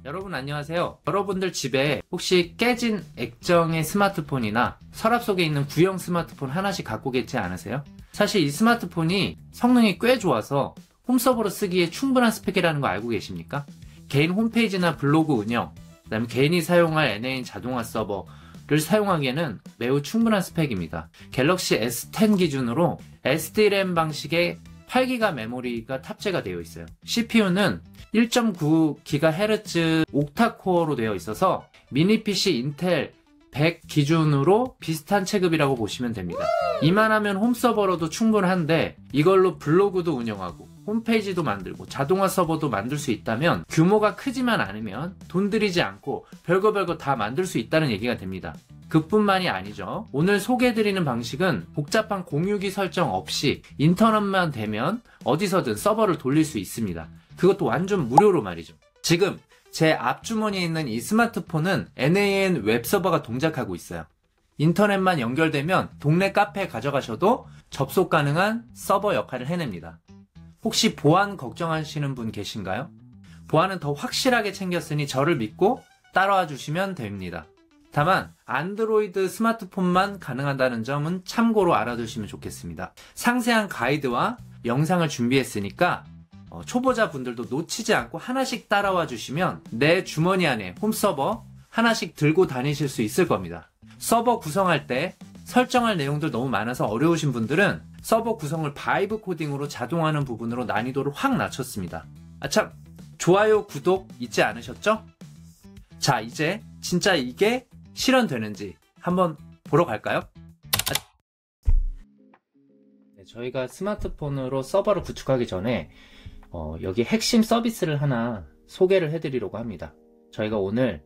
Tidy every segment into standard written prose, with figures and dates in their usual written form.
여러분 안녕하세요. 여러분들 집에 혹시 깨진 액정의 스마트폰이나 서랍 속에 있는 구형 스마트폰 하나씩 갖고 계시지 않으세요? 사실 이 스마트폰이 성능이 꽤 좋아서 홈서버로 쓰기에 충분한 스펙이라는 거 알고 계십니까? 개인 홈페이지나 블로그 운영, 그다음에 개인이 사용할 NAN 자동화 서버를 사용하기에는 매우 충분한 스펙입니다. 갤럭시 S10 기준으로 SDRAM 방식의 8기가 메모리가 탑재가 되어 있어요. CPU는 1.9GHz 옥타코어로 되어 있어서 미니 PC 인텔 100 기준으로 비슷한 체급이라고 보시면 됩니다. 이만하면 홈서버로도 충분한데 이걸로 블로그도 운영하고 홈페이지도 만들고 자동화 서버도 만들 수 있다면 규모가 크지만 않으면 돈 들이지 않고 별거 다 만들 수 있다는 얘기가 됩니다. 그뿐만이 아니죠. 오늘 소개해드리는 방식은 복잡한 공유기 설정 없이 인터넷만 되면 어디서든 서버를 돌릴 수 있습니다. 그것도 완전 무료로 말이죠. 지금 제 앞주머니에 있는 이 스마트폰은 NAN 웹서버가 동작하고 있어요. 인터넷만 연결되면 동네 카페에 가져가셔도 접속 가능한 서버 역할을 해냅니다. 혹시 보안 걱정하시는 분 계신가요? 보안은 더 확실하게 챙겼으니 저를 믿고 따라와 주시면 됩니다. 다만 안드로이드 스마트폰만 가능하다는 점은 참고로 알아두시면 좋겠습니다. 상세한 가이드와 영상을 준비했으니까 초보자 분들도 놓치지 않고 하나씩 따라와 주시면 내 주머니 안에 홈서버 하나씩 들고 다니실 수 있을 겁니다. 서버 구성할 때 설정할 내용들 너무 많아서 어려우신 분들은 서버 구성을 바이브 코딩으로 자동화하는 부분으로 난이도를 확 낮췄습니다. 아참, 좋아요, 구독 잊지 않으셨죠? 자, 이제 진짜 이게 실현되는지 한번 보러 갈까요? 네, 저희가 스마트폰으로 서버를 구축하기 전에 여기 핵심 서비스를 하나 소개를 해드리려고 합니다. 저희가 오늘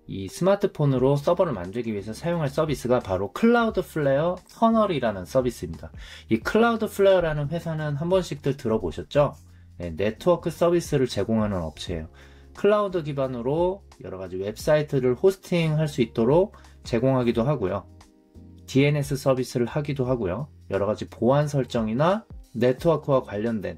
이 스마트폰으로 서버를 만들기 위해서 사용할 서비스가 바로 클라우드플레어 터널이라는 서비스입니다. 이 클라우드플레어라는 회사는 한 번씩들 들어보셨죠? 네, 네트워크 서비스를 제공하는 업체예요. 클라우드 기반으로 여러가지 웹사이트를 호스팅할 수 있도록 제공하기도 하고요. DNS 서비스를 하기도 하고요. 여러가지 보안 설정이나 네트워크와 관련된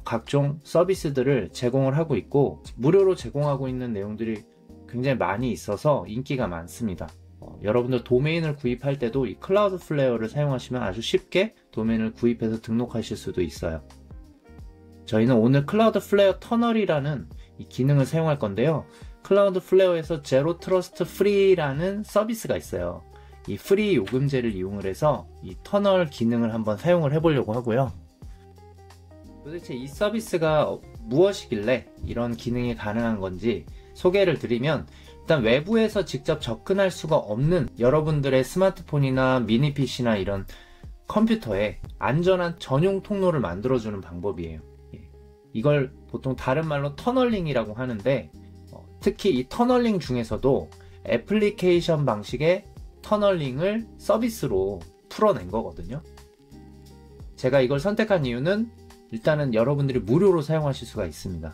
각종 서비스들을 제공을 하고 있고 무료로 제공하고 있는 내용들이 굉장히 많이 있어서 인기가 많습니다. 여러분들 도메인을 구입할 때도 이 클라우드플레어를 사용하시면 아주 쉽게 도메인을 구입해서 등록하실 수도 있어요. 저희는 오늘 클라우드플레어 터널이라는 이 기능을 사용할 건데요. 클라우드플레어에서 제로 트러스트 프리라는 서비스가 있어요. 이 프리 요금제를 이용을 해서 이 터널 기능을 한번 사용을 해보려고 하고요. 도대체 이 서비스가 무엇이길래 이런 기능이 가능한 건지 소개를 드리면, 일단 외부에서 직접 접근할 수가 없는 여러분들의 스마트폰이나 미니 PC나 이런 컴퓨터에 안전한 전용 통로를 만들어주는 방법이에요. 이걸 보통 다른 말로 터널링이라고 하는데 특히 이 터널링 중에서도 애플리케이션 방식의 터널링을 서비스로 풀어낸 거거든요. 제가 이걸 선택한 이유는 일단은 여러분들이 무료로 사용하실 수가 있습니다.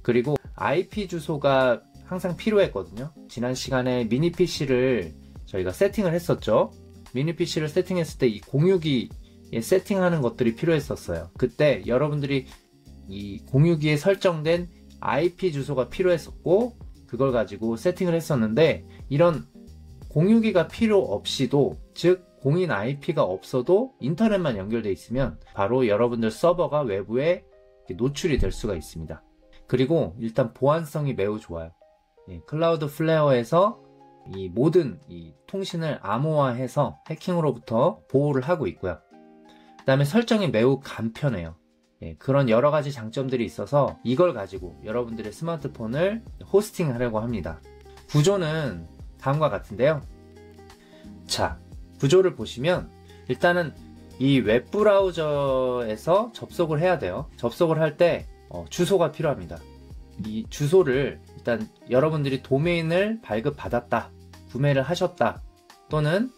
그리고 IP 주소가 항상 필요했거든요. 지난 시간에 미니 PC를 저희가 세팅을 했었죠. 미니 PC를 세팅했을 때 이 공유기에 세팅하는 것들이 필요했었어요. 그때 여러분들이 이 공유기에 설정된 IP 주소가 필요했었고 그걸 가지고 세팅을 했었는데, 이런 공유기가 필요 없이도, 즉 공인 IP가 없어도 인터넷만 연결되어 있으면 바로 여러분들 서버가 외부에 노출이 될 수가 있습니다. 그리고 일단 보안성이 매우 좋아요. 클라우드플레어에서 이 모든 이 통신을 암호화해서 해킹으로부터 보호를 하고 있고요. 그 다음에 설정이 매우 간편해요. 그런 여러가지 장점들이 있어서 이걸 가지고 여러분들의 스마트폰을 호스팅하려고 합니다. 구조는 다음과 같은데요. 자, 구조를 보시면 일단은 이 웹브라우저에서 접속을 해야 돼요. 접속을 할 때 주소가 필요합니다. 이 주소를 일단 여러분들이 도메인을 발급받았다, 구매를 하셨다, 또는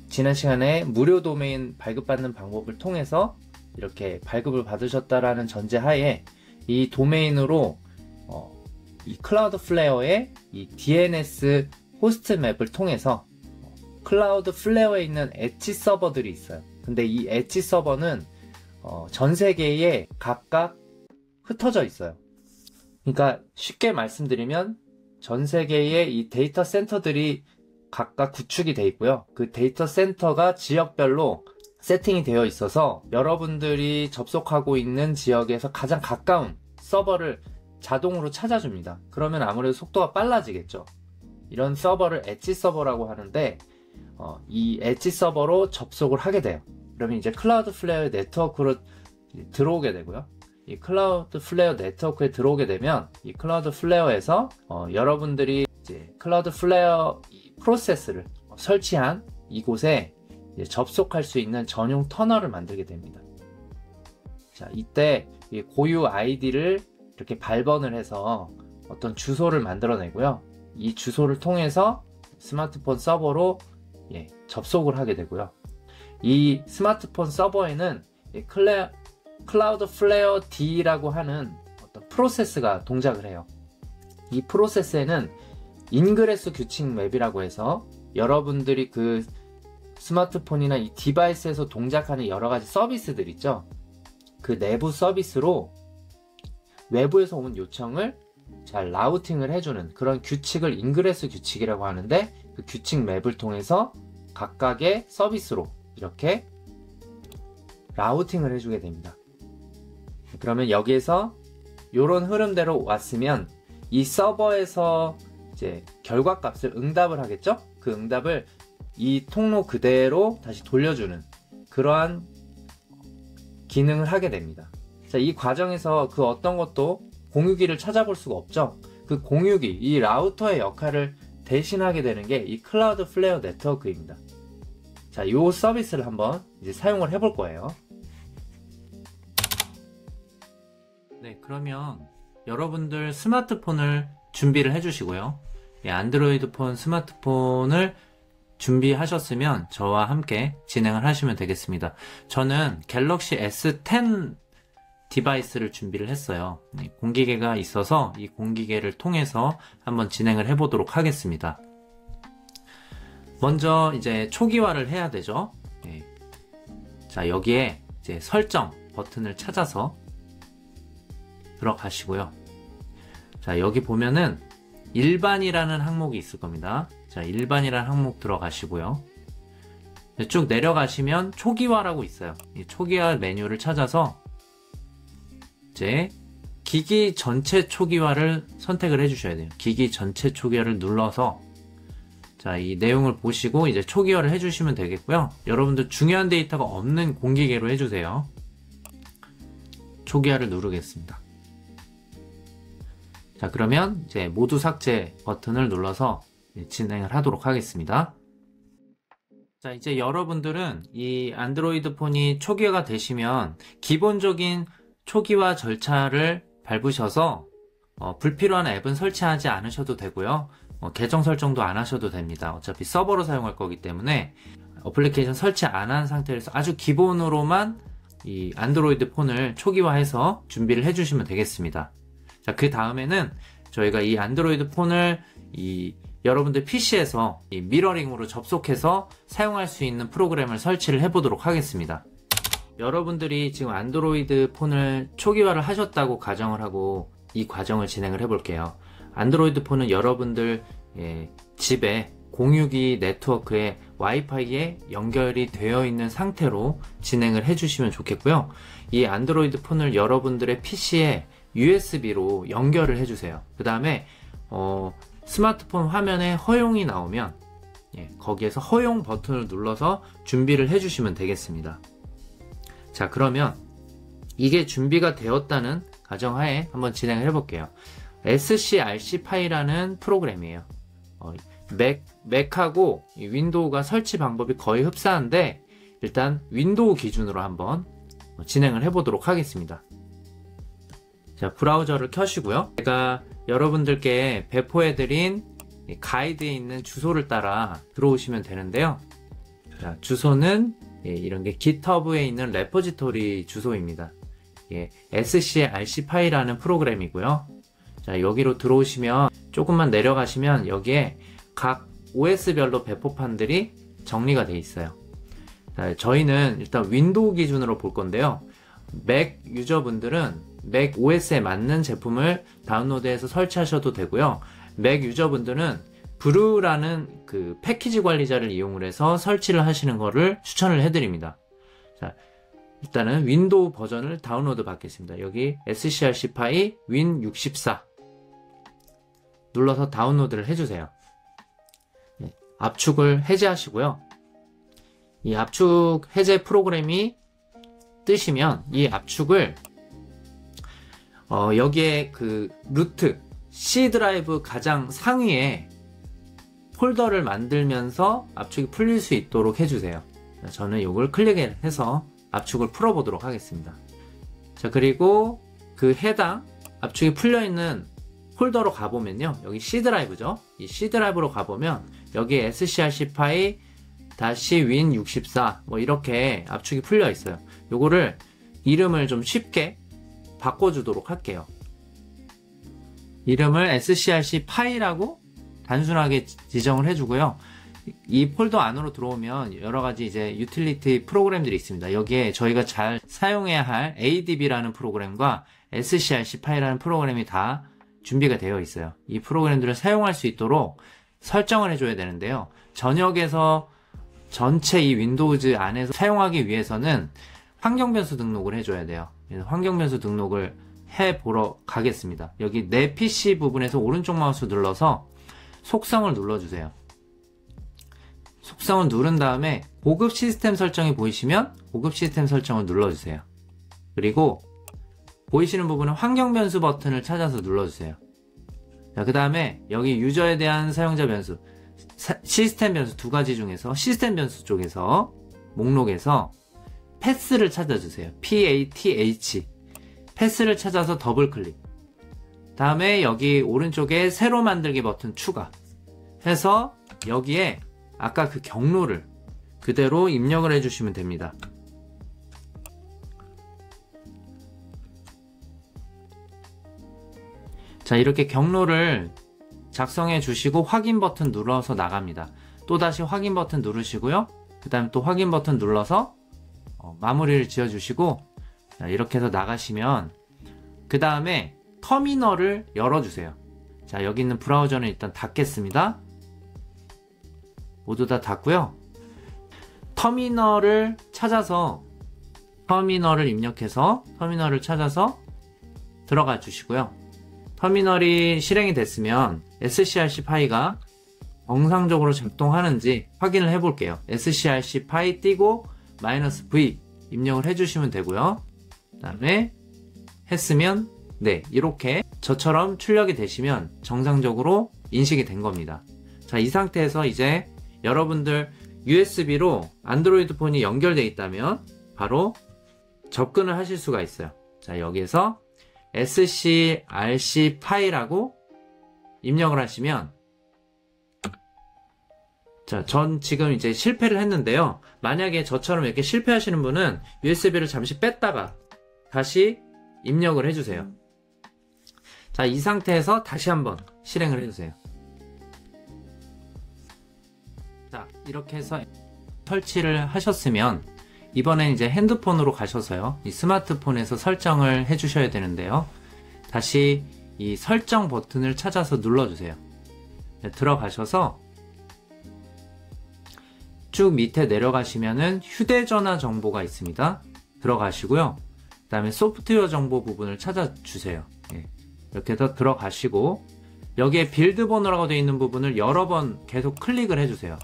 지난 시간에 무료 도메인 발급받는 방법을 통해서 이렇게 발급을 받으셨다라는 전제하에 이 도메인으로 이 클라우드플레어의 이 DNS 호스트 맵을 통해서 클라우드플레어에 있는 엣지 서버들이 있어요. 근데 이 엣지 서버는 전 세계에 각각 흩어져 있어요. 그러니까 쉽게 말씀드리면 전 세계의 이 데이터 센터들이 각각 구축이 되어 있고요. 그 데이터 센터가 지역별로 세팅이 되어 있어서 여러분들이 접속하고 있는 지역에서 가장 가까운 서버를 자동으로 찾아줍니다. 그러면 아무래도 속도가 빨라지겠죠. 이런 서버를 엣지 서버라고 하는데 이 엣지 서버로 접속을 하게 돼요. 그러면 이제 클라우드플레어 네트워크로 들어오게 되고요. 이 클라우드플레어 네트워크에 들어오게 되면 이 클라우드플레어에서 여러분들이 이제 클라우드플레어 프로세스를 설치한 이곳에 이제 접속할 수 있는 전용 터널을 만들게 됩니다. 자, 이때 이 고유 아이디를 이렇게 발번을 해서 어떤 주소를 만들어내고요. 이 주소를 통해서 스마트폰 서버로 접속을 하게 되고요. 이 스마트폰 서버에는 클라우드플레어 D라고 하는 어떤 프로세스가 동작을 해요. 이 프로세스에는 인그레스 규칙 맵이라고 해서 여러분들이 그 스마트폰이나 이 디바이스에서 동작하는 여러 가지 서비스들 있죠. 그 내부 서비스로 외부에서 온 요청을 잘 라우팅을 해주는 그런 규칙을 인그레스 규칙이라고 하는데, 그 규칙 맵을 통해서 각각의 서비스로 이렇게 라우팅을 해주게 됩니다. 그러면 여기에서 이런 흐름대로 왔으면 이 서버에서 이제 결과값을 응답을 하겠죠? 그 응답을 이 통로 그대로 다시 돌려주는 그러한 기능을 하게 됩니다. 자, 이 과정에서 그 어떤 것도 공유기를 찾아볼 수가 없죠. 그 공유기, 이 라우터의 역할을 대신하게 되는 게 이 클라우드플레어 네트워크입니다. 자, 이 서비스를 한번 이제 사용을 해볼 거예요. 네, 그러면 여러분들 스마트폰을 준비를 해주시고요. 안드로이드 폰 스마트폰을 준비하셨으면 저와 함께 진행을 하시면 되겠습니다. 저는 갤럭시 S10 디바이스를 준비를 했어요. 공기계가 있어서 이 공기계를 통해서 한번 진행을 해보도록 하겠습니다. 먼저 이제 초기화를 해야 되죠. 자, 여기에 이제 설정 버튼을 찾아서 들어가시고요. 자, 여기 보면은 일반이라는 항목이 있을 겁니다. 자, 일반이라는 항목 들어가시고요. 쭉 내려가시면 초기화라고 있어요. 이 초기화 메뉴를 찾아서 이제 기기 전체 초기화를 선택을 해주셔야 돼요. 기기 전체 초기화를 눌러서 자, 이 내용을 보시고 이제 초기화를 해주시면 되겠고요. 여러분들 중요한 데이터가 없는 공기계로 해주세요. 초기화를 누르겠습니다. 자, 그러면 이제 모두 삭제 버튼을 눌러서 진행을 하도록 하겠습니다. 자, 이제 여러분들은 이 안드로이드 폰이 초기화가 되시면 기본적인 초기화 절차를 밟으셔서 불필요한 앱은 설치하지 않으셔도 되고요. 계정 설정도 안 하셔도 됩니다. 어차피 서버로 사용할 거기 때문에 어플리케이션 설치 안 한 상태에서 아주 기본으로만 이 안드로이드 폰을 초기화해서 준비를 해주시면 되겠습니다. 자, 그 다음에는 저희가 이 안드로이드 폰을 여러분들 PC에서 이 미러링으로 접속해서 사용할 수 있는 프로그램을 설치를 해보도록 하겠습니다. 여러분들이 지금 안드로이드 폰을 초기화를 하셨다고 가정을 하고 이 과정을 진행을 해볼게요. 안드로이드 폰은 여러분들 집에 공유기 네트워크에 와이파이에 연결이 되어 있는 상태로 진행을 해주시면 좋겠고요. 이 안드로이드 폰을 여러분들의 PC에 USB로 연결을 해주세요. 그 다음에 스마트폰 화면에 허용이 나오면 거기에서 허용 버튼을 눌러서 준비를 해주시면 되겠습니다. 자, 그러면 이게 준비가 되었다는 가정하에 한번 진행을 해볼게요. SCRC 파이라는 프로그램이에요. 맥하고 윈도우가 설치 방법이 거의 흡사한데 일단 윈도우 기준으로 한번 진행을 해보도록 하겠습니다. 자, 브라우저를 켜시고요. 제가 여러분들께 배포해드린 가이드에 있는 주소를 따라 들어오시면 되는데요. 자, 주소는 이런 게 GitHub에 있는 레포지토리 주소입니다. SCRC 파이라는 프로그램이고요. 자, 여기로 들어오시면 조금만 내려가시면 여기에 각 OS별로 배포판들이 정리가 되어 있어요. 자, 저희는 일단 윈도우 기준으로 볼 건데요. 맥 유저분들은 맥 OS에 맞는 제품을 다운로드해서 설치하셔도 되고요. 맥 유저분들은 브루라는 그 패키지 관리자를 이용을 해서 설치를 하시는 거를 추천을 해드립니다. 자, 일단은 윈도우 버전을 다운로드 받겠습니다. 여기 SCRC 파이 win64 눌러서 다운로드를 해주세요. 네, 압축을 해제하시고요. 이 압축 해제 프로그램이 뜨시면 이 압축을 여기에 그 루트 C 드라이브 가장 상위에 폴더를 만들면서 압축이 풀릴 수 있도록 해주세요. 저는 이걸 클릭해서 압축을 풀어보도록 하겠습니다. 자, 그리고 그 해당 압축이 풀려있는 폴더로 가보면요. 여기 C 드라이브죠. 이 C 드라이브로 가보면 여기 SCRC 파이 -win64 뭐 이렇게 압축이 풀려 있어요. 요거를 이름을 좀 쉽게 바꿔주도록 할게요. 이름을 SCRC 파이라고 단순하게 지정을 해주고요. 이 폴더 안으로 들어오면 여러가지 이제 유틸리티 프로그램들이 있습니다. 여기에 저희가 잘 사용해야 할 ADB라는 프로그램과 SCRC 파이라는 프로그램이 다 준비가 되어 있어요. 이 프로그램들을 사용할 수 있도록 설정을 해줘야 되는데요. 전역에서 전체 이 윈도우즈 안에서 사용하기 위해서는 환경변수 등록을 해줘야 돼요. 그래서 환경변수 등록을 해보러 가겠습니다. 여기 내 PC 부분에서 오른쪽 마우스 눌러서 속성을 눌러주세요. 속성을 누른 다음에 고급 시스템 설정이 보이시면 고급 시스템 설정을 눌러주세요. 그리고 보이시는 부분은 환경 변수 버튼을 찾아서 눌러주세요. 자, 그 다음에 여기 유저에 대한 사용자 변수, 시스템 변수 두 가지 중에서 시스템 변수 쪽에서 목록에서 패스를 찾아주세요. PATH 패스를 찾아서 더블 클릭. 다음에 여기 오른쪽에 새로 만들기 버튼 추가 해서 여기에 아까 그 경로를 그대로 입력을 해주시면 됩니다. 자, 이렇게 경로를 작성해 주시고 확인 버튼 눌러서 나갑니다. 또다시 확인 버튼 누르시고요. 그 다음에 또 확인 버튼 눌러서 마무리를 지어 주시고, 자, 이렇게 해서 나가시면 그 다음에 터미널을 열어주세요. 자, 여기 있는 브라우저는 일단 닫겠습니다. 모두 다 닫고요. 터미널을 찾아서 터미널을 입력해서 터미널을 찾아서 들어가 주시고요. 터미널이 실행이 됐으면 SCRC 파이가 정상적으로 작동하는지 확인을 해 볼게요. SCRC 파이 띄고 -v 입력을 해주시면 되고요. 그 다음에 했으면 네, 이렇게 저처럼 출력이 되시면 정상적으로 인식이 된 겁니다. 자, 이 상태에서 이제 여러분들 USB로 안드로이드 폰이 연결되어 있다면 바로 접근을 하실 수가 있어요. 자, 여기에서 SCRC 파이라고 입력을 하시면, 자, 전 지금 이제 실패를 했는데요. 만약에 저처럼 이렇게 실패하시는 분은 USB를 잠시 뺐다가 다시 입력을 해주세요. 자, 이 상태에서 다시 한번 실행을 해주세요. 자, 이렇게 해서 설치를 하셨으면 이번엔 이제 핸드폰으로 가셔서요. 이 스마트폰에서 설정을 해주셔야 되는데요. 다시 이 설정 버튼을 찾아서 눌러주세요. 네, 들어가셔서 쭉 밑에 내려가시면은 휴대전화 정보가 있습니다. 들어가시고요. 그 다음에 소프트웨어 정보 부분을 찾아주세요. 네, 이렇게 해서 들어가시고 여기에 빌드 번호라고 되어 있는 부분을 여러 번 계속 클릭을 해주세요.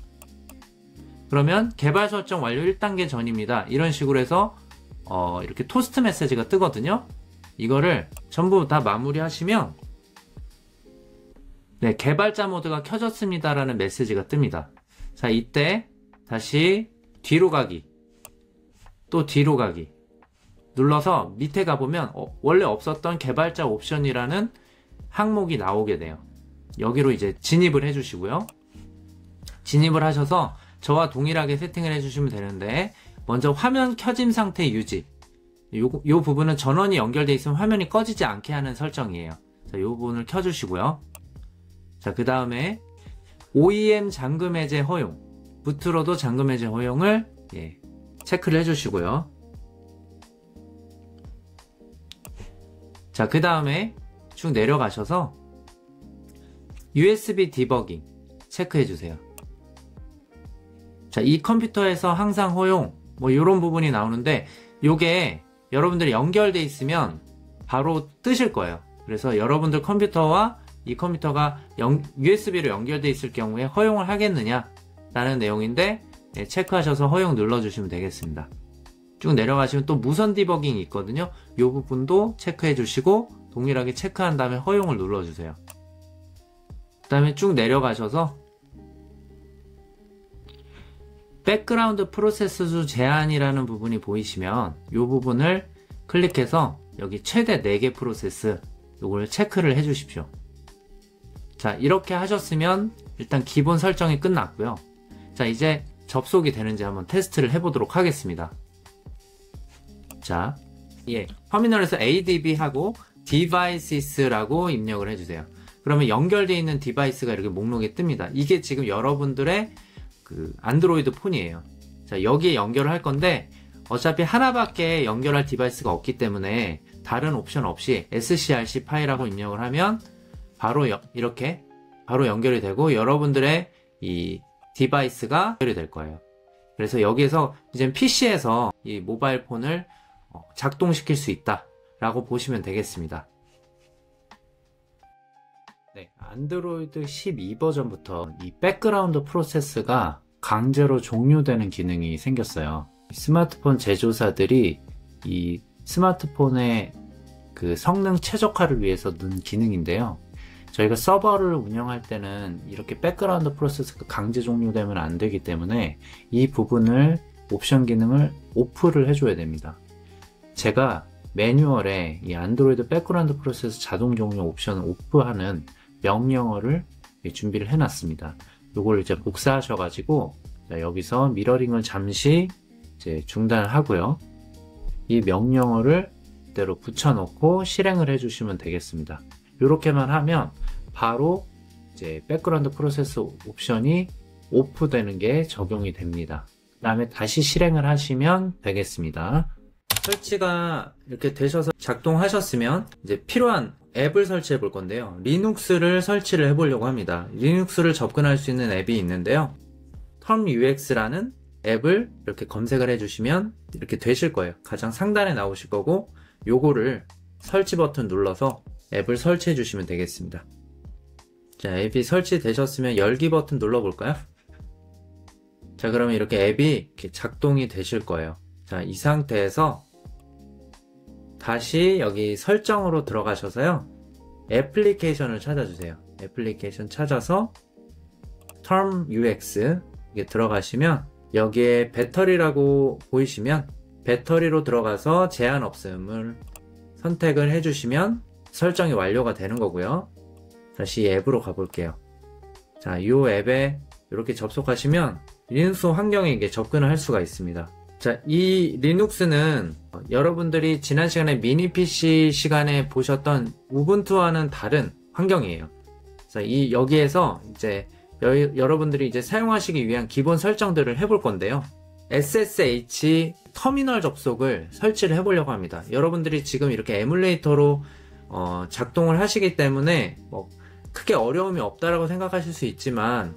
그러면 개발 설정 완료 1단계 전입니다. 이런 식으로 해서 이렇게 토스트 메시지가 뜨거든요. 이거를 전부 다 마무리 하시면 네, 개발자 모드가 켜졌습니다 라는 메시지가 뜹니다. 자, 이때 다시 뒤로 가기, 또 뒤로 가기 눌러서 밑에 가보면 원래 없었던 개발자 옵션이라는 항목이 나오게 돼요. 여기로 이제 진입을 해주시고요. 진입을 하셔서 저와 동일하게 세팅을 해주시면 되는데, 먼저 화면 켜짐 상태 유지. 요 부분은 전원이 연결되어 있으면 화면이 꺼지지 않게 하는 설정이에요. 자, 요 부분을 켜주시고요. 자, 그 다음에 OEM 잠금 해제 허용, 부트로도 잠금 해제 허용을 체크를 해주시고요. 자, 그 다음에 쭉 내려가셔서 USB 디버깅 체크해 주세요. 자, 이 컴퓨터에서 항상 허용 뭐 이런 부분이 나오는데 요게 여러분들이 연결돼 있으면 바로 뜨실 거예요. 그래서 여러분들 컴퓨터와 이 컴퓨터가 USB로 연결돼 있을 경우에 허용을 하겠느냐 라는 내용인데, 네, 체크하셔서 허용 눌러주시면 되겠습니다. 쭉 내려가시면 또 무선 디버깅이 있거든요. 이 부분도 체크해 주시고 동일하게 체크한 다음에 허용을 눌러주세요. 그 다음에 쭉 내려가셔서 백그라운드 프로세스 수 제한이라는 부분이 보이시면 이 부분을 클릭해서 여기 최대 4개 프로세스 요걸 체크를 해 주십시오. 자, 이렇게 하셨으면 일단 기본 설정이 끝났고요. 자, 이제 접속이 되는지 한번 테스트를 해보도록 하겠습니다. 자, 예, 터미널에서 adb하고 devices라고 입력을 해주세요. 그러면 연결되어 있는 디바이스가 이렇게 목록에 뜹니다. 이게 지금 여러분들의 그 안드로이드 폰이에요. 자, 여기에 연결을 할 건데 어차피 하나밖에 연결할 디바이스가 없기 때문에 다른 옵션 없이 src 파일하고 입력을 하면 바로 이렇게 바로 연결이 되고 여러분들의 이 디바이스가 연결이 될 거예요. 그래서 여기에서 이제 PC에서 이 모바일 폰을 작동시킬 수 있다 라고 보시면 되겠습니다. 네, 안드로이드 12 버전부터 이 백그라운드 프로세스가 강제로 종료되는 기능이 생겼어요. 스마트폰 제조사들이 이 스마트폰의 그 성능 최적화를 위해서 넣은 기능인데요. 저희가 서버를 운영할 때는 이렇게 백그라운드 프로세스가 강제 종료되면 안 되기 때문에 이 부분을 옵션 기능을 오프를 해줘야 됩니다. 제가 매뉴얼에 이 안드로이드 백그라운드 프로세스 자동 종료 옵션을 오프하는 명령어를 준비를 해놨습니다. 요걸 이제 복사하셔가지고 여기서 미러링을 잠시 이제 중단을 하고요. 이 명령어를 그대로 붙여놓고 실행을 해주시면 되겠습니다. 이렇게만 하면 바로 이제 백그라운드 프로세스 옵션이 오프되는 게 적용이 됩니다. 그 다음에 다시 실행을 하시면 되겠습니다. 설치가 이렇게 되셔서 작동하셨으면 이제 필요한 앱을 설치해 볼 건데요. 리눅스를 설치를 해 보려고 합니다. 리눅스를 접근할 수 있는 앱이 있는데요. termux라는 앱을 이렇게 검색을 해주시면 이렇게 되실 거예요. 가장 상단에 나오실 거고 요거를 설치 버튼 눌러서 앱을 설치해 주시면 되겠습니다. 자, 앱이 설치되셨으면 열기 버튼 눌러 볼까요? 자, 그러면 이렇게 앱이 이렇게 작동이 되실 거예요. 자, 이 상태에서 다시 여기 설정으로 들어가셔서요. 애플리케이션을 찾아주세요. 애플리케이션 찾아서 termux 이게 들어가시면 여기에 배터리라고 보이시면 배터리로 들어가서 제한 없음을 선택을 해주시면 설정이 완료가 되는 거고요. 다시 앱으로 가볼게요. 자, 이 앱에 이렇게 접속하시면 리눅스 환경에 이게 접근을 할 수가 있습니다. 자, 이 리눅스는 여러분들이 지난 시간에 미니 PC 시간에 보셨던 우분투와는 다른 환경이에요. 그래서 여기에서 이제 여러분들이 이제 사용하시기 위한 기본 설정들을 해볼 건데요. SSH 터미널 접속을 설치를 해보려고 합니다. 여러분들이 지금 이렇게 에뮬레이터로 작동을 하시기 때문에 뭐 크게 어려움이 없다라고 생각하실 수 있지만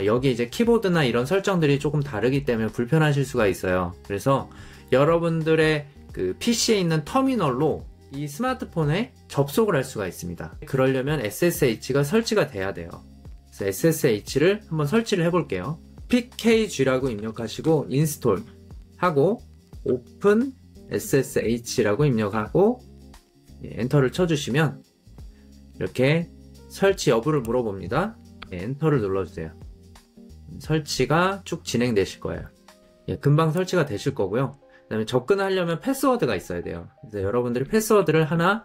여기 이제 키보드나 이런 설정들이 조금 다르기 때문에 불편하실 수가 있어요. 그래서 여러분들의 그 PC에 있는 터미널로 이 스마트폰에 접속을 할 수가 있습니다. 그러려면 SSH가 설치가 돼야 돼요. 그래서 SSH를 한번 설치를 해볼게요. pkg라고 입력하시고 인스톨 하고 open ssh라고 입력하고 엔터를 쳐주시면 이렇게 설치 여부를 물어봅니다. 엔터를 눌러주세요. 설치가 쭉 진행되실 거예요. 금방 설치가 되실 거고요. 그 다음에 접근하려면 패스워드가 있어야 돼요. 그래서 여러분들이 패스워드를 하나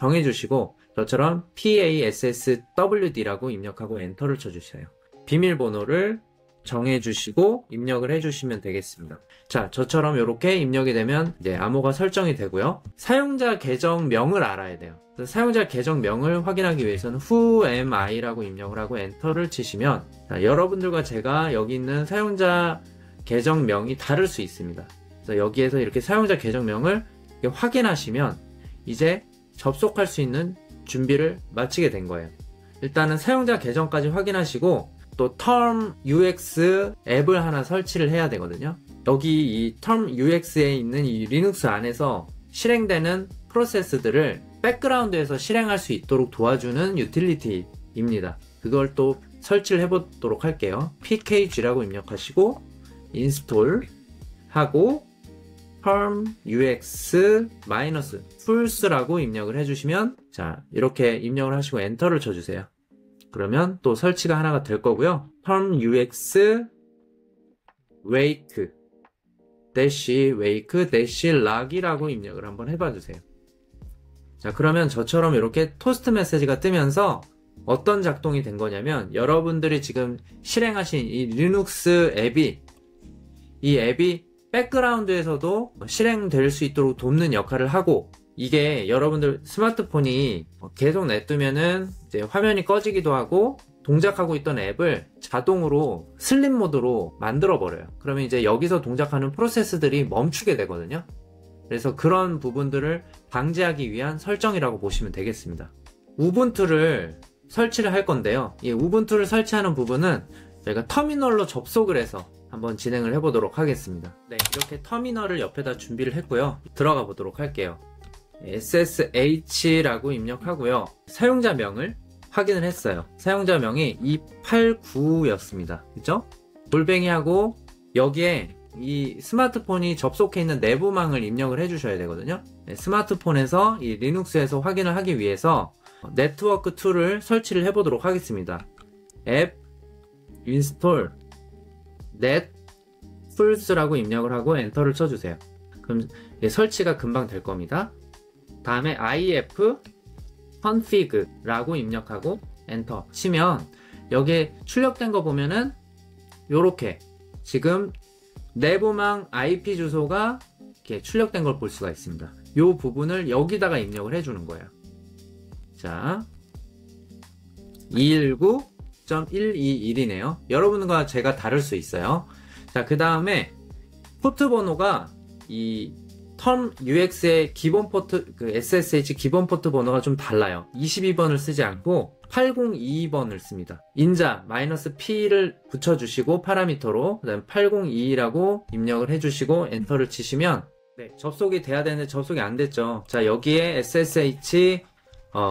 정해주시고 저처럼 passwd라고 입력하고 엔터를 쳐주세요. 비밀번호를 정해주시고 입력을 해주시면 되겠습니다. 자, 저처럼 이렇게 입력이 되면 이제 암호가 설정이 되고요. 사용자 계정명을 알아야 돼요. 사용자 계정명을 확인하기 위해서는 who am I라고 입력을 하고 엔터를 치시면 자, 여러분들과 제가 여기 있는 사용자 계정명이 다를 수 있습니다. 그래서 여기에서 이렇게 사용자 계정명을 확인하시면 이제 접속할 수 있는 준비를 마치게 된 거예요. 일단은 사용자 계정까지 확인하시고 또 텀 UX 앱을 하나 설치를 해야 되거든요. 여기 이 텀 UX에 있는 이 리눅스 안에서 실행되는 프로세스들을 백그라운드에서 실행할 수 있도록 도와주는 유틸리티입니다. 그걸 또 설치를 해보도록 할게요. pkg라고 입력하시고 인스톨 하고 텀 UX -tools 입력을 해주시면, 자, 이렇게 입력을 하시고 엔터를 쳐주세요. 그러면 또 설치가 하나가 될 거고요. 텀 UX wake -log이라고 입력을 한번 해봐 주세요. 자, 그러면 저처럼 이렇게 토스트 메시지가 뜨면서 어떤 작동이 된 거냐면, 여러분들이 지금 실행하신 이 리눅스 앱이, 이 앱이 백그라운드에서도 실행될 수 있도록 돕는 역할을 하고, 이게 여러분들 스마트폰이 계속 냅두면은 이제 화면이 꺼지기도 하고 동작하고 있던 앱을 자동으로 슬립 모드로 만들어 버려요. 그러면 이제 여기서 동작하는 프로세스들이 멈추게 되거든요. 그래서 그런 부분들을 방지하기 위한 설정이라고 보시면 되겠습니다. 우분투를 설치를 할 건데요. 이 우분투를 설치하는 부분은 저희가 터미널로 접속을 해서 한번 진행을 해보도록 하겠습니다. 네, 이렇게 터미널을 옆에다 준비를 했고요. 들어가 보도록 할게요. SSH라고 입력하고요. 사용자명을 확인을 했어요. 사용자명이 289였습니다. 그죠? 골뱅이하고 여기에 이 스마트폰이 접속해 있는 내부망을 입력을 해주셔야 되거든요. 네, 스마트폰에서 이 리눅스에서 확인을 하기 위해서 네트워크 2를 설치를 해보도록 하겠습니다. 앱 인스톨 net tools라고 입력을 하고 엔터를 쳐주세요. 그럼 설치가 금방 될 겁니다. 다음에 if config라고 입력하고 엔터 치면 여기에 출력된 거 보면은 요렇게 지금 내부망 IP 주소가 이렇게 출력된 걸 볼 수가 있습니다. 요 부분을 여기다가 입력을 해주는 거예요. 자, 219.121이네요. 여러분과 제가 다를 수 있어요. 자, 그 다음에 포트 번호가 이 텀 UX의 기본 포트, 그 SSH 기본 포트 번호가 좀 달라요. 22번을 쓰지 않고 8022번을 씁니다. 인자 -p를 붙여주시고 파라미터로, 그 다음에 8022라고 입력을 해주시고 엔터를 치시면, 네, 접속이 돼야 되는데 접속이 안 됐죠. 자, 여기에 SSH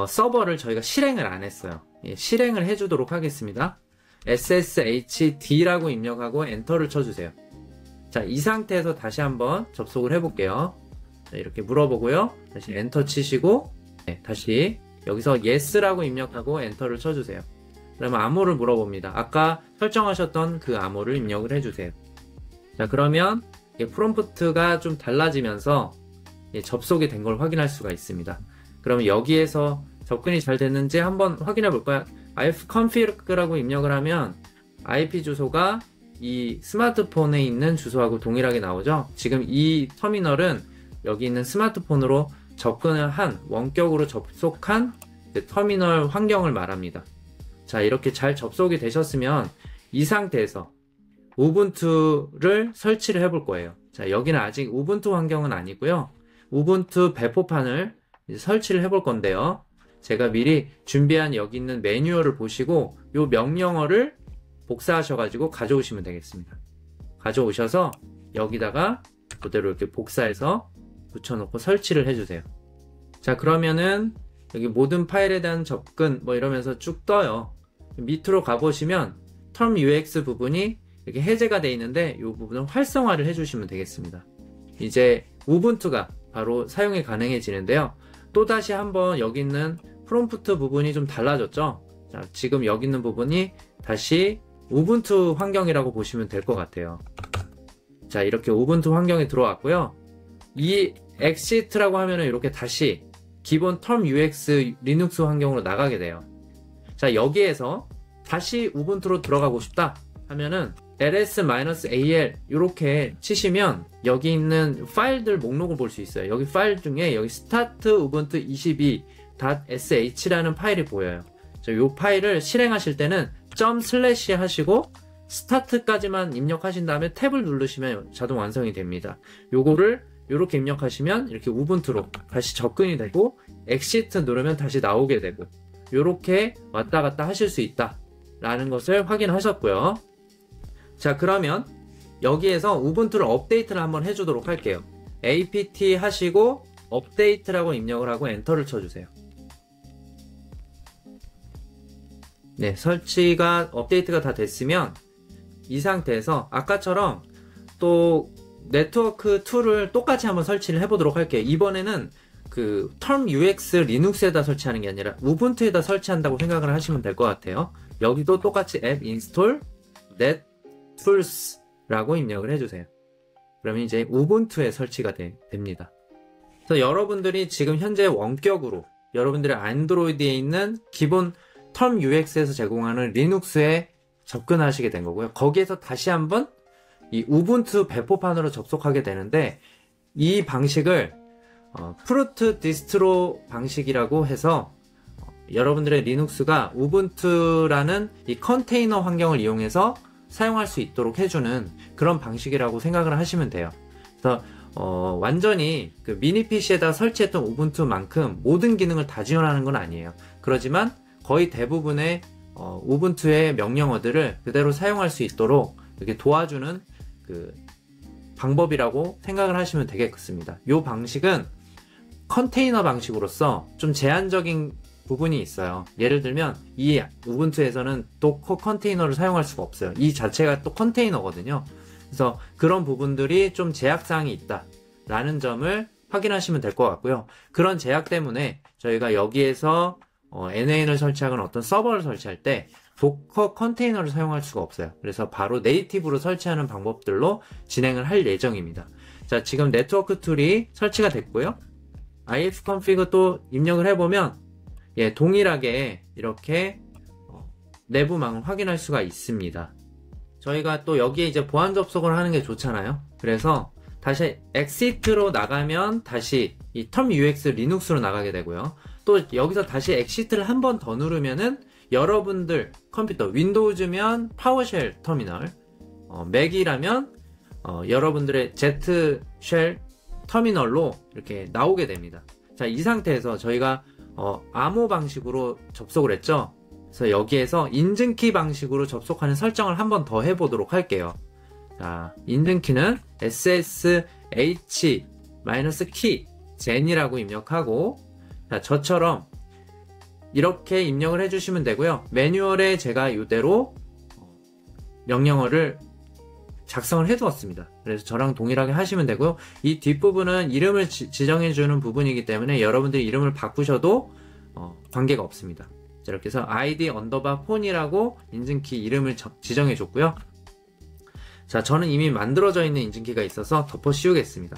서버를 저희가 실행을 안 했어요. 예, 실행을 해주도록 하겠습니다. SSHD라고 입력하고 엔터를 쳐주세요. 자, 이 상태에서 다시 한번 접속을 해볼게요. 자, 이렇게 물어보고요. 다시 엔터 치시고, 네, 다시 여기서 yes라고 입력하고 엔터를 쳐주세요. 그러면 암호를 물어봅니다. 아까 설정하셨던 그 암호를 입력을 해주세요. 자, 그러면 프롬프트가 좀 달라지면서 접속이 된 걸 확인할 수가 있습니다. 그러면 여기에서 접근이 잘 됐는지 한번 확인해 볼까요? ifconfig라고 입력을 하면 IP 주소가 이 스마트폰에 있는 주소하고 동일하게 나오죠. 지금 이 터미널은 여기 있는 스마트폰으로 접근을 한, 원격으로 접속한 터미널 환경을 말합니다. 자, 이렇게 잘 접속이 되셨으면 이 상태에서 우분투를 설치를 해볼 거예요. 자, 여기는 아직 우분투 환경은 아니고요. 우분투 배포판을 이제 설치를 해볼 건데요. 제가 미리 준비한 여기 있는 매뉴얼을 보시고 이 명령어를 복사하셔가지고 가져오시면 되겠습니다. 가져오셔서 여기다가 그대로 이렇게 복사해서 붙여놓고 설치를 해주세요. 자, 그러면은 여기 모든 파일에 대한 접근 뭐 이러면서 쭉 떠요. 밑으로 가보시면 텀 UX 부분이 이렇게 해제가 되어 있는데 이 부분을 활성화를 해주시면 되겠습니다. 이제 우분투가 바로 사용이 가능해지는데요. 또다시 한번 여기 있는 프롬프트 부분이 좀 달라졌죠. 자, 지금 여기 있는 부분이 다시 우분투 환경이라고 보시면 될 것 같아요. 자, 이렇게 우분투 환경에 들어왔고요. 이 exit라고 하면은 이렇게 다시 기본 텀 UX 리눅스 환경으로 나가게 돼요. 자, 여기에서 다시 우분투로 들어가고 싶다 하면은 ls-al 이렇게 치시면 여기 있는 파일들 목록을 볼 수 있어요. 여기 파일 중에 여기 start ubuntu 22.sh라는 파일이 보여요. 자, 이 파일을 실행하실 때는 // 하시고 스타트까지만 입력하신 다음에 탭을 누르시면 자동 완성이 됩니다. 요거를 이렇게 입력하시면 이렇게 우분투로 다시 접근이 되고 엑시트 누르면 다시 나오게 되고 이렇게 왔다 갔다 하실 수 있다 라는 것을 확인하셨고요. 자, 그러면 여기에서 우분투를 업데이트를 한번 해주도록 할게요. apt 하시고 업데이트라고 입력을 하고 엔터를 쳐주세요. 네, 설치가 업데이트가 다 됐으면 이 상태에서 아까처럼 또 네트워크 2를 똑같이 한번 설치를 해보도록 할게요. 이번에는 그 텀 UX 리눅스에다 설치하는 게 아니라 우분투에다 설치한다고 생각을 하시면 될 것 같아요. 여기도 똑같이 앱 인스톨 nettools 라고 입력을 해주세요. 그러면 이제 우분투에 설치가 됩니다. 그래서 여러분들이 지금 현재 원격으로 여러분들의 안드로이드에 있는 기본 텀 UX에서 제공하는 리눅스에 접근하시게 된 거고요. 거기에서 다시 한번 이 우분투 배포판으로 접속하게 되는데 이 방식을 프루트 디스트로 방식이라고 해서 여러분들의 리눅스가 우분투라는 이 컨테이너 환경을 이용해서 사용할 수 있도록 해주는 그런 방식이라고 생각을 하시면 돼요. 그래서 완전히 그 미니 PC에다 설치했던 우분투만큼 모든 기능을 다 지원하는 건 아니에요. 그렇지만 거의 대부분의 우분투의 명령어들을 그대로 사용할 수 있도록 이렇게 도와주는 그 방법이라고 생각을 하시면 되겠습니다. 이 방식은 컨테이너 방식으로서 좀 제한적인 부분이 있어요. 예를 들면 이 우분투에서는 도커 컨테이너를 사용할 수가 없어요. 이 자체가 또 컨테이너거든요. 그래서 그런 부분들이 좀 제약사항이 있다 라는 점을 확인하시면 될 것 같고요. 그런 제약 때문에 저희가 여기에서 NAN을 설치하거나 어떤 서버를 설치할 때 도커 컨테이너를 사용할 수가 없어요. 그래서 바로 네이티브로 설치하는 방법들로 진행을 할 예정입니다. 자, 지금 네트워크 툴이 설치가 됐고요. ifconfig 또 입력을 해보면 동일하게 이렇게 내부망을 확인할 수가 있습니다. 저희가 또 여기에 이제 보안 접속을 하는 게 좋잖아요. 그래서 다시 exit로 나가면 다시 이 텀 UX 리눅스로 나가게 되고요. 또 여기서 다시 exit를 한 번 더 누르면은 여러분들 컴퓨터 윈도우즈면 파워쉘 터미널, 맥이라면 여러분들의 Z 쉘 터미널로 이렇게 나오게 됩니다. 자, 이 상태에서 저희가 암호 방식으로 접속을 했죠. 그래서 여기에서 인증키 방식으로 접속하는 설정을 한 번 더 해보도록 할게요. 자, 인증키는 SSH-key gen이라고 입력하고, 자, 저처럼 이렇게 입력을 해주시면 되고요. 매뉴얼에 제가 이대로 명령어를 작성을 해두었습니다. 그래서 저랑 동일하게 하시면 되고요. 이 뒷부분은 이름을 지정해주는 부분이기 때문에 여러분들이 이름을 바꾸셔도 관계가 없습니다. 자, 이렇게 해서 id 언더바 폰이라고 인증키 이름을 지정해 줬고요. 자, 저는 이미 만들어져 있는 인증키가 있어서 덮어 씌우겠습니다.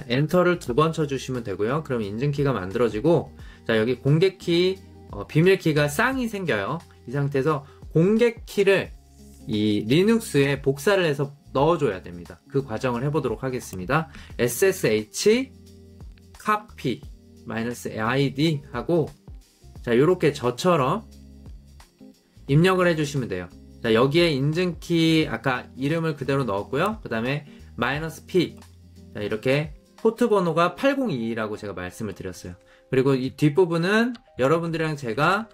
엔터를 2번 쳐주시면 되고요. 그럼 인증키가 만들어지고, 자, 여기 공개키, 비밀키가 쌍이 생겨요. 이 상태에서 공개키를 이 리눅스에 복사를 해서 넣어줘야 됩니다. 그 과정을 해보도록 하겠습니다. ssh copy -id 하고, 자, 요렇게 저처럼 입력을 해주시면 돼요. 자, 여기에 인증키 아까 이름을 그대로 넣었고요. 그 다음에 -p, 자, 이렇게 포트 번호가 8022라고 제가 말씀을 드렸어요. 그리고 이 뒷부분은 여러분들이랑 제가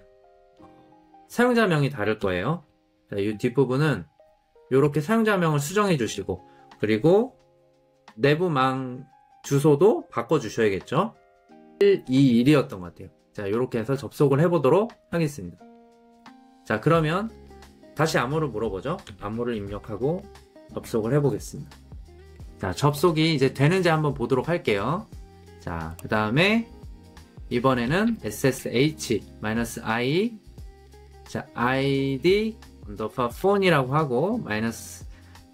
사용자명이 다를 거예요. 자, 이 뒷부분은 이렇게 사용자명을 수정해 주시고, 그리고 내부망 주소도 바꿔 주셔야겠죠. 121이었던 것 같아요. 자, 이렇게 해서 접속을 해보도록 하겠습니다. 자, 그러면 다시 암호를 물어보죠. 암호를 입력하고 접속을 해보겠습니다. 자, 접속이 이제 되는지 한번 보도록 할게요. 자, 그 다음에 이번에는 SSH-i, 자, id 언더바 폰이라고 하고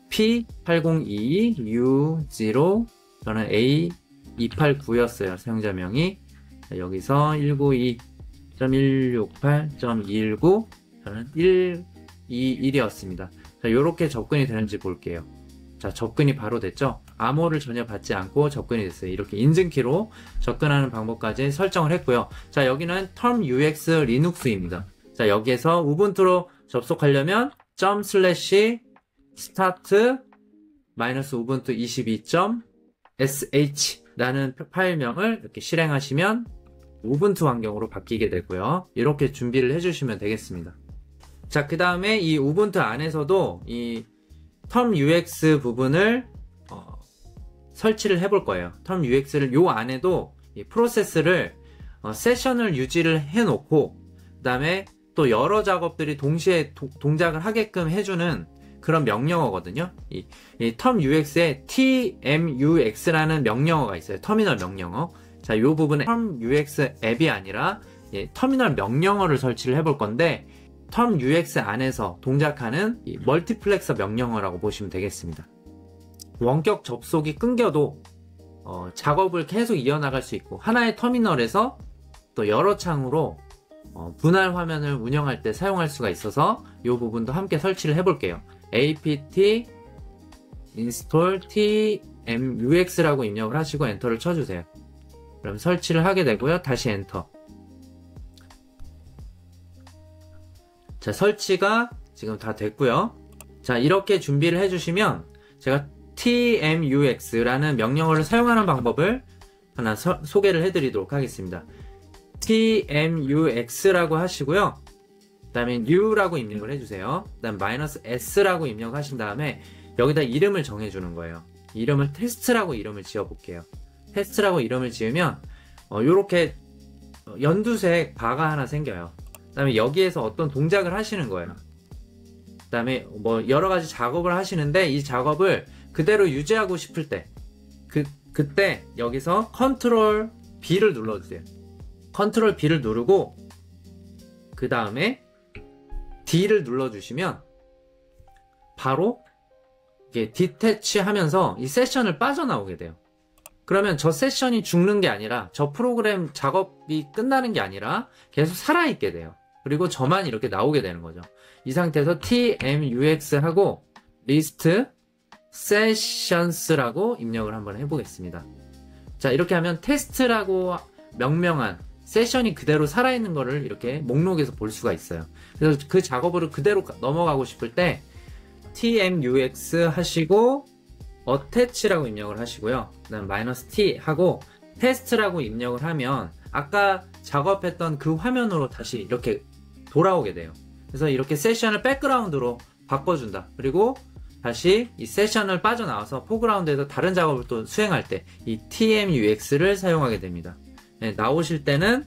-p8022u0, 저는 a289였어요 사용자명이. 자, 여기서 192.168.19, 저는 121이었습니다. 자, 요렇게 접근이 되는지 볼게요. 자, 접근이 바로 됐죠. 암호를 전혀 받지 않고 접근이 됐어요. 이렇게 인증키로 접근하는 방법까지 설정을 했고요. 자, 여기는 텀 UX 리눅스입니다. 자, 여기에서 우분투로 접속하려면 /start -ubuntu 22. sh라는 파일명을 이렇게 실행하시면 우분투 환경으로 바뀌게 되고요. 이렇게 준비를 해주시면 되겠습니다. 자, 그 다음에 이 우분투 안에서도 이 텀UX 부분을 설치를 해볼 거예요. 텀UX를 요 안에도 이 프로세스를 세션을 유지를 해놓고, 그 다음에 또 여러 작업들이 동시에 동작을 하게끔 해주는 그런 명령어거든요. 이 텀UX에 TMUX라는 명령어가 있어요. 터미널 명령어. 자, 요 부분에 텀UX 앱이 아니라 터미널 명령어를 설치를 해볼 건데, 텀UX 안에서 동작하는 이 멀티플렉서 명령어라고 보시면 되겠습니다. 원격 접속이 끊겨도 작업을 계속 이어나갈 수 있고, 하나의 터미널에서 또 여러 창으로 분할 화면을 운영할 때 사용할 수가 있어서 이 부분도 함께 설치를 해볼게요. apt install tmux라고 입력을 하시고 엔터를 쳐주세요. 그럼 설치를 하게 되고요. 다시 엔터. 자, 설치가 지금 다 됐고요. 자, 이렇게 준비를 해주시면 제가 tmux라는 명령어를 사용하는 방법을 하나 소개를 해드리도록 하겠습니다. tmux라고 하시고요. 그 다음에 new라고 입력을 해주세요. 그 다음 -s라고 입력하신 다음에 여기다 이름을 정해주는 거예요. 이름을 테스트라고 이름을 지어볼게요. 테스트라고 이름을 지으면 요렇게 연두색 바가 하나 생겨요. 그 다음에 여기에서 어떤 동작을 하시는 거예요. 그 다음에 뭐 여러가지 작업을 하시는데, 이 작업을 그대로 유지하고 싶을 때 그때 여기서 컨트롤 B를 눌러주세요. 컨트롤 B를 누르고 그 다음에 D를 눌러주시면 바로 이게 디태치 하면서 이 세션을 빠져나오게 돼요. 그러면 저 세션이 죽는 게 아니라, 저 프로그램 작업이 끝나는 게 아니라 계속 살아있게 돼요. 그리고 저만 이렇게 나오게 되는 거죠. 이 상태에서 tmux 하고 list sessions라고 입력을 한번 해보겠습니다. 자, 이렇게 하면 테스트라고 명명한 세션이 그대로 살아있는 거를 이렇게 목록에서 볼 수가 있어요. 그래서 그 작업으로 그대로 넘어가고 싶을 때 tmux 하시고 attach라고 입력을 하시고요. 그 다음 -t 하고 테스트라고 입력을 하면 아까 작업했던 그 화면으로 다시 이렇게 돌아오게 돼요. 그래서 이렇게 세션을 백그라운드로 바꿔준다. 그리고 다시 이 세션을 빠져나와서 포그라운드에서 다른 작업을 또 수행할 때 이 tmux를 사용하게 됩니다. 네, 나오실 때는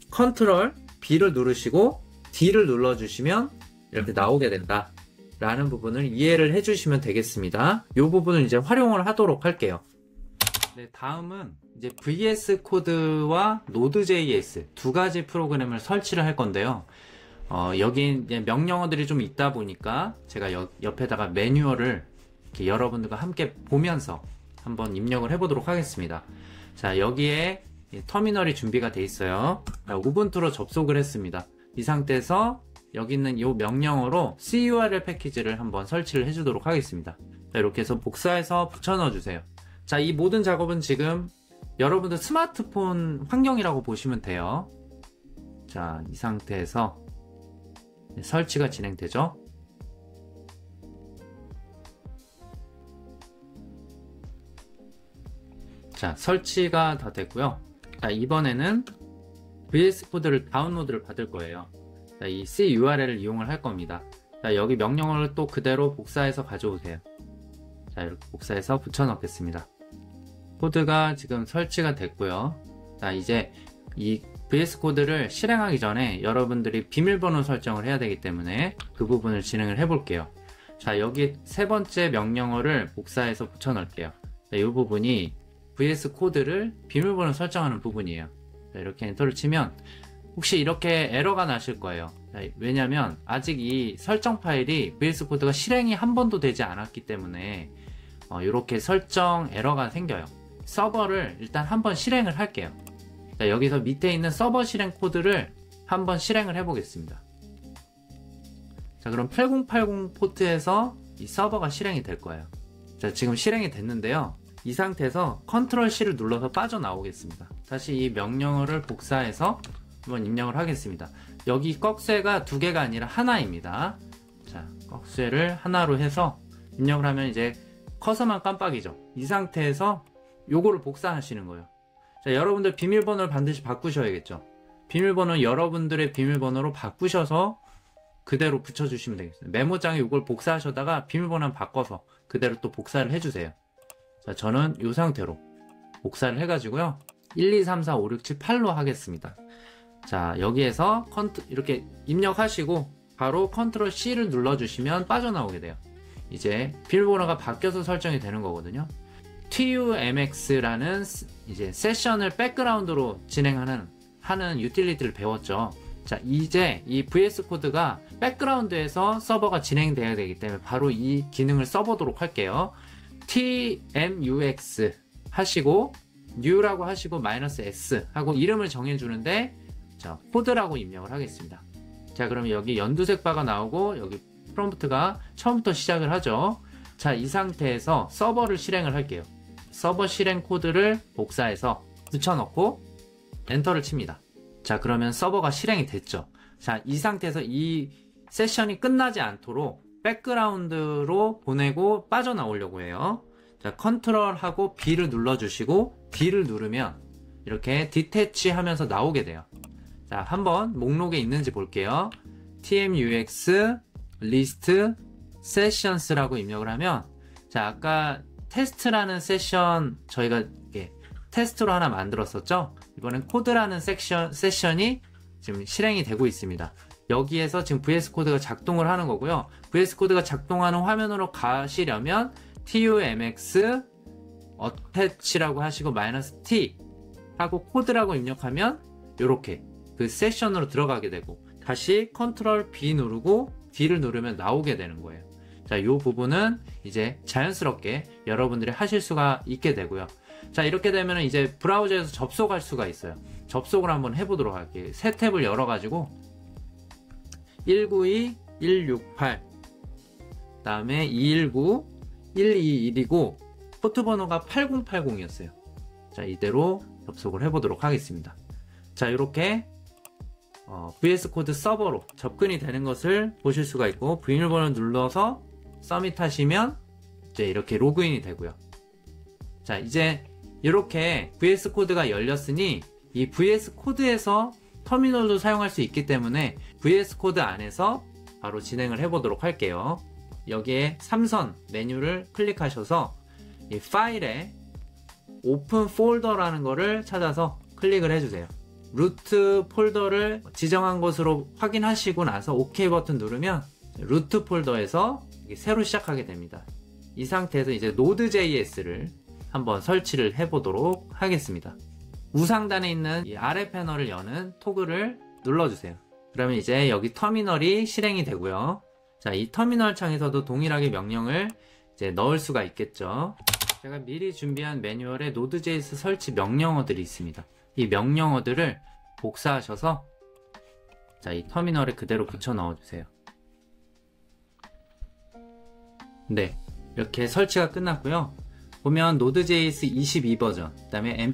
컨트롤 B를 누르시고 D를 눌러주시면 이렇게 나오게 된다 라는 부분을 이해를 해주시면 되겠습니다. 이 부분을 이제 활용을 하도록 할게요. 네, 다음은 이제 VS 코드와 Node.js 두 가지 프로그램을 설치를 할 건데요. 여기 이제 명령어들이 좀 있다 보니까 제가 옆에다가 매뉴얼을 이렇게 여러분들과 함께 보면서 한번 입력을 해보도록 하겠습니다. 자, 여기에 터미널이 준비가 돼 있어요. 우분투로 접속을 했습니다. 이 상태에서 여기 있는 이 명령어로 curl 패키지를 한번 설치를 해주도록 하겠습니다. 자, 이렇게 해서 복사해서 붙여 넣어주세요. 자, 이 모든 작업은 지금 여러분들 스마트폰 환경이라고 보시면 돼요. 자, 이 상태에서 설치가 진행되죠. 자, 설치가 다 됐고요. 자, 이번에는 VS 코드를 다운로드를 받을 거예요. 자, 이 curl을 이용을 할 겁니다. 자, 여기 명령어를 또 그대로 복사해서 가져오세요. 자, 이렇게 복사해서 붙여 넣겠습니다. 코드가 지금 설치가 됐고요. 자, 이제 이 VS 코드를 실행하기 전에 여러분들이 비밀번호 설정을 해야 되기 때문에 그 부분을 진행을 해 볼게요. 자, 여기 세 번째 명령어를 복사해서 붙여 넣을게요. 자, 이 부분이 VS 코드를 비밀번호 설정하는 부분이에요. 자, 이렇게 엔터를 치면 혹시 이렇게 에러가 나실 거예요. 자, 왜냐면 아직 이 설정 파일이 VS 코드가 실행이 한 번도 되지 않았기 때문에 이렇게 설정 에러가 생겨요. 서버를 일단 한번 실행을 할게요. 자, 여기서 밑에 있는 서버 실행 코드를 한번 실행을 해 보겠습니다. 자, 그럼 8080 포트에서 이 서버가 실행이 될 거예요. 자, 지금 실행이 됐는데요. 이 상태에서 컨트롤 C를 눌러서 빠져나오겠습니다. 다시 이 명령어를 복사해서 한번 입력을 하겠습니다. 여기 꺽쇠가 두 개가 아니라 하나입니다. 자, 꺽쇠를 하나로 해서 입력을 하면 이제 커서만 깜빡이죠. 이 상태에서 요거를 복사하시는 거예요. 자, 여러분들 비밀번호를 반드시 바꾸셔야겠죠. 비밀번호 여러분들의 비밀번호로 바꾸셔서 그대로 붙여주시면 되겠어요. 메모장에 이걸 복사하셔다가 비밀번호 바꿔서 그대로 또 복사를 해주세요. 자, 저는 이 상태로 복사를 해가지고요. 1, 2, 3, 4, 5, 6, 7, 8로 하겠습니다. 자, 여기에서 이렇게 입력하시고 바로 컨트롤 C를 눌러주시면 빠져나오게 돼요. 이제 비밀번호가 바뀌어서 설정이 되는 거거든요. TUMX라는 이제 세션을 백그라운드로 하는 유틸리티를 배웠죠. 자, 이제 이 VS 코드가 백그라운드에서 서버가 진행돼야 되기 때문에 바로 이 기능을 써보도록 할게요. TMUX 하시고 new라고 하시고 -s 하고 이름을 정해주는데, 자, 코드라고 입력을 하겠습니다. 자, 그러면 여기 연두색 바가 나오고 여기 프롬프트가 처음부터 시작을 하죠. 자, 이 상태에서 서버를 실행을 할게요. 서버 실행 코드를 복사해서 붙여넣고 엔터를 칩니다. 자, 그러면 서버가 실행이 됐죠. 자, 이 상태에서 이 세션이 끝나지 않도록 백그라운드로 보내고 빠져나오려고 해요. 자, 컨트롤하고 B를 눌러주시고 D를 누르면 이렇게 디태치 하면서 나오게 돼요. 자, 한번 목록에 있는지 볼게요. TMUX list sessions라고 입력을 하면, 자, 아까 테스트라는 세션 저희가 테스트로 하나 만들었었죠. 이번엔 코드라는 세션이 지금 실행이 되고 있습니다. 여기에서 지금 VS 코드가 작동을 하는 거고요. VS 코드가 작동하는 화면으로 가시려면 TUMX attach라고 하시고 -t 하고 코드라고 입력하면 이렇게 그 세션으로 들어가게 되고, 다시 컨트롤 B 누르고 D를 누르면 나오게 되는 거예요. 자, 이 부분은 이제 자연스럽게 여러분들이 하실 수가 있게 되고요. 자, 이렇게 되면 이제 브라우저에서 접속할 수가 있어요. 접속을 한번 해보도록 할게요. 새 탭을 열어가지고 192, 168, 그 다음에 219, 121이고 포트 번호가 8080이었어요. 자, 이대로 접속을 해보도록 하겠습니다. 자, 이렇게 VS 코드 서버로 접근이 되는 것을 보실 수가 있고, 비밀번호를 눌러서 서밋 하시면 이제 이렇게 로그인이 되고요. 자, 이제 이렇게 VS 코드가 열렸으니 이 VS 코드에서 터미널도 사용할 수 있기 때문에 VS 코드 안에서 바로 진행을 해보도록 할게요. 여기에 3선 메뉴를 클릭하셔서 이 파일에 오픈 폴더라는 거를 찾아서 클릭을 해주세요. 루트 폴더를 지정한 것으로 확인하시고 나서 OK 버튼 누르면 루트 폴더에서 새로 시작하게 됩니다. 이 상태에서 이제 Node.js를 한번 설치를 해보도록 하겠습니다. 우상단에 있는 이 아래 패널을 여는 토글을 눌러주세요. 그러면 이제 여기 터미널이 실행이 되고요. 자, 이 터미널 창에서도 동일하게 명령을 이제 넣을 수가 있겠죠. 제가 미리 준비한 매뉴얼에 Node.js 설치 명령어들이 있습니다. 이 명령어들을 복사하셔서, 자, 이 터미널에 그대로 붙여 넣어주세요. 네, 이렇게 설치가 끝났고요. 보면 Node.js 22 버전, 그 다음에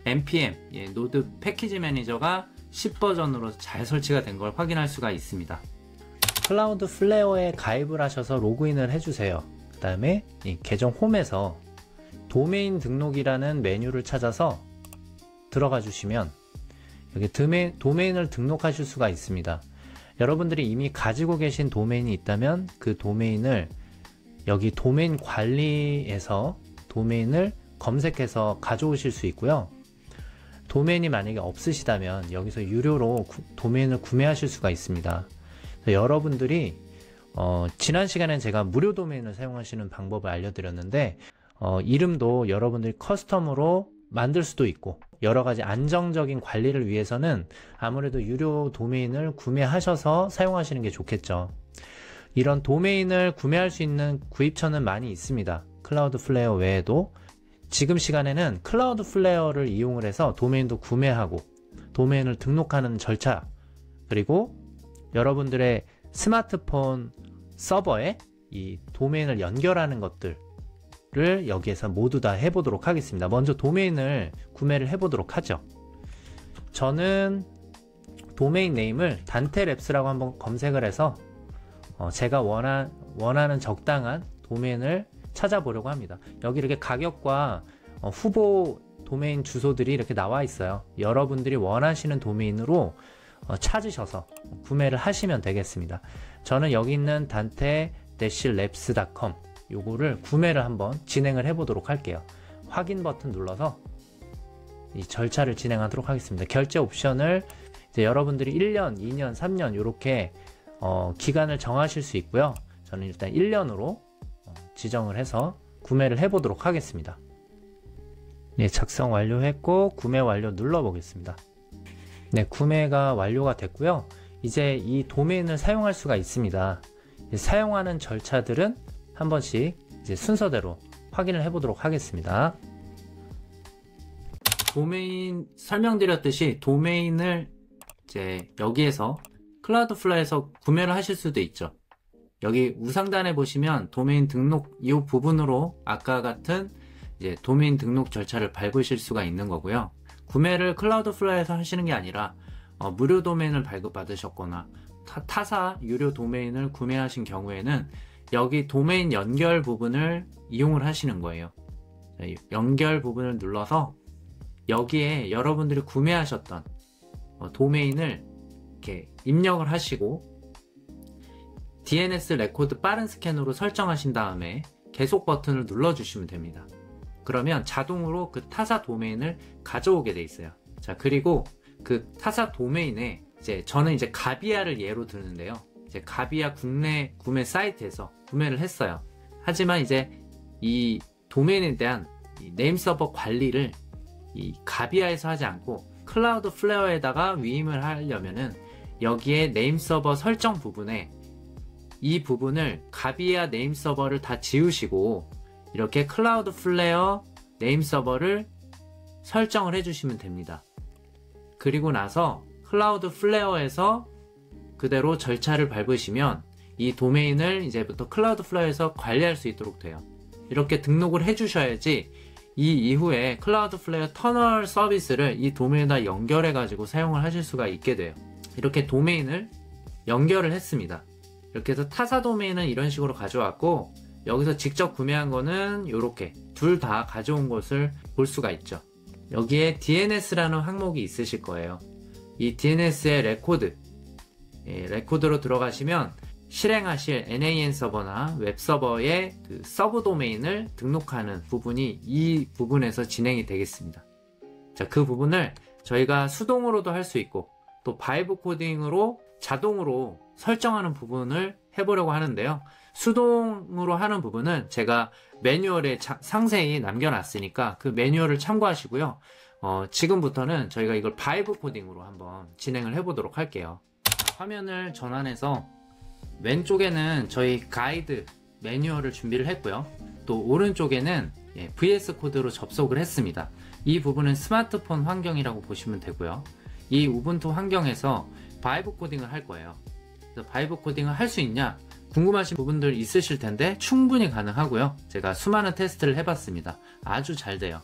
npm 노드 패키지 매니저가 10 버전으로 잘 설치가 된 걸 확인할 수가 있습니다. 클라우드 플레어에 가입을 하셔서 로그인을 해주세요. 그 다음에 이 계정 홈에서 도메인 등록이라는 메뉴를 찾아서 들어가 주시면 여기 도메인을 등록하실 수가 있습니다. 여러분들이 이미 가지고 계신 도메인이 있다면 그 도메인을 여기 도메인 관리에서 도메인을 검색해서 가져오실 수 있고요. 도메인이 만약에 없으시다면 여기서 유료로 도메인을 구매하실 수가 있습니다. 여러분들이 지난 시간엔 제가 무료 도메인을 사용하시는 방법을 알려드렸는데, 이름도 여러분들이 커스텀으로 만들 수도 있고, 여러가지 안정적인 관리를 위해서는 아무래도 유료 도메인을 구매하셔서 사용하시는 게 좋겠죠. 이런 도메인을 구매할 수 있는 구입처는 많이 있습니다. 클라우드 플레어 외에도 지금 시간에는 클라우드 플레어를 이용을 해서 도메인도 구매하고 도메인을 등록하는 절차, 그리고 여러분들의 스마트폰 서버에 이 도메인을 연결하는 것들을 여기에서 모두 다 해보도록 하겠습니다. 먼저 도메인을 구매를 해보도록 하죠. 저는 도메인 네임을 단테랩스라고 한번 검색을 해서 제가 원하는 적당한 도메인을 찾아보려고 합니다. 여기 이렇게 가격과 후보 도메인 주소들이 이렇게 나와 있어요. 여러분들이 원하시는 도메인으로 찾으셔서 구매를 하시면 되겠습니다. 저는 여기 있는 dante-labs.com 요거를 구매를 한번 진행을 해 보도록 할게요. 확인 버튼 눌러서 이 절차를 진행하도록 하겠습니다. 결제 옵션을 이제 여러분들이 1년, 2년, 3년 이렇게 기간을 정하실 수 있고요. 저는 일단 1년으로 지정을 해서 구매를 해 보도록 하겠습니다. 네, 작성 완료했고 구매 완료 눌러 보겠습니다. 네, 구매가 완료가 됐고요. 이제 이 도메인을 사용할 수가 있습니다. 사용하는 절차들은 한 번씩 이제 순서대로 확인을 해 보도록 하겠습니다. 도메인 설명드렸듯이 도메인을 이제 여기에서 클라우드플라이에서 구매를 하실 수도 있죠. 여기 우상단에 보시면 도메인 등록 이 부분으로 아까 같은 이제 도메인 등록 절차를 밟으실 수가 있는 거고요. 구매를 클라우드플라이에서 하시는 게 아니라 무료 도메인을 발급받으셨거나 타사 유료 도메인을 구매하신 경우에는 여기 도메인 연결 부분을 이용을 하시는 거예요. 연결 부분을 눌러서 여기에 여러분들이 구매하셨던 도메인을 이렇게 입력을 하시고 DNS 레코드 빠른 스캔으로 설정하신 다음에 계속 버튼을 눌러주시면 됩니다. 그러면 자동으로 그 타사 도메인을 가져오게 돼 있어요. 자, 그리고 그 타사 도메인에 저는 이제 가비아를 예로 드는데요. 이제 가비아 국내 구매 사이트에서 구매를 했어요. 하지만 이제 이 도메인에 대한 이 네임 서버 관리를 이 가비아에서 하지 않고 클라우드 플레어에다가 위임을 하려면은 여기에 네임 서버 설정 부분에 이 부분을 가비아 네임 서버를 다 지우시고 이렇게 클라우드 플레어 네임 서버를 설정을 해주시면 됩니다. 그리고 나서 클라우드 플레어에서 그대로 절차를 밟으시면 이 도메인을 이제부터 클라우드 플레어에서 관리할 수 있도록 돼요. 이렇게 등록을 해주셔야지 이 이후에 클라우드 플레어 터널 서비스를 이 도메인에다 연결해 가지고 사용을 하실 수가 있게 돼요. 이렇게 도메인을 연결을 했습니다. 이렇게 해서 타사 도메인은 이런 식으로 가져왔고 여기서 직접 구매한 거는 이렇게 둘 다 가져온 것을 볼 수가 있죠. 여기에 DNS라는 항목이 있으실 거예요. 이 DNS의 레코드, 레코드로 들어가시면 실행하실 NAN 서버나 웹 서버의 그 서브 도메인을 등록하는 부분이 이 부분에서 진행이 되겠습니다. 자, 그 부분을 저희가 수동으로도 할 수 있고 또 바이브 코딩으로 자동으로 설정하는 부분을 해보려고 하는데요. 수동으로 하는 부분은 제가 매뉴얼에 상세히 남겨놨으니까 그 매뉴얼을 참고하시고요. 지금부터는 저희가 이걸 바이브 코딩으로 한번 진행을 해보도록 할게요. 화면을 전환해서 왼쪽에는 저희 가이드 매뉴얼을 준비를 했고요. 또 오른쪽에는 VS 코드로 접속을 했습니다. 이 부분은 스마트폰 환경이라고 보시면 되고요. 이 우분투 환경에서 바이브 코딩을 할 거예요. 그래서 바이브 코딩을 할 수 있냐 궁금하신 부분들 있으실 텐데 충분히 가능하고요. 제가 수많은 테스트를 해봤습니다. 아주 잘 돼요.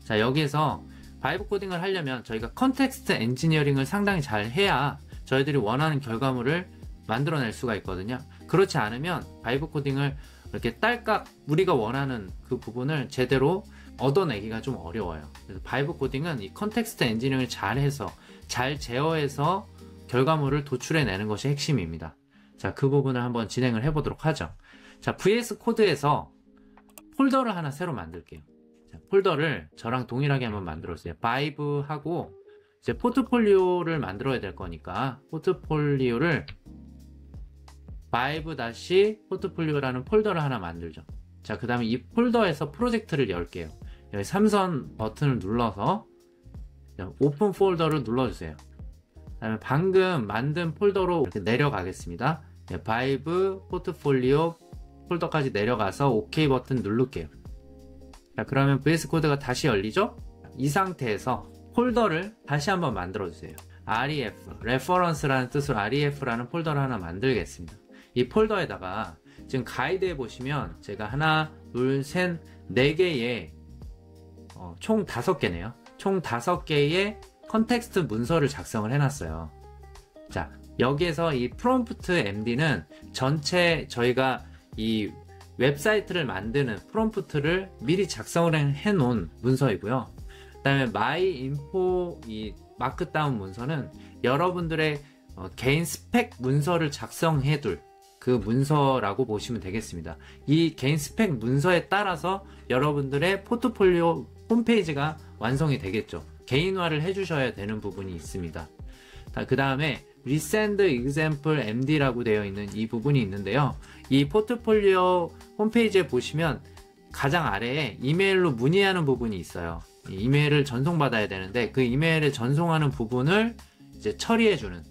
자, 여기에서 바이브 코딩을 하려면 저희가 컨텍스트 엔지니어링을 상당히 잘 해야 저희들이 원하는 결과물을 만들어낼 수가 있거든요. 그렇지 않으면 바이브 코딩을 이렇게 딸깍 우리가 원하는 그 부분을 제대로 얻어내기가 좀 어려워요. 그래서 바이브 코딩은 이 컨텍스트 엔지니어링을 잘해서 잘 제어해서 결과물을 도출해내는 것이 핵심입니다. 자, 그 부분을 한번 진행을 해보도록 하죠. 자, VS 코드에서 폴더를 하나 새로 만들게요. 자, 폴더를 저랑 동일하게 한번 만들었어요. 바이브 하고 이제 포트폴리오를 만들어야 될 거니까 포트폴리오를 바이브 다시 포트폴리오라는 폴더를 하나 만들죠. 자, 그 다음에 이 폴더에서 프로젝트를 열게요. 여기 삼선 버튼을 눌러서 오픈 폴더를 눌러주세요. 그 다음에 방금 만든 폴더로 이렇게 내려가겠습니다. 바이브 포트폴리오 폴더까지 내려가서 OK 버튼 누를게요. 자, 그러면 VS 코드가 다시 열리죠? 이 상태에서 폴더를 다시 한번 만들어주세요. REF, 레퍼런스라는 뜻으로 REF라는 폴더를 하나 만들겠습니다. 이 폴더에다가 지금 가이드에 보시면 제가 하나, 둘, 셋, 네 개의 총 5개네요. 총 5개의 컨텍스트 문서를 작성을 해놨어요. 자, 여기에서 이 프롬프트 MD는 전체 저희가 이 웹사이트를 만드는 프롬프트를 미리 작성을 해 놓은 문서이고요. 그 다음에 myinfo 이 마크다운 문서는 여러분들의 개인 스펙 문서를 작성해 둘 그 문서라고 보시면 되겠습니다. 이 개인 스펙 문서에 따라서 여러분들의 포트폴리오 홈페이지가 완성이 되겠죠. 개인화를 해주셔야 되는 부분이 있습니다. 그 다음에 Resend Example MD라고 되어 있는 이 부분이 있는데요. 이 포트폴리오 홈페이지에 보시면 가장 아래에 이메일로 문의하는 부분이 있어요. 이메일을 전송받아야 되는데 그 이메일을 전송하는 부분을 이제 처리해주는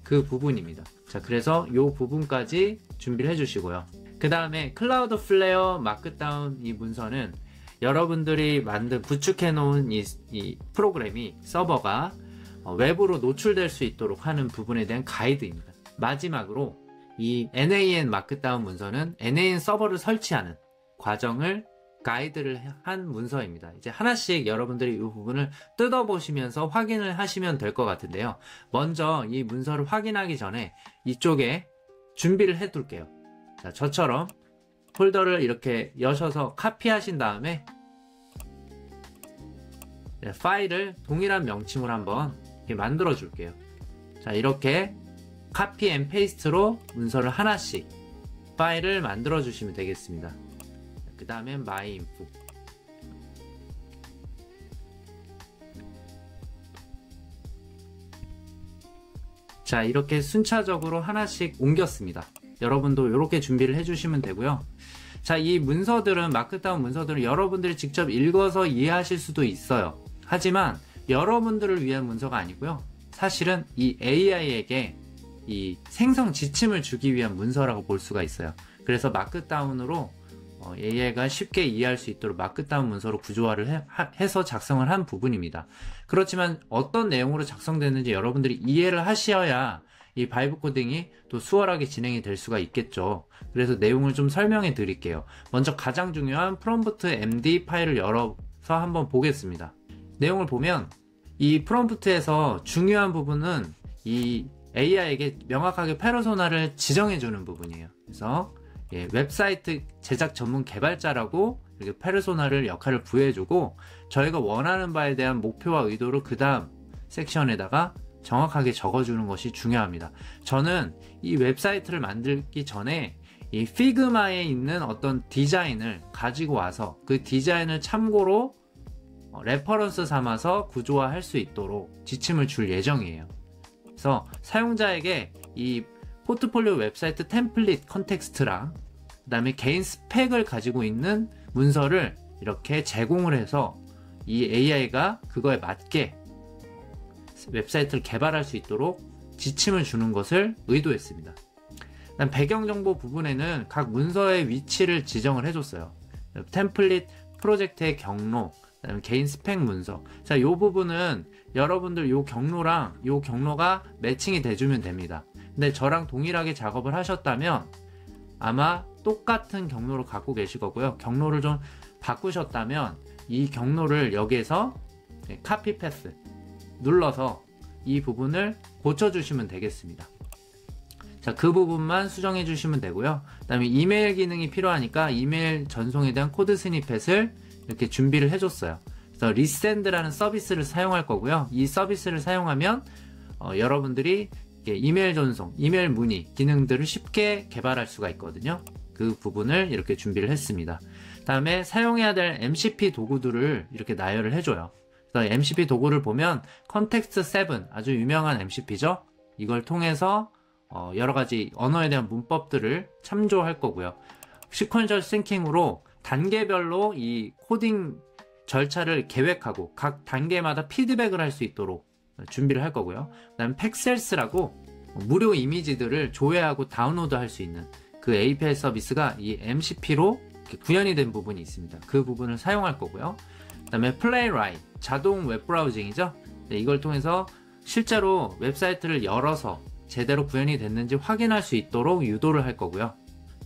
그 부분입니다. 자, 그래서 이 부분까지 준비를 해주시고요. 그 다음에 클라우드 플레어 마크다운 이 문서는 여러분들이 만든 구축해 놓은 이 프로그램이 서버가 외부로 노출될 수 있도록 하는 부분에 대한 가이드입니다. 마지막으로 이 NAN 마크다운 문서는 NAN 서버를 설치하는 과정을 가이드를 한 문서입니다. 이제 하나씩 여러분들이 이 부분을 뜯어보시면서 확인을 하시면 될 것 같은데요. 먼저 이 문서를 확인하기 전에 이쪽에 준비를 해 둘게요. 자, 저처럼 폴더를 이렇게 여셔서 카피하신 다음에 파일을 동일한 명칭으로 한번 이렇게 만들어 줄게요. 자, 이렇게 카피 앤 페이스트로 문서를 하나씩 파일을 만들어 주시면 되겠습니다. 그 다음에 myinfo. 자, 이렇게 순차적으로 하나씩 옮겼습니다. 여러분도 이렇게 준비를 해주시면 되고요. 자, 이 문서들은 마크다운 문서들은 여러분들이 직접 읽어서 이해하실 수도 있어요. 하지만 여러분들을 위한 문서가 아니고요. 사실은 이 AI에게 이 생성 지침을 주기 위한 문서라고 볼 수가 있어요. 그래서 마크다운으로 AI가 쉽게 이해할 수 있도록 마크다운 문서로 구조화를 해서 작성을 한 부분입니다. 그렇지만 어떤 내용으로 작성됐는지 여러분들이 이해를 하셔야 이 바이브 코딩이 또 수월하게 진행이 될 수가 있겠죠. 그래서 내용을 좀 설명해 드릴게요. 먼저 가장 중요한 프롬프트 MD 파일을 열어서 한번 보겠습니다. 내용을 보면 이 프롬프트에서 중요한 부분은 이 AI에게 명확하게 페르소나를 지정해 주는 부분이에요. 그래서 웹사이트 제작 전문 개발자라고 이렇게 페르소나를 역할을 부여해주고 저희가 원하는 바에 대한 목표와 의도를 그 다음 섹션에다가 정확하게 적어주는 것이 중요합니다. 저는 이 웹사이트를 만들기 전에 이 피그마에 있는 어떤 디자인을 가지고 와서 그 디자인을 참고로 레퍼런스 삼아서 구조화할 수 있도록 지침을 줄 예정이에요. 그래서 사용자에게 이 포트폴리오 웹사이트 템플릿 컨텍스트랑 그 다음에 개인 스펙을 가지고 있는 문서를 이렇게 제공을 해서 이 AI가 그거에 맞게 웹사이트를 개발할 수 있도록 지침을 주는 것을 의도했습니다. 그다음 배경정보 부분에는 각 문서의 위치를 지정을 해줬어요. 템플릿 프로젝트의 경로, 그다음에 개인 스펙 문서. 자, 이 부분은 여러분들 이 경로랑 이 경로가 매칭이 돼주면 됩니다. 근데 저랑 동일하게 작업을 하셨다면 아마 똑같은 경로를 갖고 계실 거고요. 경로를 좀 바꾸셨다면 이 경로를 여기에서 카피 패스 눌러서 이 부분을 고쳐주시면 되겠습니다. 자, 그 부분만 수정해 주시면 되고요. 그 다음에 이메일 기능이 필요하니까 이메일 전송에 대한 코드 스니펫을 이렇게 준비를 해줬어요. 그래서 리센드라는 서비스를 사용할 거고요. 이 서비스를 사용하면 여러분들이 이메일 전송, 이메일 문의 기능들을 쉽게 개발할 수가 있거든요. 그 부분을 이렇게 준비를 했습니다. 다음에 사용해야 될 MCP 도구들을 이렇게 나열을 해줘요. 그래서 MCP 도구를 보면 컨텍스트 7 아주 유명한 MCP죠. 이걸 통해서 여러가지 언어에 대한 문법들을 참조할 거고요. 시퀀셜 싱킹으로 단계별로 이 코딩 절차를 계획하고 각 단계마다 피드백을 할 수 있도록 준비를 할 거고요. 그 다음에 팩셀스라고 무료 이미지들을 조회하고 다운로드 할 수 있는 그 API 서비스가 이 MCP로 구현이 된 부분이 있습니다. 그 부분을 사용할 거고요. 그 다음에 플레이라이트, 자동 웹브라우징이죠. 이걸 통해서 실제로 웹사이트를 열어서 제대로 구현이 됐는지 확인할 수 있도록 유도를 할 거고요.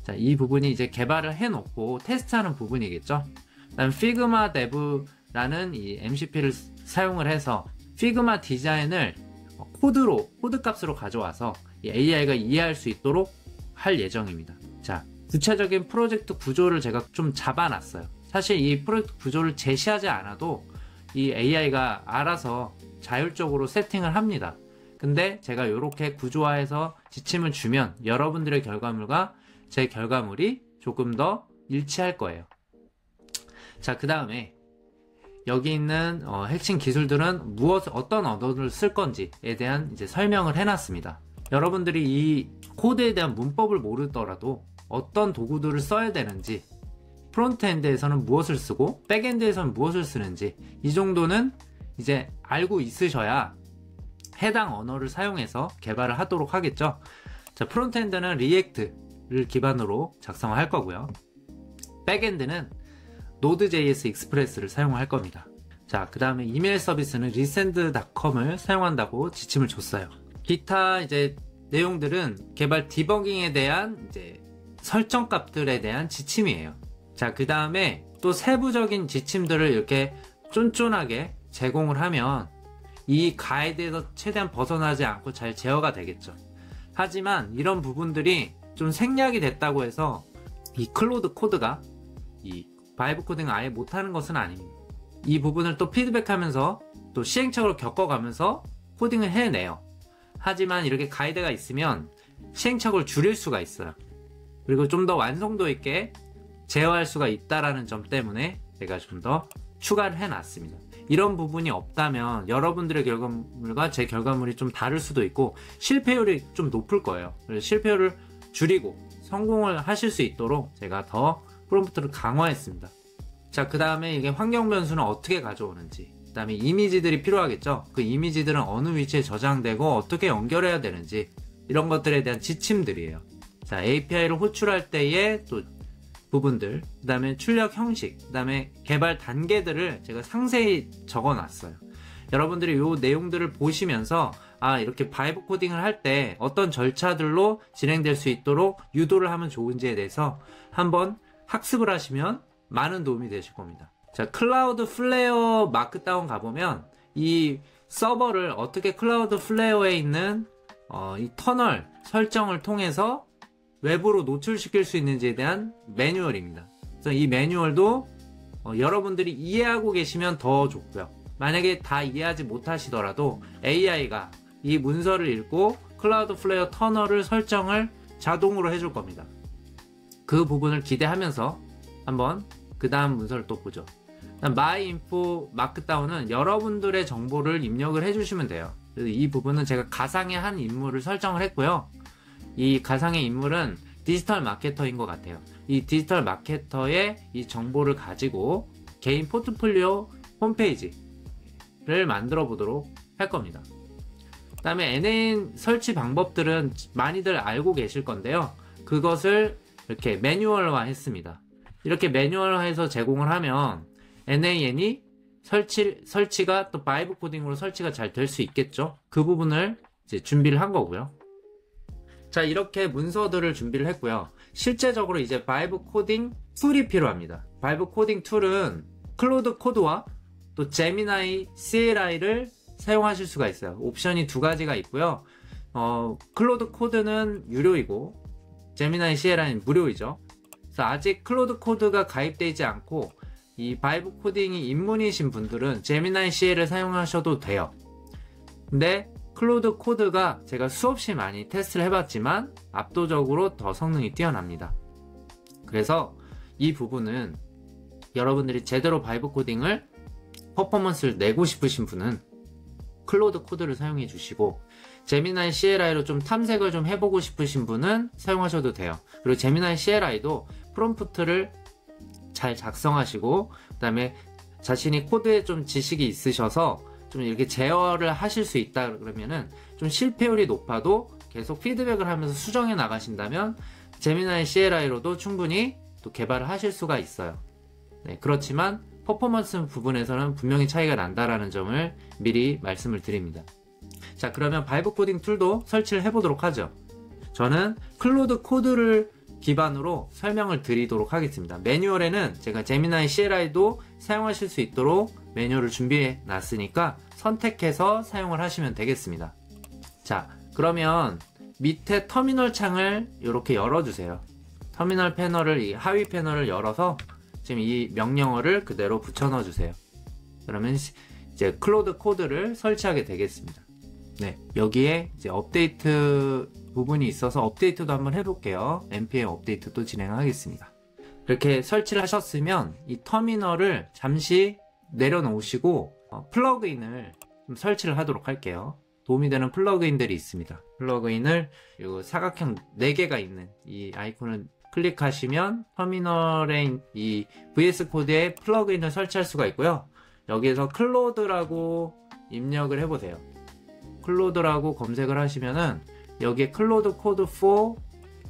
자, 이 부분이 이제 개발을 해놓고 테스트하는 부분이겠죠. 그 다음 피그마 데브라는 이 MCP를 사용을 해서 피그마 디자인을 코드 값으로 가져와서 이 AI가 이해할 수 있도록 할 예정입니다. 자, 구체적인 프로젝트 구조를 제가 좀 잡아놨어요. 사실 이 프로젝트 구조를 제시하지 않아도 이 AI가 알아서 자율적으로 세팅을 합니다. 근데 제가 이렇게 구조화해서 지침을 주면 여러분들의 결과물과 제 결과물이 조금 더 일치할 거예요. 자, 그 다음에 여기 있는 핵심 기술들은 어떤 언어를 쓸 건지에 대한 이제 설명을 해놨습니다. 여러분들이 이 코드에 대한 문법을 모르더라도 어떤 도구들을 써야 되는지, 프론트엔드에서는 무엇을 쓰고 백엔드에서는 무엇을 쓰는지 이 정도는 이제 알고 있으셔야 해당 언어를 사용해서 개발을 하도록 하겠죠. 자, 프론트엔드는 리액트를 기반으로 작성할 거고요. 백엔드는 Node.js 익스프레스를 사용할 겁니다. 자, 그 다음에 이메일 서비스는 resend.com을 사용한다고 지침을 줬어요. 기타 이제 내용들은 개발 디버깅에 대한 이제 설정 값들에 대한 지침이에요. 자, 그 다음에 또 세부적인 지침들을 이렇게 쫀쫀하게 제공을 하면 이 가이드에서 최대한 벗어나지 않고 잘 제어가 되겠죠. 하지만 이런 부분들이 좀 생략이 됐다고 해서 이 클로드 코드가 이 바이브 코딩을 아예 못하는 것은 아닙니다. 이 부분을 또 피드백하면서 또 시행착오를 겪어가면서 코딩을 해내요. 하지만 이렇게 가이드가 있으면 시행착오를 줄일 수가 있어요. 그리고 좀 더 완성도 있게 제어할 수가 있다라는 점 때문에 제가 좀 더 추가를 해놨습니다. 이런 부분이 없다면 여러분들의 결과물과 제 결과물이 좀 다를 수도 있고 실패율이 좀 높을 거예요. 그래서 실패율을 줄이고 성공을 하실 수 있도록 제가 더 프롬프트를 강화했습니다. 자, 그 다음에 이게 환경 변수는 어떻게 가져오는지, 그 다음에 이미지들이 필요하겠죠. 그 이미지들은 어느 위치에 저장되고 어떻게 연결해야 되는지 이런 것들에 대한 지침들이에요. 자, API를 호출할 때의 또 부분들, 그 다음에 출력 형식, 그 다음에 개발 단계들을 제가 상세히 적어놨어요. 여러분들이 이 내용들을 보시면서 이렇게 바이브 코딩을 할 때 어떤 절차들로 진행될 수 있도록 유도를 하면 좋은지에 대해서 한번 학습을 하시면 많은 도움이 되실 겁니다. 자, 클라우드 플레어 마크다운 가보면 이 서버를 어떻게 클라우드 플레어에 있는 이 터널 설정을 통해서 외부로 노출시킬 수 있는지에 대한 매뉴얼입니다. 그래서 이 매뉴얼도 여러분들이 이해하고 계시면 더 좋고요. 만약에 다 이해하지 못하시더라도 AI가 이 문서를 읽고 클라우드 플레어 터널을 설정을 자동으로 해줄 겁니다. 그 부분을 기대하면서 한번 그 다음 문서를 또 보죠. myinfo 마크다운은 여러분들의 정보를 입력을 해주시면 돼요. 그래서 이 부분은 제가 가상의 한 인물을 설정을 했고요. 이 가상의 인물은 디지털 마케터인 것 같아요. 이 디지털 마케터의 이 정보를 가지고 개인 포트폴리오 홈페이지를 만들어 보도록 할 겁니다. 그 다음에 NAN 설치 방법들은 많이들 알고 계실 건데요. 그것을 이렇게 매뉴얼화 했습니다. 이렇게 매뉴얼화해서 제공을 하면 NAN이 설치가 또 바이브 코딩으로 설치가 잘 될 수 있겠죠. 그 부분을 이제 준비를 한 거고요. 자, 이렇게 문서들을 준비를 했고요. 실제적으로 이제 바이브 코딩 툴이 필요합니다. 바이브 코딩 툴은 클로드 코드와 또 제미나이 CLI를 사용하실 수가 있어요. 옵션이 두 가지가 있고요. 클로드 코드는 유료이고 제미나이 CLI는 무료이죠. 그래서 아직 클로드 코드가 가입되지 않고 이 바이브 코딩이 입문이신 분들은 제미나이 CL을 사용하셔도 돼요. 근데 클로드 코드가 제가 수없이 많이 테스트를 해봤지만 압도적으로 더 성능이 뛰어납니다. 그래서 이 부분은 여러분들이 제대로 바이브 코딩을 퍼포먼스를 내고 싶으신 분은 클로드 코드를 사용해 주시고 제미나이 CLI로 좀 탐색을 좀 해보고 싶으신 분은 사용하셔도 돼요. 그리고 제미나이 CLI도 프롬프트를 잘 작성하시고 그 다음에 자신이 코드에 좀 지식이 있으셔서 좀 이렇게 제어를 하실 수 있다 그러면은 좀 실패율이 높아도 계속 피드백을 하면서 수정해 나가신다면 제미나이 CLI로도 충분히 또 개발을 하실 수가 있어요. 네, 그렇지만 퍼포먼스 부분에서는 분명히 차이가 난다라는 점을 미리 말씀을 드립니다. 자, 그러면 바이브 코딩 툴도 설치를 해보도록 하죠. 저는 클로드 코드를 기반으로 설명을 드리도록 하겠습니다. 매뉴얼에는 제가 제미나이 CLI도 사용하실 수 있도록 매뉴얼을 준비해 놨으니까 선택해서 사용을 하시면 되겠습니다. 자, 그러면 밑에 터미널 창을 이렇게 열어주세요. 터미널 패널을 이 하위 패널을 열어서 지금 이 명령어를 그대로 붙여 넣어 주세요. 그러면 이제 클로드 코드를 설치하게 되겠습니다. 네, 여기에 이제 업데이트 부분이 있어서 업데이트도 한번 해볼게요. npm 업데이트도 진행하겠습니다. 이렇게 설치를 하셨으면 이 터미널을 잠시 내려놓으시고 플러그인을 좀 설치를 하도록 할게요. 도움이 되는 플러그인들이 있습니다. 플러그인을 이 사각형 4개가 있는 이 아이콘을 클릭하시면 터미널에 이 VS 코드에 플러그인을 설치할 수가 있고요. 여기에서 클로드라고 입력을 해보세요. 클로드라고 검색을 하시면은 여기에 클로드 코드 4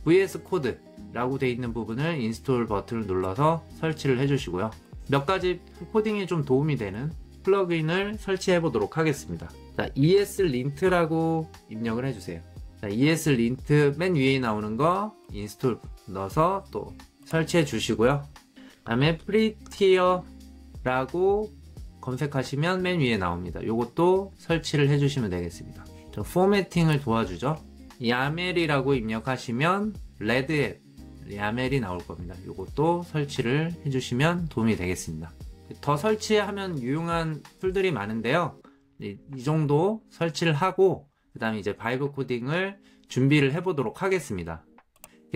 VS 코드 라고 되어 있는 부분을 인스톨 버튼을 눌러서 설치를 해주시고요. 몇 가지 코딩에 좀 도움이 되는 플러그인을 설치해 보도록 하겠습니다. 자, ESLint라고 입력을 해주세요. 자, ESLint 맨 위에 나오는 거 인스톨 넣어서 또 설치해 주시고요. 그 다음에 prettier라고 검색하시면 맨 위에 나옵니다. 요것도 설치를 해주시면 되겠습니다. 저 포매팅을 도와주죠. 야멜이라고 입력하시면 레드햇 야멜이 나올 겁니다. 요것도 설치를 해주시면 도움이 되겠습니다. 더 설치하면 유용한 툴들이 많은데요. 이 정도 설치를 하고 그 다음에 이제 바이브 코딩을 준비를 해보도록 하겠습니다.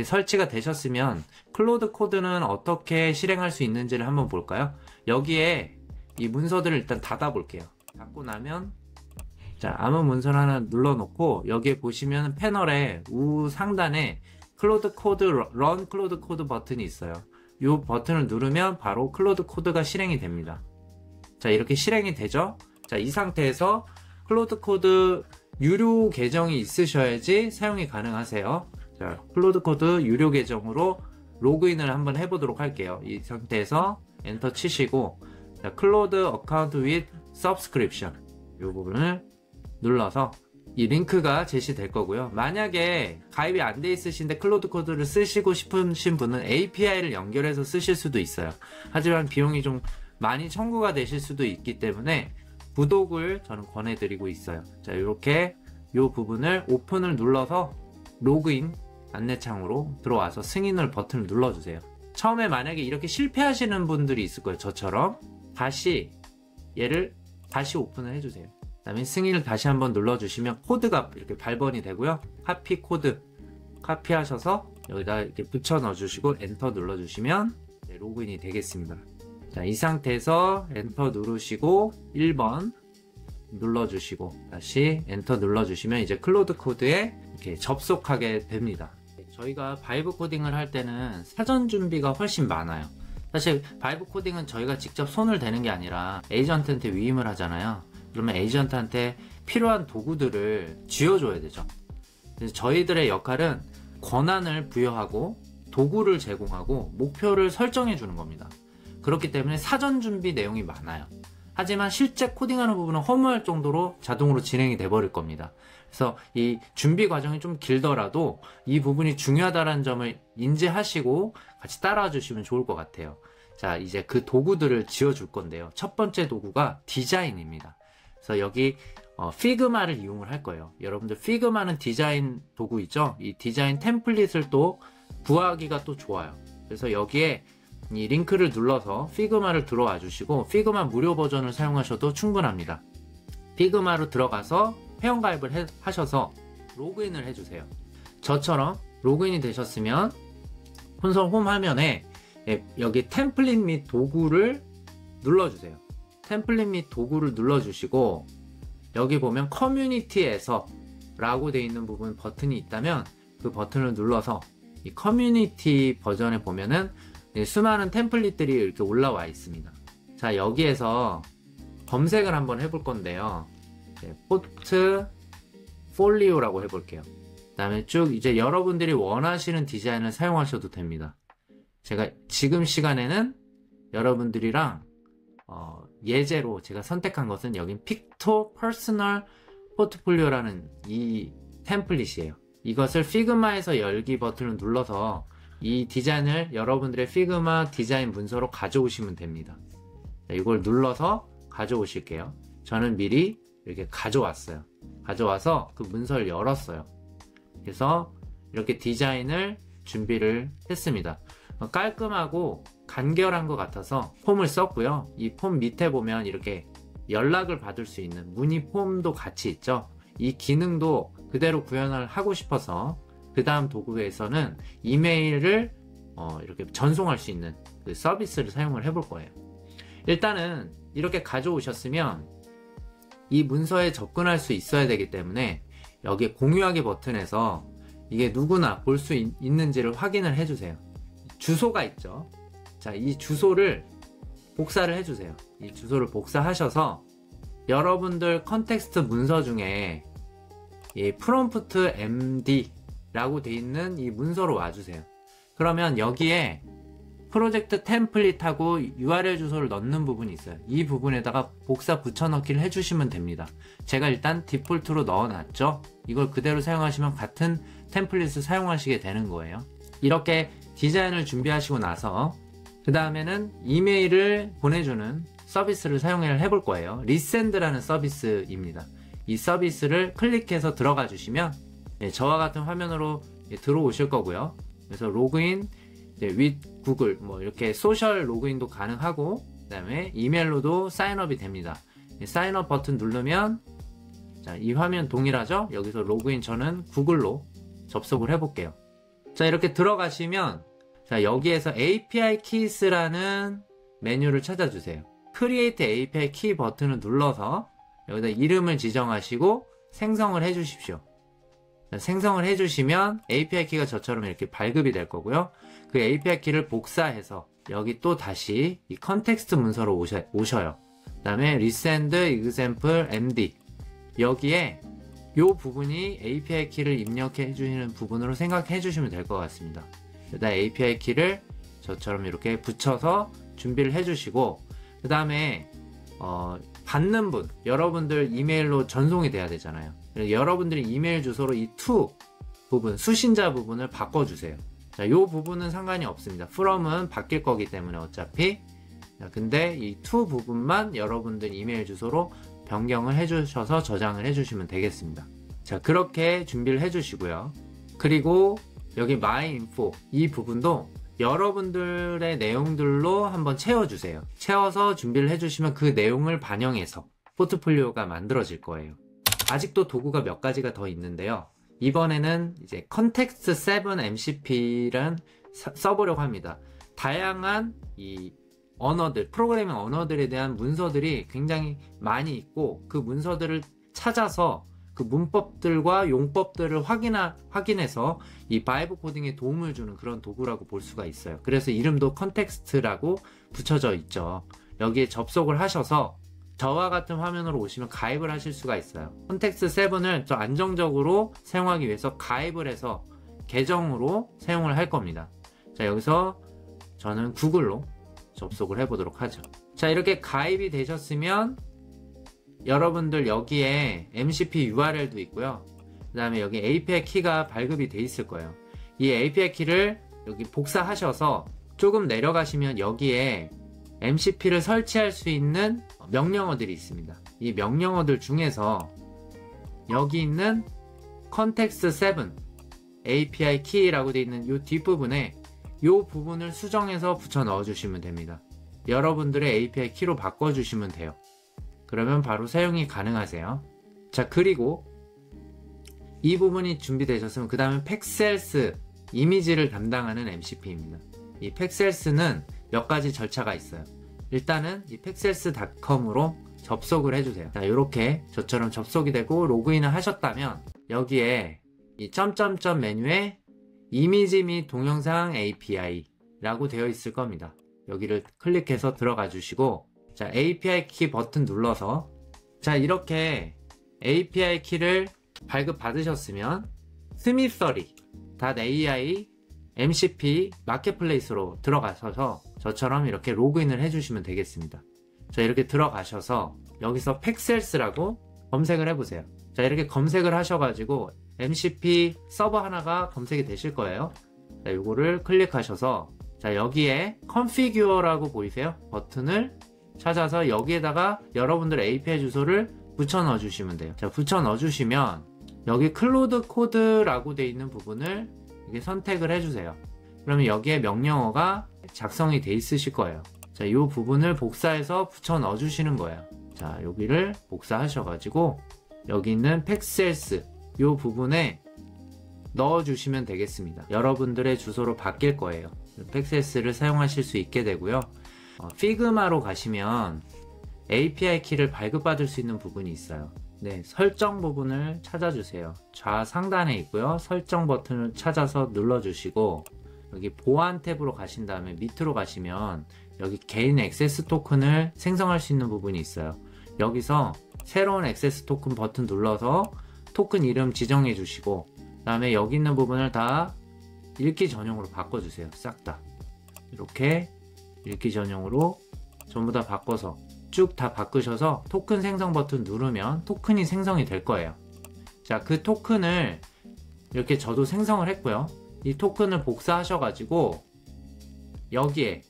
설치가 되셨으면 클로드 코드는 어떻게 실행할 수 있는지를 한번 볼까요? 여기에 이 문서들을 일단 닫아 볼게요. 닫고 나면 자, 아무 문서를 하나 눌러놓고 여기에 보시면 패널에 우상단에 클로드 코드 런 클로드 코드 버튼이 있어요. 이 버튼을 누르면 바로 클로드 코드가 실행이 됩니다. 자, 이렇게 실행이 되죠. 자, 이 상태에서 클로드 코드 유료 계정이 있으셔야지 사용이 가능하세요. 자, 클로드 코드 유료 계정으로 로그인을 한번 해보도록 할게요. 이 상태에서 엔터 치시고 자, 클로드 어카운트 with subscription 이 부분을 눌러서 이 링크가 제시될 거고요. 만약에 가입이 안 돼 있으신데 클로드 코드를 쓰시고 싶으신 분은 API를 연결해서 쓰실 수도 있어요. 하지만 비용이 좀 많이 청구가 되실 수도 있기 때문에 구독을 저는 권해드리고 있어요. 자, 이렇게 이 부분을 오픈을 눌러서 로그인 안내창으로 들어와서 승인을 버튼을 눌러주세요. 처음에 만약에 이렇게 실패하시는 분들이 있을 거예요. 저처럼 얘를 다시 오픈을 해주세요. 그 다음에 승인을 다시 한번 눌러주시면 코드가 이렇게 발번이 되고요. 카피 코드 카피하셔서 여기다 이렇게 붙여 넣어주시고 엔터 눌러주시면 로그인이 되겠습니다. 자, 이 상태에서 엔터 누르시고 1번 눌러주시고 다시 엔터 눌러주시면 이제 클로드 코드에 이렇게 접속하게 됩니다. 저희가 바이브 코딩을 할 때는 사전 준비가 훨씬 많아요. 사실 바이브 코딩은 저희가 직접 손을 대는 게 아니라 에이전트한테 위임을 하잖아요. 그러면 에이전트한테 필요한 도구들을 쥐어줘야 되죠. 그래서 저희들의 역할은 권한을 부여하고 도구를 제공하고 목표를 설정해 주는 겁니다. 그렇기 때문에 사전 준비 내용이 많아요. 하지만 실제 코딩하는 부분은 허무할 정도로 자동으로 진행이 돼 버릴 겁니다. 그래서 이 준비 과정이 좀 길더라도 이 부분이 중요하다는 점을 인지하시고 같이 따라와 주시면 좋을 것 같아요. 자, 이제 그 도구들을 지어줄 건데요. 첫 번째 도구가 디자인입니다. 그래서 여기 피그마를 이용을 할 거예요. 여러분들 피그마는 디자인 도구이죠. 이 디자인 템플릿을 또 구하기가 또 좋아요. 그래서 여기에 이 링크를 눌러서 피그마를 들어와 주시고 피그마 무료 버전을 사용하셔도 충분합니다. 피그마로 들어가서 회원가입을 하셔서 로그인을 해주세요. 저처럼 로그인이 되셨으면 콘솔 홈 화면에 여기 템플릿 및 도구를 눌러주세요. 템플릿 및 도구를 눌러주시고 여기 보면 커뮤니티에서 라고 되어 있는 부분 버튼이 있다면 그 버튼을 눌러서 이 커뮤니티 버전에 보면은 수많은 템플릿들이 이렇게 올라와 있습니다. 자, 여기에서 검색을 한번 해볼 건데요. 포트폴리오라고 해볼게요. 그 다음에 쭉 이제 여러분들이 원하시는 디자인을 사용하셔도 됩니다. 제가 지금 시간에는 여러분들이랑 예제로 제가 선택한 것은 여긴 픽토 퍼스널 포트폴리오라는 이 템플릿이에요. 이것을 피그마에서 열기 버튼을 눌러서 이 디자인을 여러분들의 피그마 디자인 문서로 가져오시면 됩니다. 이걸 눌러서 가져오실게요. 저는 미리 이렇게 가져왔어요. 가져와서 그 문서를 열었어요. 그래서 이렇게 디자인을 준비를 했습니다. 깔끔하고 간결한 것 같아서 폼을 썼고요. 이 폼 밑에 보면 이렇게 연락을 받을 수 있는 문의 폼도 같이 있죠. 이 기능도 그대로 구현을 하고 싶어서 그 다음 도구에서는 이메일을 이렇게 전송할 수 있는 그 서비스를 사용을 해볼 거예요. 일단은 이렇게 가져오셨으면 이 문서에 접근할 수 있어야 되기 때문에 여기 공유하기 버튼에서 이게 누구나 볼 수 있는지를 확인을 해주세요. 주소가 있죠. 자, 이 주소를 복사를 해주세요. 이 주소를 복사하셔서 여러분들 컨텍스트 문서 중에 이 프롬프트 md라고 돼 있는 이 문서로 와주세요. 그러면 여기에 프로젝트 템플릿하고 URL 주소를 넣는 부분이 있어요. 이 부분에다가 복사 붙여넣기를 해주시면 됩니다. 제가 일단 디폴트로 넣어놨죠. 이걸 그대로 사용하시면 같은 템플릿을 사용하시게 되는 거예요. 이렇게 디자인을 준비하시고 나서 그 다음에는 이메일을 보내주는 서비스를 사용을 해볼 거예요. 리센드라는 서비스입니다. 이 서비스를 클릭해서 들어가 주시면 저와 같은 화면으로 들어오실 거고요. 그래서 로그인 with 구글 이렇게 소셜 로그인도 가능하고 그 다음에 이메일로도 사인업이 됩니다. 사인업 버튼 누르면 자, 이 화면 동일하죠? 여기서 로그인 저는 구글로 접속을 해볼게요. 자, 이렇게 들어가시면 자, 여기에서 API Keys라는 메뉴를 찾아주세요. Create API Key 버튼을 눌러서 여기다 이름을 지정하시고 생성을 해주십시오. 자, 생성을 해주시면 API 키가 저처럼 이렇게 발급이 될 거고요. 그 API 키를 복사해서 여기 또 다시 이 컨텍스트 문서로 오셔요. 그 다음에 Resend Example MD 여기에 요 부분이 API 키를 입력해 주시는 부분으로 생각해 주시면 될 것 같습니다. 일단 API 키를 저처럼 이렇게 붙여서 준비를 해 주시고 그 다음에 받는 분, 여러분들 이메일로 전송이 돼야 되잖아요. 여러분들이 이메일 주소로 이 to 부분, 수신자 부분을 바꿔주세요. 자, 요 부분은 상관이 없습니다. from은 바뀔 거기 때문에 어차피. 자, 근데 이 to 부분만 여러분들 이메일 주소로 변경을 해주셔서 저장을 해주시면 되겠습니다. 자, 그렇게 준비를 해주시고요. 그리고 여기 my info 이 부분도 여러분들의 내용들로 한번 채워주세요. 채워서 준비를 해주시면 그 내용을 반영해서 포트폴리오가 만들어질 거예요. 아직도 도구가 몇 가지가 더 있는데요. 이번에는 이제 컨텍스트 7 MCP를 써보려고 합니다. 다양한 이 언어들, 프로그래밍 언어들에 대한 문서들이 굉장히 많이 있고 그 문서들을 찾아서 그 문법들과 용법들을 확인해서 이 바이브 코딩에 도움을 주는 그런 도구라고 볼 수가 있어요. 그래서 이름도 컨텍스트라고 붙여져 있죠. 여기에 접속을 하셔서 저와 같은 화면으로 오시면 가입을 하실 수가 있어요. 컨텍스트 7을 더 안정적으로 사용하기 위해서 가입을 해서 계정으로 사용을 할 겁니다. 자, 여기서 저는 구글로 접속을 해보도록 하죠. 자, 이렇게 가입이 되셨으면 여러분들 여기에 MCP URL도 있고요. 그 다음에 여기 API 키가 발급이 돼 있을 거예요. 이 API 키를 여기 복사하셔서 조금 내려가시면 여기에 MCP를 설치할 수 있는 명령어들이 있습니다. 이 명령어들 중에서 여기 있는 컨텍스트 7 API 키라고 되어 있는 이 뒷부분에 이 부분을 수정해서 붙여 넣어 주시면 됩니다. 여러분들의 API 키로 바꿔주시면 돼요. 그러면 바로 사용이 가능하세요. 자, 그리고 이 부분이 준비되셨으면 그 다음에 팩셀스 이미지를 담당하는 MCP입니다. 이 팩셀스는 몇 가지 절차가 있어요. 일단은 이 팩셀스.com으로 접속을 해주세요. 자, 이렇게 저처럼 접속이 되고 로그인을 하셨다면 여기에 이 점점점 메뉴에 이미지 및 동영상 API 라고 되어 있을 겁니다. 여기를 클릭해서 들어가 주시고 자, API 키 버튼 눌러서 자, 이렇게 API 키를 발급 받으셨으면 스미서리.ai MCP 마켓플레이스로 들어가셔서 저처럼 이렇게 로그인을 해주시면 되겠습니다. 자, 이렇게 들어가셔서 여기서 팩셀스라고 검색을 해보세요. 자, 이렇게 검색을 하셔가지고 MCP 서버 하나가 검색이 되실 거예요. 자, 이거를 클릭하셔서 자, 여기에 Configure라고 보이세요? 버튼을 찾아서 여기에다가 여러분들 API 주소를 붙여 넣어주시면 돼요. 자, 붙여 넣어주시면 여기 클로드 코드라고 되어 있는 부분을 이렇게 선택을 해주세요. 그러면 여기에 명령어가 작성이 돼 있으실 거예요. 자, 이 부분을 복사해서 붙여 넣어 주시는 거예요. 자, 여기를 복사하셔가지고 여기 있는 팩셀스 이 부분에 넣어 주시면 되겠습니다. 여러분들의 주소로 바뀔 거예요. 팩셀스를 사용하실 수 있게 되고요. 피그마로 가시면 API 키를 발급받을 수 있는 부분이 있어요. 네, 설정 부분을 찾아주세요. 좌상단에 있고요. 설정 버튼을 찾아서 눌러주시고 여기 보안 탭으로 가신 다음에 밑으로 가시면 여기 개인 액세스 토큰을 생성할 수 있는 부분이 있어요. 여기서 새로운 액세스 토큰 버튼 눌러서 토큰 이름 지정해 주시고 그 다음에 여기 있는 부분을 다 읽기 전용으로 바꿔주세요. 싹 다 이렇게 읽기 전용으로 전부 다 바꿔서 쭉 다 바꾸셔서 토큰 생성 버튼 누르면 토큰이 생성이 될 거예요. 자, 그 토큰을 이렇게 저도 생성을 했고요. 이 토큰을 복사하셔가지고 여기에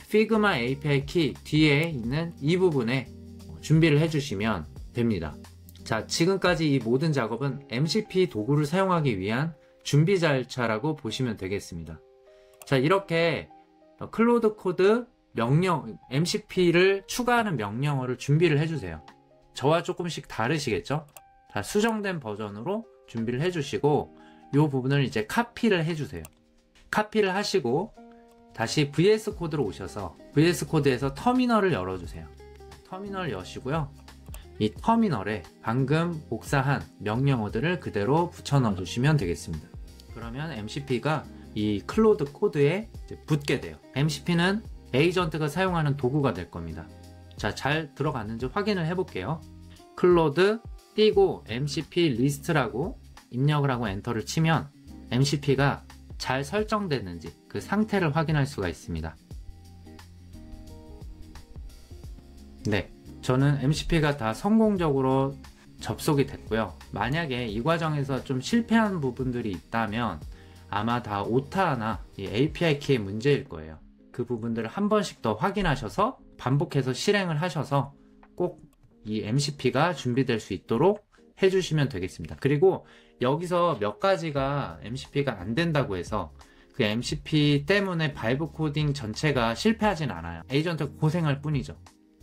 피그마 API 키 뒤에 있는 이 부분에 준비를 해주시면 됩니다. 자, 지금까지 이 모든 작업은 MCP 도구를 사용하기 위한 준비 절차라고 보시면 되겠습니다. 자, 이렇게 클로드 코드 명령, MCP를 추가하는 명령어를 준비를 해주세요. 저와 조금씩 다르시겠죠? 자, 수정된 버전으로 준비를 해주시고 이 부분을 이제 카피를 해주세요. 카피를 하시고 다시 VS 코드로 오셔서 VS 코드에서 터미널을 열어주세요. 터미널 여시고요. 이 터미널에 방금 복사한 명령어들을 그대로 붙여 넣어 주시면 되겠습니다. 그러면 MCP가 이 클로드 코드에 이제 붙게 돼요. MCP는 에이전트가 사용하는 도구가 될 겁니다. 자, 잘 들어갔는지 확인을 해볼게요. 클로드 띄고 MCP 리스트라고 입력을 하고 엔터를 치면 MCP가 잘 설정됐는지 그 상태를 확인할 수가 있습니다. 네, 저는 MCP가 다 성공적으로 접속이 됐고요. 만약에 이 과정에서 좀 실패한 부분들이 있다면 아마 다 오타나 이 API 키의 문제일 거예요. 그 부분들을 한 번씩 더 확인하셔서 반복해서 실행을 하셔서 꼭 이 MCP가 준비될 수 있도록 해주시면 되겠습니다. 그리고 여기서 몇 가지가 MCP가 안 된다고 해서 그 MCP 때문에 바이브 코딩 전체가 실패하진 않아요. 에이전트가 고생할 뿐이죠.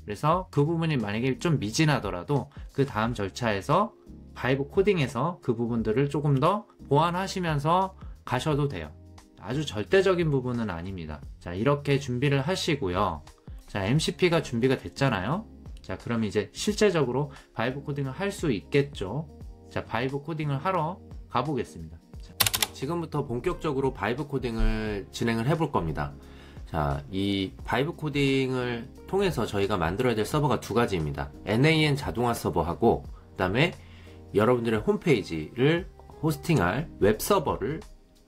그래서 그 부분이 만약에 좀 미진하더라도 그 다음 절차에서 바이브 코딩에서 그 부분들을 조금 더 보완하시면서 가셔도 돼요. 아주 절대적인 부분은 아닙니다. 자, 이렇게 준비를 하시고요. 자, MCP가 준비가 됐잖아요. 자, 그럼 이제 실제적으로 바이브 코딩을 할 수 있겠죠. 자, 바이브 코딩을 하러 가보겠습니다. 자, 지금부터 본격적으로 바이브 코딩을 진행을 해볼 겁니다. 자, 이 바이브 코딩을 통해서 저희가 만들어야 될 서버가 두 가지입니다. NAN 자동화 서버하고 그 다음에 여러분들의 홈페이지를 호스팅할 웹 서버를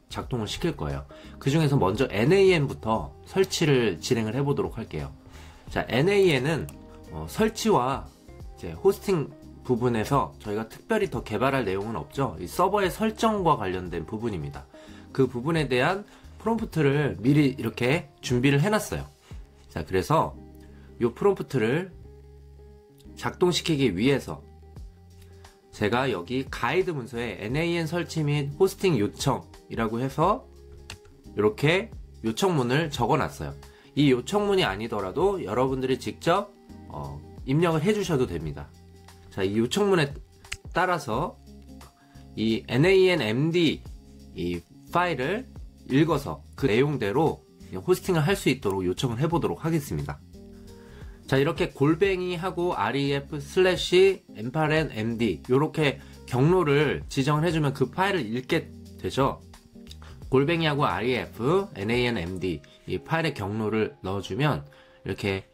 작동을 시킬 거예요. 그 중에서 먼저 NAN부터 설치를 진행을 해보도록 할게요. 자, NAN은 설치와 이제 호스팅 부분에서 저희가 특별히 더 개발할 내용은 없죠. 이 서버의 설정과 관련된 부분입니다. 그 부분에 대한 프롬프트를 미리 이렇게 준비를 해놨어요. 자, 그래서 이 프롬프트를 작동시키기 위해서 제가 여기 가이드 문서에 NAN 설치 및 호스팅 요청이라고 해서 이렇게 요청문을 적어놨어요. 이 요청문이 아니더라도 여러분들이 직접 입력을 해주셔도 됩니다. 자, 이 요청문에 따라서 이 NANMD 이 파일을 읽어서 그 내용대로 호스팅을 할 수 있도록 요청을 해보도록 하겠습니다. 자, 이렇게 골뱅이 하고 ref /m8n md 이렇게 경로를 지정을 해주면 그 파일을 읽게 되죠. 골뱅이하고 ref nan md 이 파일의 경로를 넣어주면 이렇게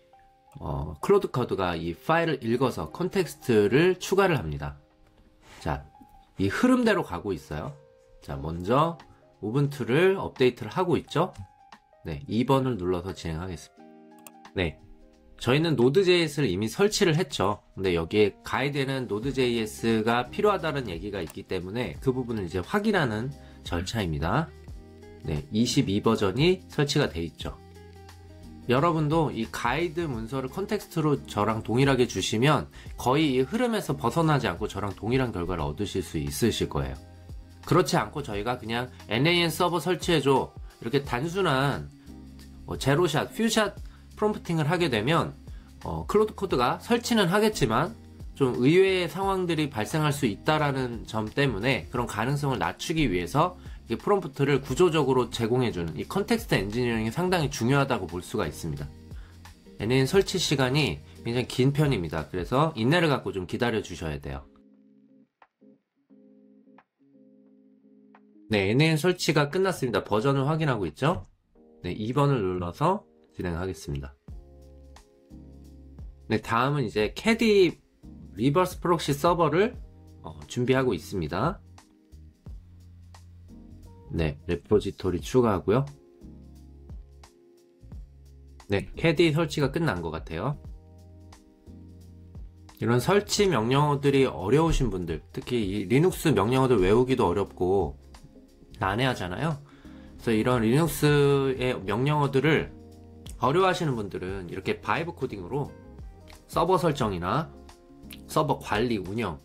클로드 코드가 이 파일을 읽어서 컨텍스트를 추가를 합니다. 자, 이 흐름대로 가고 있어요. 자, 먼저 우분투를 업데이트를 하고 있죠. 네, 2번을 눌러서 진행하겠습니다. 네, 저희는 Node.js를 이미 설치를 했죠. 근데 여기에 가이드에는 Node.js가 필요하다는 얘기가 있기 때문에 그 부분을 이제 확인하는 절차입니다. 네, 22버전이 설치가 돼 있죠. 여러분도 이 가이드 문서를 컨텍스트로 저랑 동일하게 주시면 거의 이 흐름에서 벗어나지 않고 저랑 동일한 결과를 얻으실 수 있으실 거예요. 그렇지 않고 저희가 그냥 NAN 서버 설치해줘 이렇게 단순한 제로샷, 퓨샷 프롬프팅을 하게 되면 클로드 코드가 설치는 하겠지만 좀 의외의 상황들이 발생할 수 있다라는 점 때문에 그런 가능성을 낮추기 위해서 이 프롬프트를 구조적으로 제공해주는 이 컨텍스트 엔지니어링이 상당히 중요하다고 볼 수가 있습니다. NAN 설치 시간이 굉장히 긴 편입니다. 그래서 인내를 갖고 좀 기다려 주셔야 돼요. 네, NAN 설치가 끝났습니다. 버전을 확인하고 있죠? 네, 2번을 눌러서 진행하겠습니다. 네, 다음은 이제 캐디 리버스 프록시 서버를 준비하고 있습니다. 네, 레포지토리 추가하고요. 네, 캐디 설치가 끝난 것 같아요. 이런 설치 명령어들이 어려우신 분들, 특히 이 리눅스 명령어들 외우기도 어렵고 난해하잖아요. 그래서 이런 리눅스의 명령어들을 어려워하시는 분들은 이렇게 바이브 코딩으로 서버 설정이나 서버 관리, 운영을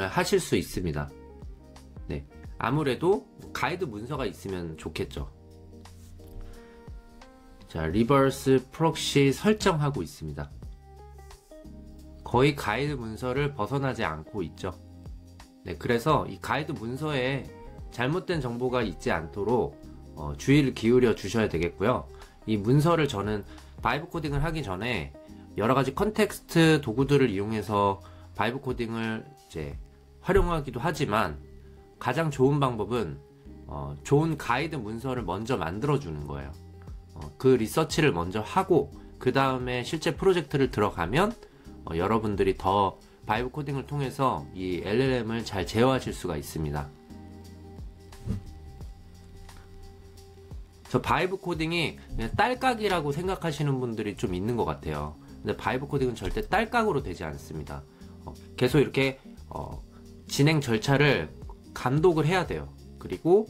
하실 수 있습니다. 네, 아무래도 가이드 문서가 있으면 좋겠죠. 자, 리버스 프록시 설정하고 있습니다. 거의 가이드 문서를 벗어나지 않고 있죠. 네, 그래서 이 가이드 문서에 잘못된 정보가 있지 않도록 주의를 기울여 주셔야 되겠고요. 이 문서를 저는 바이브 코딩을 하기 전에 여러 가지 컨텍스트 도구들을 이용해서 바이브 코딩을 이제 활용하기도 하지만 가장 좋은 방법은 좋은 가이드 문서를 먼저 만들어 주는 거예요. 그 리서치를 먼저 하고 그 다음에 실제 프로젝트를 들어가면 여러분들이 더 바이브 코딩을 통해서 이 LLM을 잘 제어하실 수가 있습니다. 저 바이브 코딩이 그냥 딸깍이라고 생각하시는 분들이 좀 있는 것 같아요. 근데 바이브 코딩은 절대 딸깍으로 되지 않습니다. 계속 이렇게 진행 절차를 감독을 해야 돼요. 그리고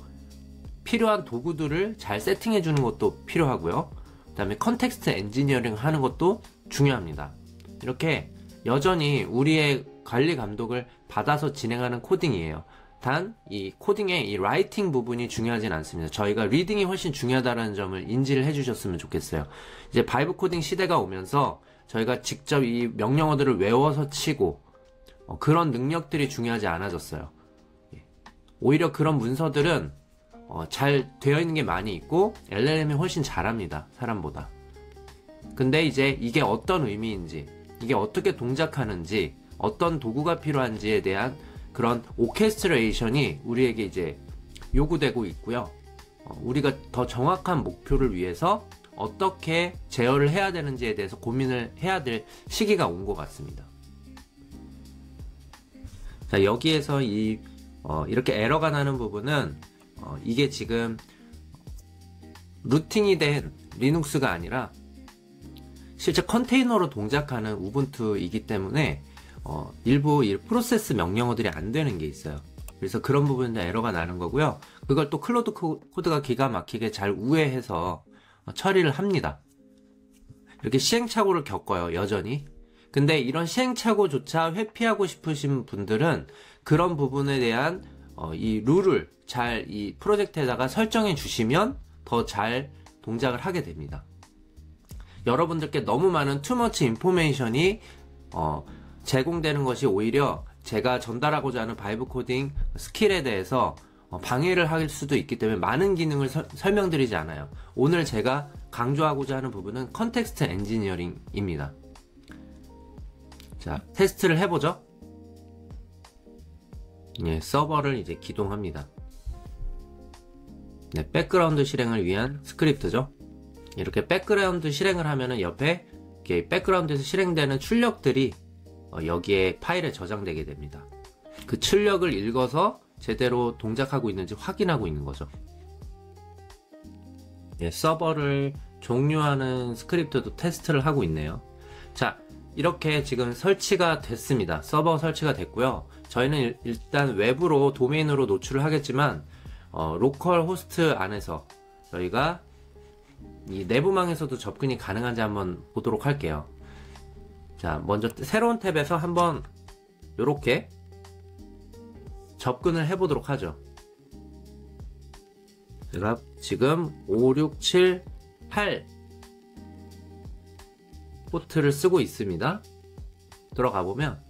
필요한 도구들을 잘 세팅해 주는 것도 필요하고요. 그 다음에 컨텍스트 엔지니어링 하는 것도 중요합니다. 이렇게 여전히 우리의 관리 감독을 받아서 진행하는 코딩이에요. 단 이 코딩의 이 라이팅 부분이 중요하진 않습니다. 저희가 리딩이 훨씬 중요하다는 점을 인지를 해주셨으면 좋겠어요. 이제 바이브 코딩 시대가 오면서 저희가 직접 이 명령어들을 외워서 치고 그런 능력들이 중요하지 않아졌어요. 오히려 그런 문서들은 잘 되어 있는 게 많이 있고 LLM이 훨씬 잘합니다. 사람보다. 근데 이제 이게 어떤 의미인지, 이게 어떻게 동작하는지, 어떤 도구가 필요한지에 대한 그런 오케스트레이션이 우리에게 이제 요구되고 있고요. 우리가 더 정확한 목표를 위해서 어떻게 제어를 해야 되는지에 대해서 고민을 해야 될 시기가 온 것 같습니다. 자, 여기에서 이렇게 에러가 나는 부분은 이게 지금 루팅이 된 리눅스가 아니라 실제 컨테이너로 동작하는 우분투이기 때문에 일부 프로세스 명령어들이 안 되는 게 있어요. 그래서 그런 부분에 에러가 나는 거고요. 그걸 또 클로드 코드가 기가 막히게 잘 우회해서 처리를 합니다. 이렇게 시행착오를 겪어요, 여전히. 근데 이런 시행착오조차 회피하고 싶으신 분들은 그런 부분에 대한 이 룰을 잘 이 프로젝트에다가 설정해 주시면 더 잘 동작을 하게 됩니다. 여러분들께 너무 많은 투머치 인포메이션이 제공되는 것이 오히려 제가 전달하고자 하는 바이브 코딩 스킬에 대해서 방해를 할 수도 있기 때문에 많은 기능을 설명드리지 않아요. 오늘 제가 강조하고자 하는 부분은 컨텍스트 엔지니어링입니다. 자, 테스트를 해보죠. 예, 서버를 이제 기동합니다. 네, 백그라운드 실행을 위한 스크립트죠. 이렇게 백그라운드 실행을 하면은 옆에 이렇게 백그라운드에서 실행되는 출력들이 여기에 파일에 저장되게 됩니다. 그 출력을 읽어서 제대로 동작하고 있는지 확인하고 있는 거죠. 예, 서버를 종료하는 스크립트도 테스트를 하고 있네요. 자, 이렇게 지금 설치가 됐습니다. 서버 설치가 됐고요. 저희는 일단 외부로 도메인으로 노출을 하겠지만 로컬 호스트 안에서 저희가 이 내부망에서도 접근이 가능한지 한번 보도록 할게요. 자, 먼저 새로운 탭에서 한번 이렇게 접근을 해보도록 하죠. 제가 지금 5, 6, 7, 8 포트를 쓰고 있습니다. 들어가 보면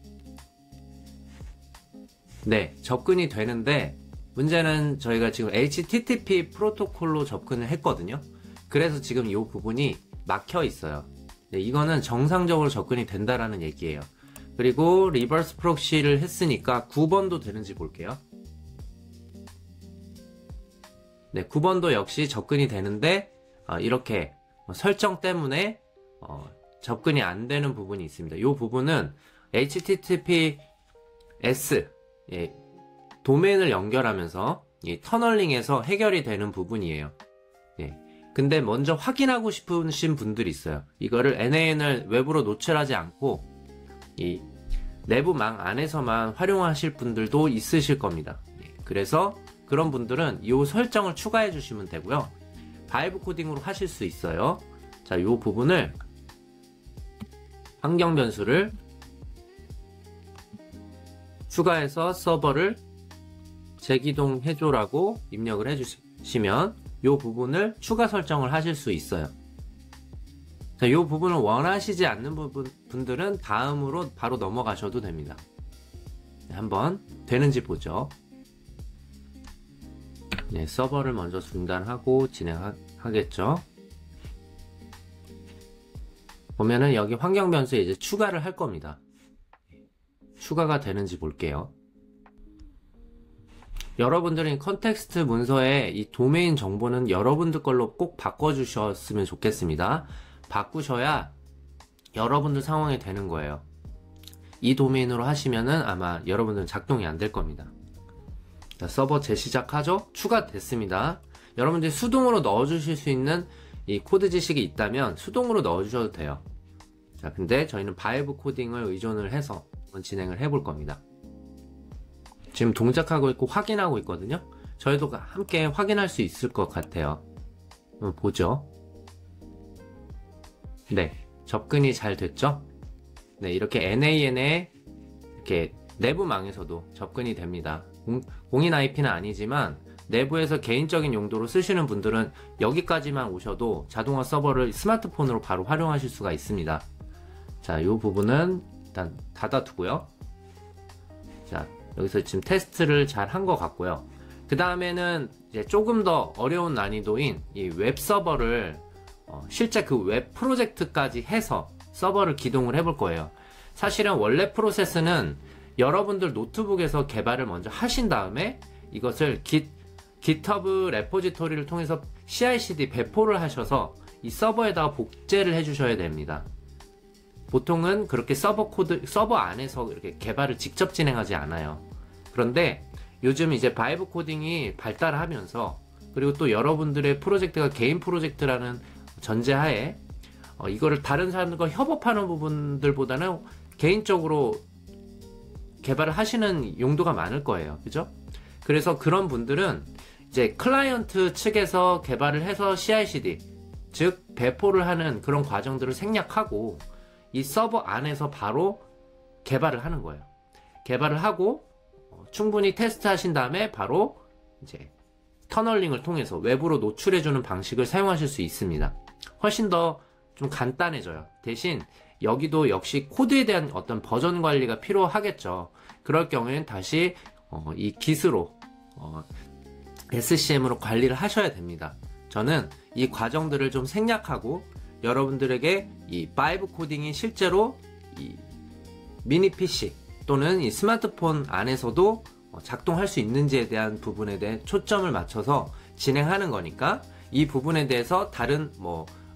네, 접근이 되는데 문제는 저희가 지금 HTTP 프로토콜로 접근을 했거든요. 그래서 지금 이 부분이 막혀 있어요. 네, 이거는 정상적으로 접근이 된다라는 얘기예요. 그리고 리버스 프록시를 했으니까 9번도 되는지 볼게요. 네, 9번도 역시 접근이 되는데 이렇게 설정 때문에 접근이 안 되는 부분이 있습니다. 이 부분은 HTTPS 도메인을 연결하면서 이 터널링에서 해결이 되는 부분이에요. 근데 먼저 확인하고 싶으신 분들이 있어요. 이거를 NAN을 외부로 노출하지 않고 이 내부 망 안에서만 활용하실 분들도 있으실 겁니다. 그래서 그런 분들은 이 설정을 추가해 주시면 되고요. 바이브 코딩으로 하실 수 있어요. 자, 이 부분을 환경 변수를 추가해서 서버를 재기동해줘라고 입력을 해주시면 이 부분을 추가 설정을 하실 수 있어요. 자, 이 부분을 원하시지 않는 분들은 다음으로 바로 넘어가셔도 됩니다. 한번 되는지 보죠. 네, 서버를 먼저 중단하고 진행하겠죠. 보면은 여기 환경 변수에 이제 추가를 할 겁니다. 추가가 되는지 볼게요. 여러분들은 컨텍스트 문서에 이 도메인 정보는 여러분들 걸로 꼭 바꿔주셨으면 좋겠습니다. 바꾸셔야 여러분들 상황이 되는 거예요. 이 도메인으로 하시면은 아마 여러분들은 작동이 안 될 겁니다. 자, 서버 재시작하죠? 추가됐습니다. 여러분들이 수동으로 넣어주실 수 있는 이 코드 지식이 있다면 수동으로 넣어주셔도 돼요. 자, 근데 저희는 바이브 코딩을 의존을 해서 한번 진행을 해볼 겁니다. 지금 동작하고 있고 확인하고 있거든요. 저희도 함께 확인할 수 있을 것 같아요. 한번 보죠. 네, 접근이 잘 됐죠? 네, 이렇게 NAN에 이렇게 내부망에서도 접근이 됩니다. 공인 IP는 아니지만 내부에서 개인적인 용도로 쓰시는 분들은 여기까지만 오셔도 자동화 서버를 스마트폰으로 바로 활용하실 수가 있습니다. 자, 이 부분은 일단 닫아두고요. 자, 여기서 지금 테스트를 잘 한 것 같고요. 그 다음에는 이제 조금 더 어려운 난이도인 이 웹 서버를 실제 그 웹 프로젝트까지 해서 서버를 기동을 해볼 거예요. 사실은 원래 프로세스는 여러분들 노트북에서 개발을 먼저 하신 다음에 이것을 GitHub 레포지토리를 통해서 CI/CD 배포를 하셔서 이 서버에다가 복제를 해주셔야 됩니다. 보통은 그렇게 서버 안에서 이렇게 개발을 직접 진행하지 않아요. 그런데 요즘 이제 바이브 코딩이 발달하면서 그리고 또 여러분들의 프로젝트가 개인 프로젝트라는 전제하에 이거를 다른 사람들과 협업하는 부분들보다는 개인적으로 개발을 하시는 용도가 많을 거예요. 그죠? 그래서 그런 분들은 이제 클라이언트 측에서 개발을 해서 CI/CD, 즉 배포를 하는 그런 과정들을 생략하고 이 서버 안에서 바로 개발을 하는 거예요. 개발을 하고 충분히 테스트 하신 다음에 바로 이제 터널링을 통해서 외부로 노출해주는 방식을 사용하실 수 있습니다. 훨씬 더 좀 간단해져요. 대신 여기도 역시 코드에 대한 어떤 버전 관리가 필요하겠죠. 그럴 경우에는 다시 이 Git으로 SCM으로 관리를 하셔야 됩니다. 저는 이 과정들을 좀 생략하고 여러분들에게 이 바이브 코딩이 실제로 이 미니 PC 또는 이 스마트폰 안에서도 작동할 수 있는지에 대한 부분에 대해 초점을 맞춰서 진행하는 거니까 이 부분에 대해서 다른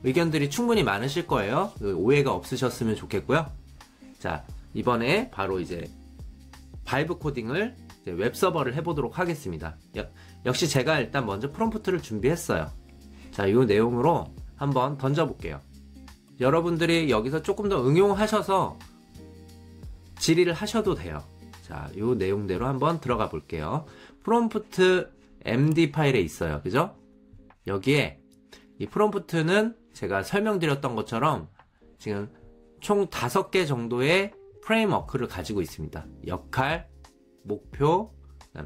의견들이 충분히 많으실 거예요. 오해가 없으셨으면 좋겠고요. 자, 이번에 바로 이제 바이브 코딩을 이제 웹 서버를 해보도록 하겠습니다. 역시 제가 일단 먼저 프롬프트를 준비했어요. 자, 이 내용으로 한번 던져볼게요. 여러분들이 여기서 조금 더 응용하셔서 질의를 하셔도 돼요. 자, 이 내용대로 한번 들어가 볼게요. 프롬프트 MD 파일에 있어요. 그죠? 여기에 이 프롬프트는 제가 설명드렸던 것처럼 지금 총 5개 정도의 프레임워크를 가지고 있습니다. 역할, 목표,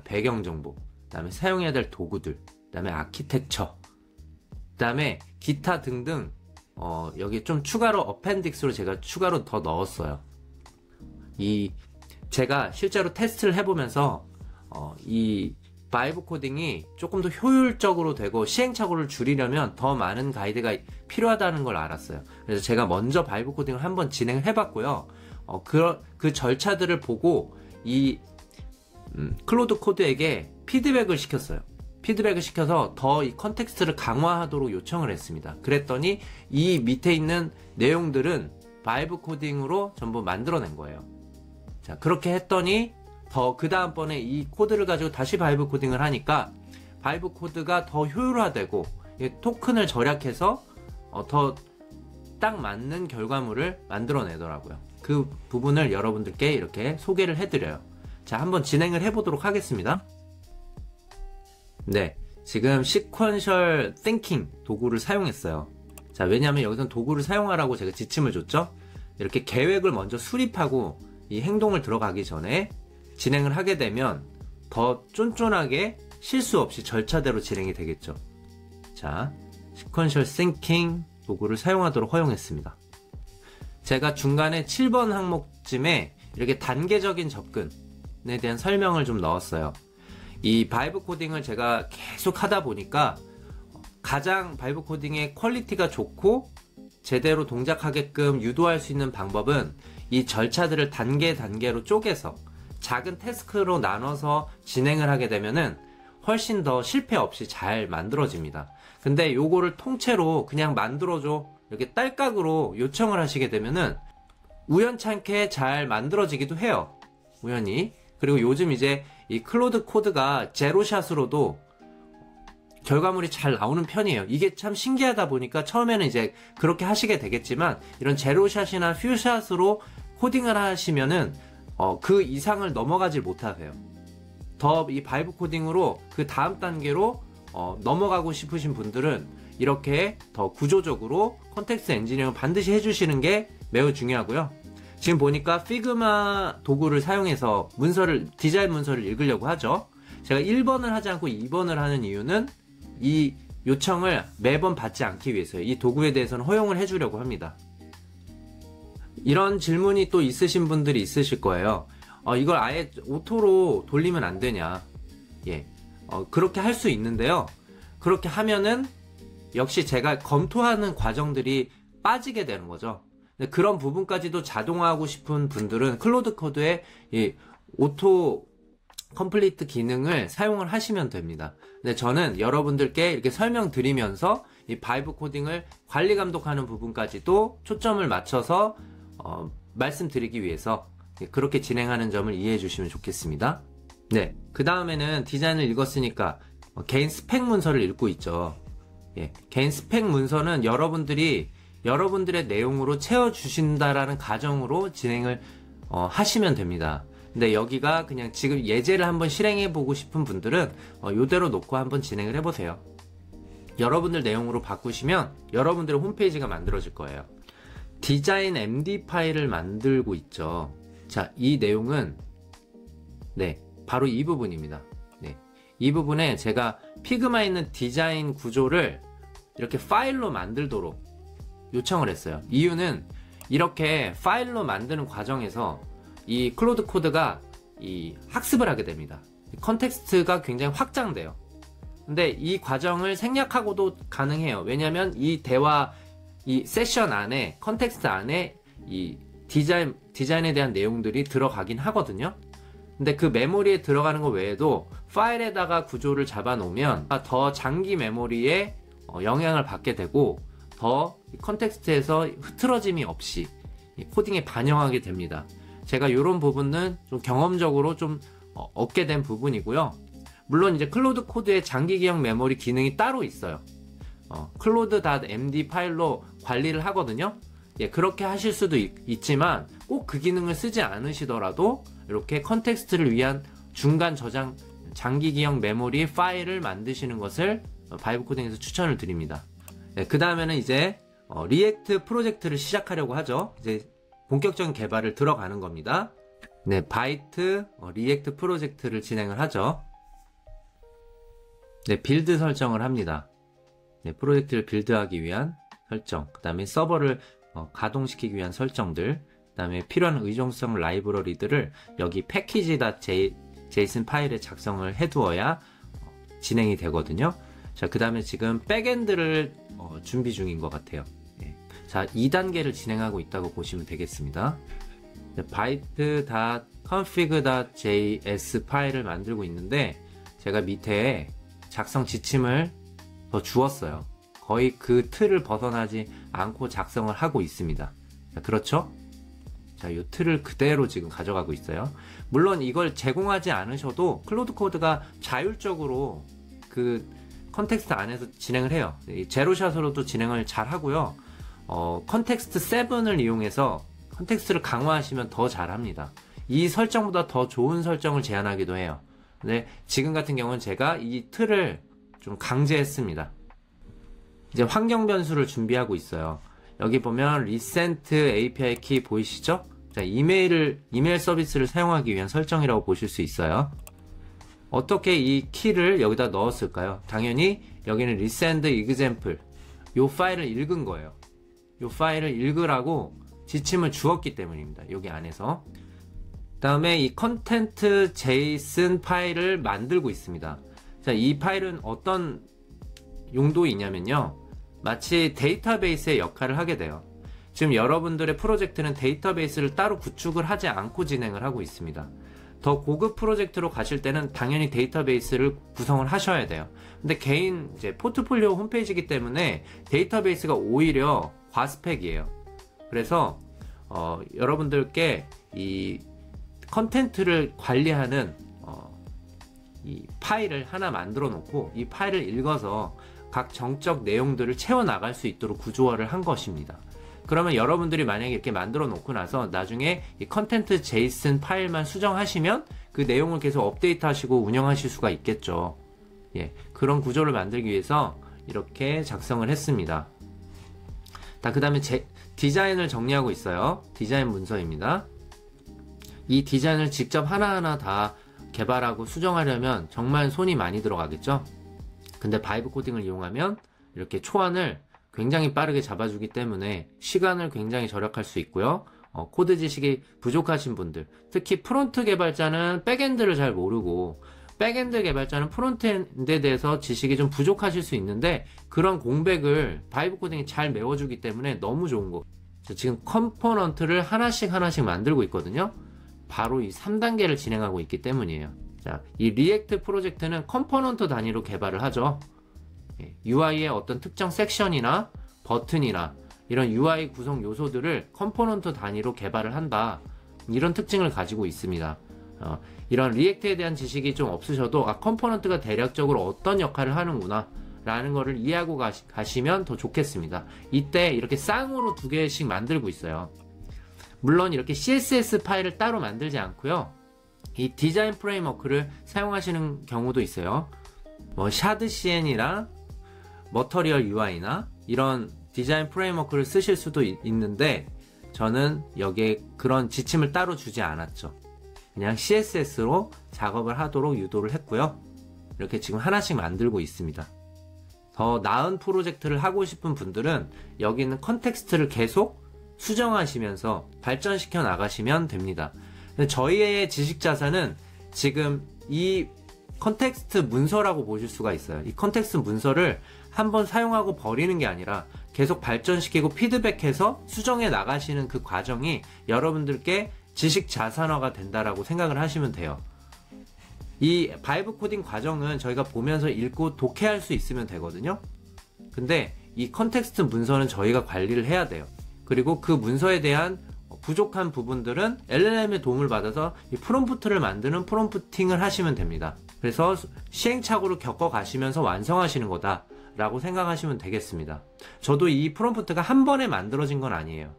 배경 정보, 그다음에 사용해야 될 도구들, 다음에 아키텍처, 그 다음에 기타 등등 여기 좀 추가로 어펜딕스로 제가 추가로 더 넣었어요. 제가 실제로 테스트를 해보면서 이 바이브 코딩이 조금 더 효율적으로 되고 시행착오를 줄이려면 더 많은 가이드가 필요하다는 걸 알았어요. 그래서 제가 먼저 바이브 코딩을 한번 진행을 해봤고요. 그 절차들을 보고 이 클로드 코드에게 피드백을 시켰어요. 피드백을 시켜서 더 이 컨텍스트를 강화하도록 요청을 했습니다. 그랬더니 이 밑에 있는 내용들은 바이브 코딩으로 전부 만들어낸 거예요. 자, 그렇게 했더니 그 다음번에 이 코드를 가지고 다시 바이브 코딩을 하니까 바이브 코드가 더 효율화되고 토큰을 절약해서 더 딱 맞는 결과물을 만들어내더라고요. 그 부분을 여러분들께 이렇게 소개를 해드려요. 자, 한번 진행을 해보도록 하겠습니다. 네, 지금 시퀀셜 띵킹 도구를 사용했어요. 자, 왜냐하면 여기서는 도구를 사용하라고 제가 지침을 줬죠. 이렇게 계획을 먼저 수립하고 이 행동을 들어가기 전에 진행을 하게 되면 더 쫀쫀하게 실수 없이 절차대로 진행이 되겠죠. 자, 시퀀셜 띵킹 도구를 사용하도록 허용했습니다. 제가 중간에 7번 항목쯤에 이렇게 단계적인 접근에 대한 설명을 좀 넣었어요. 이 바이브 코딩을 제가 계속 하다 보니까 가장 바이브 코딩의 퀄리티가 좋고 제대로 동작하게끔 유도할 수 있는 방법은 이 절차들을 단계로 쪼개서 작은 태스크로 나눠서 진행을 하게 되면은 훨씬 더 실패 없이 잘 만들어집니다. 근데 요거를 통째로 그냥 만들어줘 이렇게 딸깍으로 요청을 하시게 되면은 우연찮게 잘 만들어지기도 해요. 우연히. 그리고 요즘 이제 이 클로드 코드가 제로샷으로도 결과물이 잘 나오는 편이에요. 이게 참 신기하다 보니까 처음에는 이제 그렇게 하시게 되겠지만 이런 제로샷이나 퓨샷으로 코딩을 하시면은 그 이상을 넘어가질 못하세요. 더 이 바이브 코딩으로 그 다음 단계로 넘어가고 싶으신 분들은 이렇게 더 구조적으로 컨텍스트 엔지니어를 반드시 해주시는 게 매우 중요하고요. 지금 보니까 피그마 도구를 사용해서 디자인 문서를 읽으려고 하죠. 제가 1번을 하지 않고 2번을 하는 이유는 이 요청을 매번 받지 않기 위해서요. 이 도구에 대해서는 허용을 해주려고 합니다. 이런 질문이 또 있으신 분들이 있으실 거예요. 이걸 아예 오토로 돌리면 안 되냐. 예. 그렇게 할 수 있는데요. 그렇게 하면은 역시 제가 검토하는 과정들이 빠지게 되는 거죠. 근데 그런 부분까지도 자동화하고 싶은 분들은 클로드 코드의 이 오토 컴플리트 기능을 사용을 하시면 됩니다. 근데 저는 여러분들께 이렇게 설명드리면서 이 바이브 코딩을 관리 감독하는 부분까지도 초점을 맞춰서 말씀드리기 위해서 그렇게 진행하는 점을 이해해 주시면 좋겠습니다. 네, 그 다음에는 디자인을 읽었으니까 개인 스펙 문서를 읽고 있죠. 예, 개인 스펙 문서는 여러분들의 내용으로 채워주신다라는 가정으로 진행을 하시면 됩니다. 근데 여기가 그냥 지금 예제를 한번 실행해보고 싶은 분들은 이대로 놓고 한번 진행을 해보세요. 여러분들 내용으로 바꾸시면 여러분들의 홈페이지가 만들어질 거예요. 디자인 MD 파일을 만들고 있죠. 자, 이 내용은 네, 바로 이 부분입니다. 네, 이 부분에 제가 피그마에 있는 디자인 구조를 이렇게 파일로 만들도록 요청을 했어요. 이유는 이렇게 파일로 만드는 과정에서 이 클로드 코드가 이 학습을 하게 됩니다. 컨텍스트가 굉장히 확장돼요. 근데 이 과정을 생략하고도 가능해요. 왜냐하면 이 대화, 이 세션 안에, 컨텍스트 안에 이 디자인에 대한 내용들이 들어가긴 하거든요. 근데 그 메모리에 들어가는 것 외에도 파일에다가 구조를 잡아 놓으면 더 장기 메모리에 영향을 받게 되고 더 컨텍스트에서 흐트러짐이 없이 코딩에 반영하게 됩니다. 제가 이런 부분은 좀 경험적으로 좀 얻게 된 부분이고요. 물론 이제 클로드 코드의 장기 기억 메모리 기능이 따로 있어요. 클로드.md 파일로 관리를 하거든요. 예, 그렇게 하실 수도 있지만 꼭 그 기능을 쓰지 않으시더라도 이렇게 컨텍스트를 위한 중간 저장 장기 기억 메모리 파일을 만드시는 것을 바이브 코딩에서 추천을 드립니다. 네, 그 다음에는 이제 리액트 프로젝트를 시작하려고 하죠. 이제 본격적인 개발을 들어가는 겁니다. 네, 바이트 리액트 프로젝트를 진행을 하죠. 네, 빌드 설정을 합니다. 네, 프로젝트를 빌드하기 위한 설정, 그 다음에 서버를 가동시키기 위한 설정들, 그 다음에 필요한 의존성 라이브러리들을 여기 package.json 파일에 작성을 해두어야 진행이 되거든요. 자, 그 다음에 지금 백엔드를 준비 중인 것 같아요. 예. 자, 2단계를 진행하고 있다고 보시면 되겠습니다. byte.config.js 파일을 만들고 있는데 제가 밑에 작성 지침을 더 주었어요. 거의 그 틀을 벗어나지 않고 작성을 하고 있습니다. 자, 그렇죠? 자, 이 틀을 그대로 지금 가져가고 있어요. 물론 이걸 제공하지 않으셔도 클로드 코드가 자율적으로 그 컨텍스트 안에서 진행을 해요. 제로샷으로도 진행을 잘 하고요. 컨텍스트 7을 이용해서 컨텍스트를 강화하시면 더 잘합니다. 이 설정보다 더 좋은 설정을 제안하기도 해요. 근데 지금 같은 경우는 제가 이 틀을 좀 강제했습니다. 이제 환경 변수를 준비하고 있어요. 여기 보면 recent API key 보이시죠? 자, 이메일 서비스를 사용하기 위한 설정이라고 보실 수 있어요. 어떻게 이 키를 여기다 넣었을까요? 당연히 여기는 recent example 이 파일을 읽은 거예요. 이 파일을 읽으라고 지침을 주었기 때문입니다. 여기 안에서. 다음에 이 content json 파일을 만들고 있습니다. 자, 이 파일은 어떤 용도이냐면요. 마치 데이터베이스의 역할을 하게 돼요. 지금 여러분들의 프로젝트는 데이터베이스를 따로 구축을 하지 않고 진행을 하고 있습니다. 더 고급 프로젝트로 가실 때는 당연히 데이터베이스를 구성을 하셔야 돼요. 근데 개인 이제 포트폴리오 홈페이지이기 때문에 데이터베이스가 오히려 과스펙이에요. 그래서 여러분들께 이 컨텐트를 관리하는 이 파일을 하나 만들어 놓고 이 파일을 읽어서 각 정적 내용들을 채워 나갈 수 있도록 구조화를 한 것입니다. 그러면 여러분들이 만약에 이렇게 만들어 놓고 나서 나중에 이 컨텐트 JSON 파일만 수정하시면 그 내용을 계속 업데이트 하시고 운영하실 수가 있겠죠. 예, 그런 구조를 만들기 위해서 이렇게 작성을 했습니다. 그 다음에 디자인을 정리하고 있어요. 디자인 문서입니다. 이 디자인을 직접 하나하나 다 개발하고 수정하려면 정말 손이 많이 들어가겠죠. 근데 바이브 코딩을 이용하면 이렇게 초안을 굉장히 빠르게 잡아주기 때문에 시간을 굉장히 절약할 수 있고요. 코드 지식이 부족하신 분들, 특히 프론트 개발자는 백엔드를 잘 모르고 백엔드 개발자는 프론트엔드에 대해서 지식이 좀 부족하실 수 있는데 그런 공백을 바이브 코딩이 잘 메워주기 때문에 너무 좋은 거. 지금 컴포넌트를 하나씩 만들고 있거든요. 바로 이 3단계를 진행하고 있기 때문이에요. 자, 이 리액트 프로젝트는 컴포넌트 단위로 개발을 하죠. UI의 어떤 특정 섹션이나 버튼이나 이런 UI 구성 요소들을 컴포넌트 단위로 개발을 한다. 이런 특징을 가지고 있습니다. 이런 리액트에 대한 지식이 좀 없으셔도 컴포넌트가 대략적으로 어떤 역할을 하는구나 라는 거를 이해하고 가시면 더 좋겠습니다. 이때 이렇게 쌍으로 2개씩 만들고 있어요. 물론 이렇게 CSS 파일을 따로 만들지 않고요. 이 디자인 프레임워크를 사용하시는 경우도 있어요. 뭐 샤드CN이나 머터리얼 UI나 이런 디자인 프레임워크를 쓰실 수도 있는데 저는 여기에 그런 지침을 따로 주지 않았죠. 그냥 CSS로 작업을 하도록 유도를 했고요. 이렇게 지금 하나씩 만들고 있습니다. 더 나은 프로젝트를 하고 싶은 분들은 여기 있는 컨텍스트를 계속 수정하시면서 발전시켜 나가시면 됩니다. 근데 저희의 지식 자산은 지금 이 컨텍스트 문서라고 보실 수가 있어요. 이 컨텍스트 문서를 한번 사용하고 버리는 게 아니라 계속 발전시키고 피드백해서 수정해 나가시는 그 과정이 여러분들께 지식 자산화가 된다라고 생각을 하시면 돼요. 이 바이브 코딩 과정은 저희가 보면서 읽고 독해할 수 있으면 되거든요. 근데 이 컨텍스트 문서는 저희가 관리를 해야 돼요. 그리고 그 문서에 대한 부족한 부분들은 LLM의 도움을 받아서 이 프롬프트를 만드는 프롬프팅을 하시면 됩니다. 그래서 시행착오를 겪어가시면서 완성하시는 거다 라고 생각하시면 되겠습니다. 저도 이 프롬프트가 한 번에 만들어진 건 아니에요.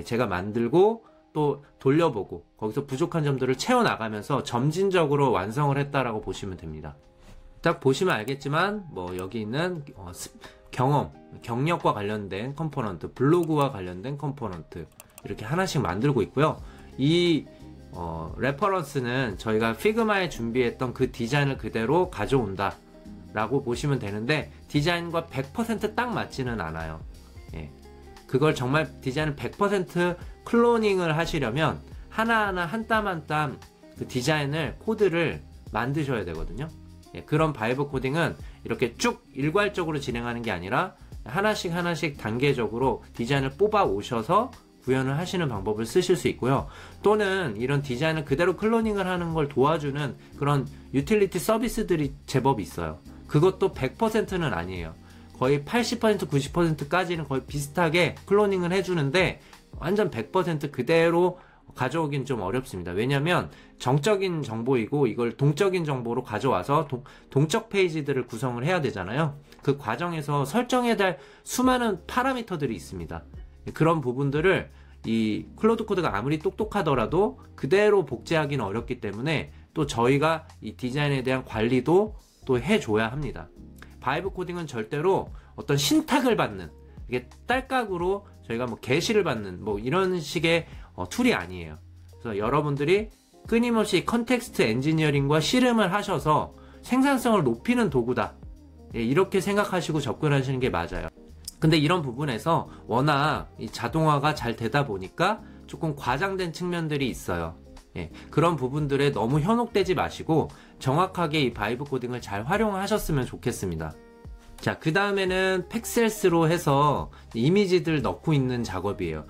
제가 만들고 또 돌려보고 거기서 부족한 점들을 채워나가면서 점진적으로 완성을 했다라고 보시면 됩니다. 딱 보시면 알겠지만 뭐 여기 있는 경력과 관련된 컴포넌트, 블로그와 관련된 컴포넌트 이렇게 하나씩 만들고 있고요. 이 레퍼런스는 저희가 피그마에 준비했던 그 디자인을 그대로 가져온다 라고 보시면 되는데 디자인과 100%딱 맞지는 않아요. 예. 그걸 정말 디자인을 100% 클로닝을 하시려면 하나하나 한 땀 한 땀 그 디자인을 코드를 만드셔야 되거든요. 예. 그런 바이브 코딩은 이렇게 쭉 일괄적으로 진행하는 게 아니라 하나씩 하나씩 단계적으로 디자인을 뽑아 오셔서 구현을 하시는 방법을 쓰실 수 있고요. 또는 이런 디자인을 그대로 클로닝을 하는 걸 도와주는 그런 유틸리티 서비스들이 제법 있어요. 그것도 100%는 아니에요. 거의 80% 90%까지는 거의 비슷하게 클로닝을 해주는데 완전 100% 그대로 가져오긴 좀 어렵습니다. 왜냐면 정적인 정보이고 이걸 동적인 정보로 가져와서 동적 페이지들을 구성을 해야 되잖아요. 그 과정에서 설정해야 될 수많은 파라미터들이 있습니다. 그런 부분들을 이 클로드 코드가 아무리 똑똑하더라도 그대로 복제하기는 어렵기 때문에 또 저희가 이 디자인에 대한 관리도 또 해줘야 합니다. 바이브 코딩은 절대로 어떤 신탁을 받는, 이게 딸깍으로 저희가 뭐 게시를 받는 뭐 이런 식의 툴이 아니에요. 그래서 여러분들이 끊임없이 컨텍스트 엔지니어링과 씨름을 하셔서 생산성을 높이는 도구다. 예, 이렇게 생각하시고 접근하시는 게 맞아요. 근데 이런 부분에서 워낙 이 자동화가 잘 되다 보니까 조금 과장된 측면들이 있어요. 예, 그런 부분들에 너무 현혹되지 마시고 정확하게 이 바이브 코딩을 잘 활용하셨으면 좋겠습니다. 자, 그 다음에는 팩셀스로 해서 이미지들 넣고 있는 작업이에요.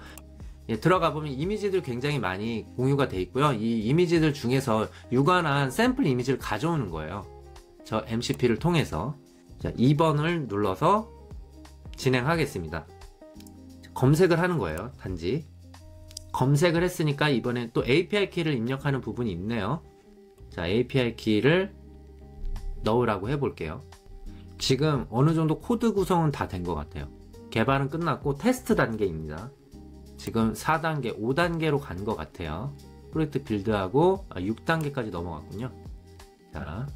예, 들어가 보면 이미지들 굉장히 많이 공유가 돼 있고요. 이 이미지들 중에서 유관한 샘플 이미지를 가져오는 거예요. 저 MCP를 통해서. 자, 2번을 눌러서 진행하겠습니다. 검색을 하는 거예요. 단지 검색을 했으니까 이번엔 또 API 키를 입력하는 부분이 있네요. 자, API 키를 넣으라고 해볼게요. 지금 어느 정도 코드 구성은 다 된 것 같아요. 개발은 끝났고 테스트 단계입니다. 지금 4단계, 5단계로 간 것 같아요. 프로젝트 빌드하고 6단계까지 넘어갔군요. 자,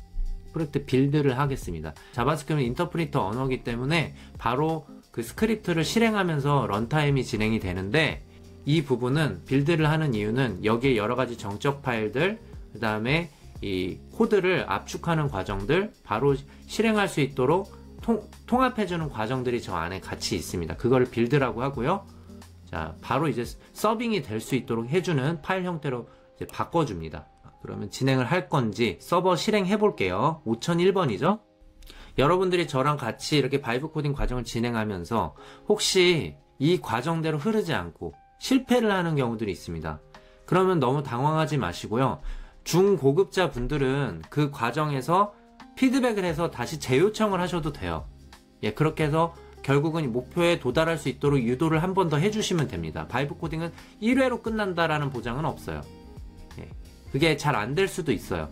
프로젝트 빌드를 하겠습니다. 자바스크립트는 인터프리터 언어이기 때문에 바로 그 스크립트를 실행하면서 런타임이 진행이 되는데, 이 부분은 빌드를 하는 이유는 여기에 여러가지 정적 파일들, 그 다음에 이 코드를 압축하는 과정들 바로 실행할 수 있도록 통합해주는 과정들이 저 안에 같이 있습니다. 그걸 빌드라고 하고요. 자, 바로 이제 서빙이 될 수 있도록 해주는 파일 형태로 이제 바꿔줍니다. 그러면 진행을 할 건지 서버 실행해 볼게요. 5001번이죠? 여러분들이 저랑 같이 이렇게 바이브 코딩 과정을 진행하면서 혹시 이 과정대로 흐르지 않고 실패를 하는 경우들이 있습니다. 그러면 너무 당황하지 마시고요. 중고급자 분들은 그 과정에서 피드백을 해서 다시 재요청을 하셔도 돼요. 예, 그렇게 해서 결국은 목표에 도달할 수 있도록 유도를 한 번 더 해주시면 됩니다. 바이브 코딩은 1회로 끝난다라는 보장은 없어요. 예, 그게 잘 안 될 수도 있어요.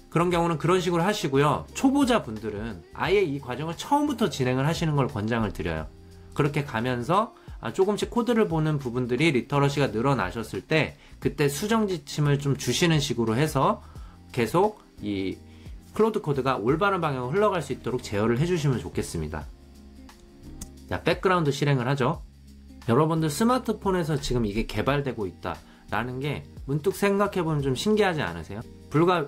그런 경우는 그런 식으로 하시고요. 초보자 분들은 아예 이 과정을 처음부터 진행을 하시는 걸 권장을 드려요. 그렇게 가면서 조금씩 코드를 보는 부분들이 리터러시가 늘어나셨을 때 그때 수정 지침을 좀 주시는 식으로 해서 계속 이 클로드 코드가 올바른 방향으로 흘러갈 수 있도록 제어를 해주시면 좋겠습니다. 자, 백그라운드 실행을 하죠. 여러분들 스마트폰에서 지금 이게 개발되고 있다 라는 게 문득 생각해보면 좀 신기하지 않으세요? 불과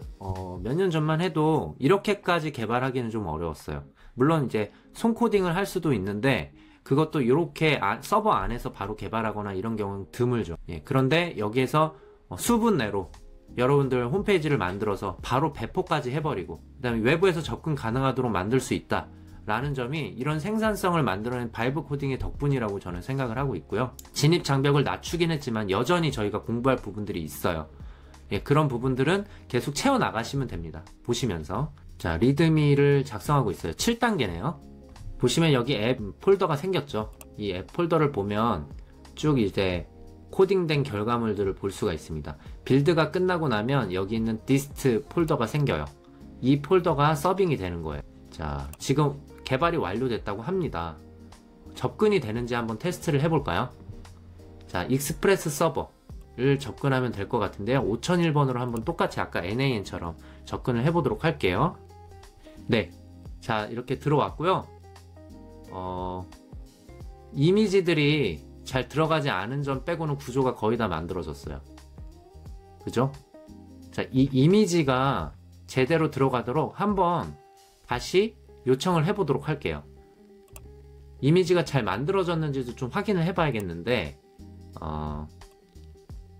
몇 년 전만 해도 이렇게까지 개발하기는 좀 어려웠어요. 물론 이제 손코딩을 할 수도 있는데 그것도 이렇게 서버 안에서 바로 개발하거나 이런 경우는 드물죠. 예, 그런데 여기에서 수분 내로 여러분들 홈페이지를 만들어서 바로 배포까지 해버리고 그 다음에 외부에서 접근 가능하도록 만들 수 있다 라는 점이 이런 생산성을 만들어낸 바이브 코딩의 덕분이라고 저는 생각을 하고 있고요. 진입 장벽을 낮추긴 했지만 여전히 저희가 공부할 부분들이 있어요. 예, 그런 부분들은 계속 채워나가시면 됩니다. 보시면서. 자, 리드미를 작성하고 있어요. 7단계네요. 보시면 여기 앱 폴더가 생겼죠. 이 앱 폴더를 보면 쭉 이제 코딩된 결과물들을 볼 수가 있습니다. 빌드가 끝나고 나면 여기 있는 디스트 폴더가 생겨요. 이 폴더가 서빙이 되는 거예요. 자, 지금 개발이 완료됐다고 합니다. 접근이 되는지 한번 테스트를 해볼까요? 자, 익스프레스 서버를 접근하면 될 것 같은데요. 5001번으로 한번 똑같이 아까 NAN처럼 접근을 해보도록 할게요. 네, 자, 이렇게 들어왔고요. 이미지들이 잘 들어가지 않은 점 빼고는 구조가 거의 다 만들어졌어요. 그죠? 자, 이 이미지가 제대로 들어가도록 한번 다시 요청을 해보도록 할게요. 이미지가 잘 만들어졌는지도 좀 확인을 해봐야겠는데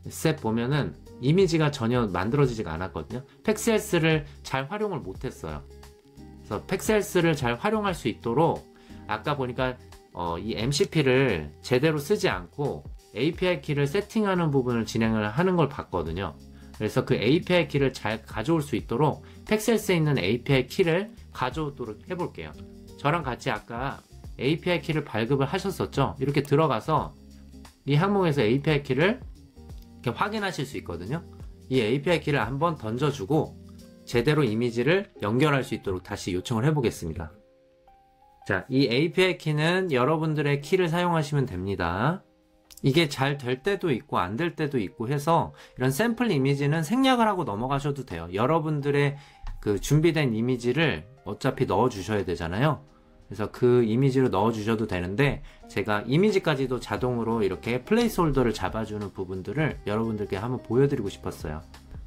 셋 보면은 이미지가 전혀 만들어지지가 않았거든요. 팩셀스를 잘 활용을 못했어요. 그래서 팩셀스를 잘 활용할 수 있도록 아까 보니까 이 MCP를 제대로 쓰지 않고 API 키를 세팅하는 부분을 진행을 하는 걸 봤거든요. 그래서 그 API 키를 잘 가져올 수 있도록 팩셀스에 있는 API 키를 가져오도록 해볼게요. 저랑 같이 아까 API 키를 발급을 하셨었죠? 이렇게 들어가서 이 항목에서 API 키를 이렇게 확인하실 수 있거든요. 이 API 키를 한번 던져주고 제대로 이미지를 연결할 수 있도록 다시 요청을 해보겠습니다. 자, 이 API 키는 여러분들의 키를 사용하시면 됩니다. 이게 잘 될 때도 있고 안 될 때도 있고 해서 이런 샘플 이미지는 생략을 하고 넘어가셔도 돼요. 여러분들의 그 준비된 이미지를 어차피 넣어 주셔야 되잖아요. 그래서 그 이미지로 넣어 주셔도 되는데 제가 이미지까지도 자동으로 이렇게 플레이스홀더를 잡아주는 부분들을 여러분들께 한번 보여드리고 싶었어요.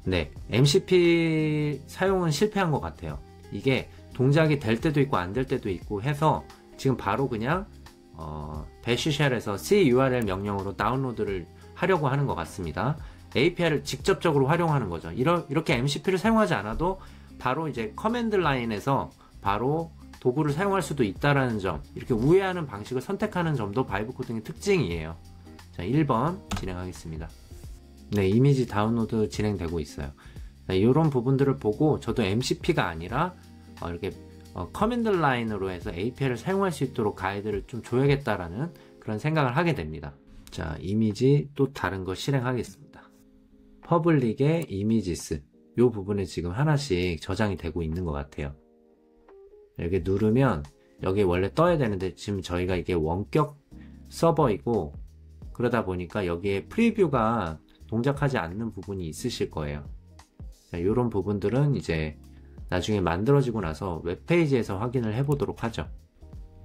네, MCP 사용은 실패한 것 같아요. 이게 동작이 될 때도 있고 안 될 때도 있고 해서 지금 바로 그냥 배쉬쉘에서 curl 명령으로 다운로드를 하려고 하는 것 같습니다. API를 직접적으로 활용하는 거죠. 이렇게 MCP를 사용하지 않아도 바로 이제 커맨드 라인에서 바로 도구를 사용할 수도 있다라는 점, 이렇게 우회하는 방식을 선택하는 점도 바이브 코딩의 특징이에요. 자, 1번 진행하겠습니다. 네, 이미지 다운로드 진행되고 있어요. 이런 부분들을 보고 저도 MCP가 아니라 이렇게 커맨드 라인으로 해서 API를 사용할 수 있도록 가이드를 좀 줘야겠다라는 그런 생각을 하게 됩니다. 자, 이미지 또 다른 거 실행하겠습니다. 퍼블릭의 이미지스, 이 부분에 지금 하나씩 저장이 되고 있는 것 같아요. 이렇게 누르면 여기 원래 떠야 되는데 지금 저희가 이게 원격 서버이고 그러다 보니까 여기에 프리뷰가 동작하지 않는 부분이 있으실 거예요. 이런 부분들은 이제 나중에 만들어지고 나서 웹페이지에서 확인을 해보도록 하죠.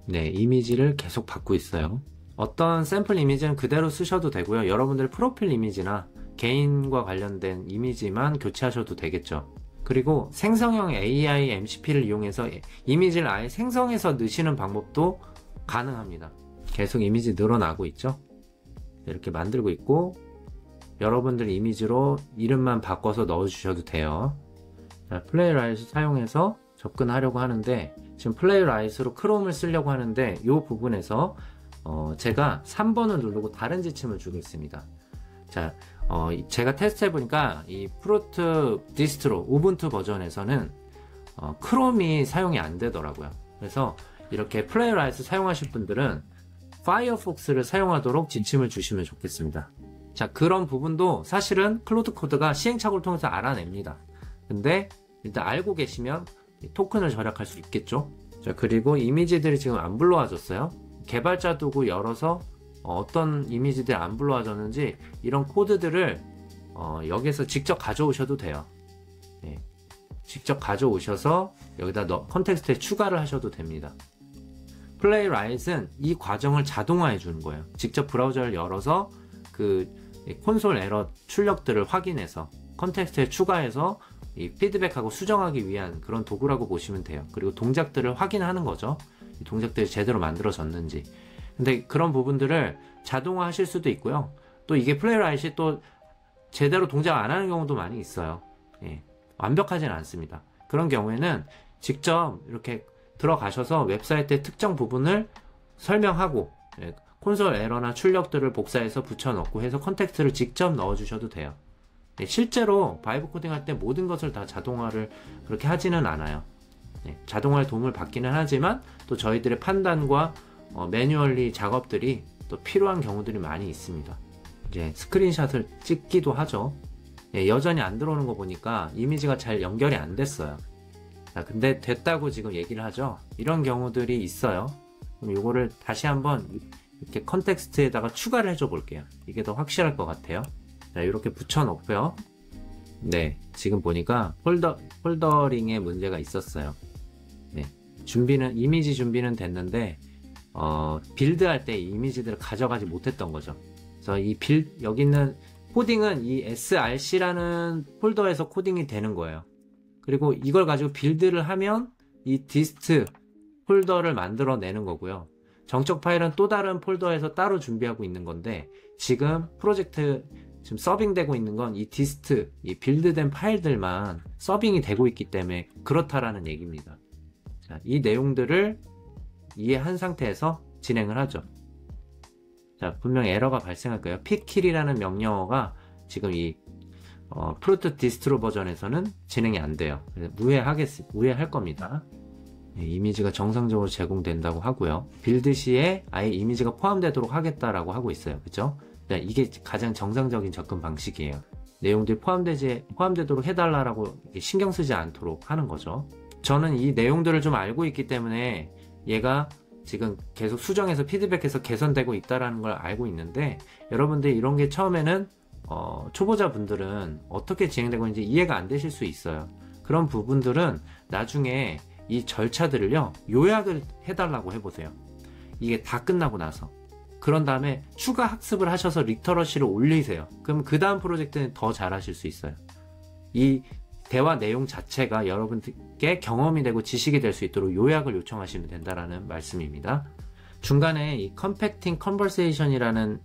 네, 이미지를 계속 받고 있어요. 어떤 샘플 이미지는 그대로 쓰셔도 되고요. 여러분들 프로필 이미지나 개인과 관련된 이미지만 교체하셔도 되겠죠. 그리고 생성형 AI MCP를 이용해서 이미지를 아예 생성해서 넣으시는 방법도 가능합니다. 계속 이미지 늘어나고 있죠. 이렇게 만들고 있고 여러분들 이미지로 이름만 바꿔서 넣어주셔도 돼요. 플레이라이트 사용해서 접근하려고 하는데 지금 플레이라이트로 크롬을 쓰려고 하는데 이 부분에서 제가 3번을 누르고 다른 지침을 주겠습니다. 자, 제가 테스트 해보니까 이 프로트 디스트로 우분투 버전에서는 크롬이 사용이 안 되더라고요. 그래서 이렇게 플레이라이트 사용하실 분들은 파이어폭스를 사용하도록 지침을 주시면 좋겠습니다. 자, 그런 부분도 사실은 클로드 코드가 시행착오를 통해서 알아냅니다. 근데 일단 알고 계시면 토큰을 절약할 수 있겠죠. 자, 그리고 이미지들이 지금 안 불러와졌어요. 개발자 도구 열어서 어떤 이미지들이 안 불러와졌는지 이런 코드들을 여기서 직접 가져오셔도 돼요. 네. 직접 가져오셔서 여기다 컨텍스트에 추가를 하셔도 됩니다. 플레이라이트는 이 과정을 자동화해 주는 거예요. 직접 브라우저를 열어서 그 콘솔 에러 출력들을 확인해서 컨텍스트에 추가해서 이 피드백하고 수정하기 위한 그런 도구라고 보시면 돼요. 그리고 동작들을 확인하는 거죠. 이 동작들이 제대로 만들어졌는지. 근데 그런 부분들을 자동화 하실 수도 있고요. 또 이게 플레이라이트이 또 제대로 동작 안 하는 경우도 많이 있어요. 예, 완벽하진 않습니다. 그런 경우에는 직접 이렇게 들어가셔서 웹사이트의 특정 부분을 설명하고 콘솔 에러나 출력들을 복사해서 붙여넣고 해서 컨텍스트를 직접 넣어주셔도 돼요. 실제로 바이브 코딩 할 때 모든 것을 다 자동화를 그렇게 하지는 않아요. 자동화의 도움을 받기는 하지만 또 저희들의 판단과 매뉴얼리 작업들이 또 필요한 경우들이 많이 있습니다. 이제 스크린샷을 찍기도 하죠. 여전히 안 들어오는 거 보니까 이미지가 잘 연결이 안 됐어요. 근데 됐다고 지금 얘기를 하죠. 이런 경우들이 있어요. 그럼 이거를 다시 한번 이렇게 컨텍스트에다가 추가를 해줘 볼게요. 이게 더 확실할 것 같아요. 자, 이렇게 붙여놓고요. 네, 지금 보니까 폴더링에 문제가 있었어요. 네, 이미지 준비는 됐는데 빌드할 때 이 이미지들을 가져가지 못했던 거죠. 그래서 여기 있는 코딩은 이 src라는 폴더에서 코딩이 되는 거예요. 그리고 이걸 가지고 빌드를 하면 이 dist 폴더를 만들어내는 거고요. 정적 파일은 또 다른 폴더에서 따로 준비하고 있는 건데, 지금 프로젝트 지금 서빙되고 있는 건 이 dist, 이 빌드된 파일들만 서빙이 되고 있기 때문에 그렇다라는 얘기입니다. 자, 이 내용들을 이해한 상태에서 진행을 하죠. 자, 분명 에러가 발생할 거예요. pkill이라는 명령어가 지금 이 프로토 디스트로 버전에서는 진행이 안 돼요. 무효할 겁니다. 네, 이미지가 정상적으로 제공된다고 하고요. 빌드 시에 아예 이미지가 포함되도록 하겠다라고 하고 있어요. 그죠? 네, 이게 가장 정상적인 접근 방식이에요. 내용들이 포함되도록 해달라고 신경 쓰지 않도록 하는 거죠. 저는 이 내용들을 좀 알고 있기 때문에 얘가 지금 계속 수정해서 피드백해서 개선되고 있다는 걸 알고 있는데, 여러분들 이런 게 처음에는 초보자분들은 어떻게 진행되고 있는지 이해가 안 되실 수 있어요. 그런 부분들은 나중에 이 절차들을요, 요약을 해달라고 해보세요. 이게 다 끝나고 나서. 그런 다음에 추가 학습을 하셔서 리터러시를 올리세요. 그럼 그 다음 프로젝트는 더 잘하실 수 있어요. 이 대화 내용 자체가 여러분께 경험이 되고 지식이 될 수 있도록 요약을 요청하시면 된다라는 말씀입니다. 중간에 이 컴팩팅 컨버세이션이라는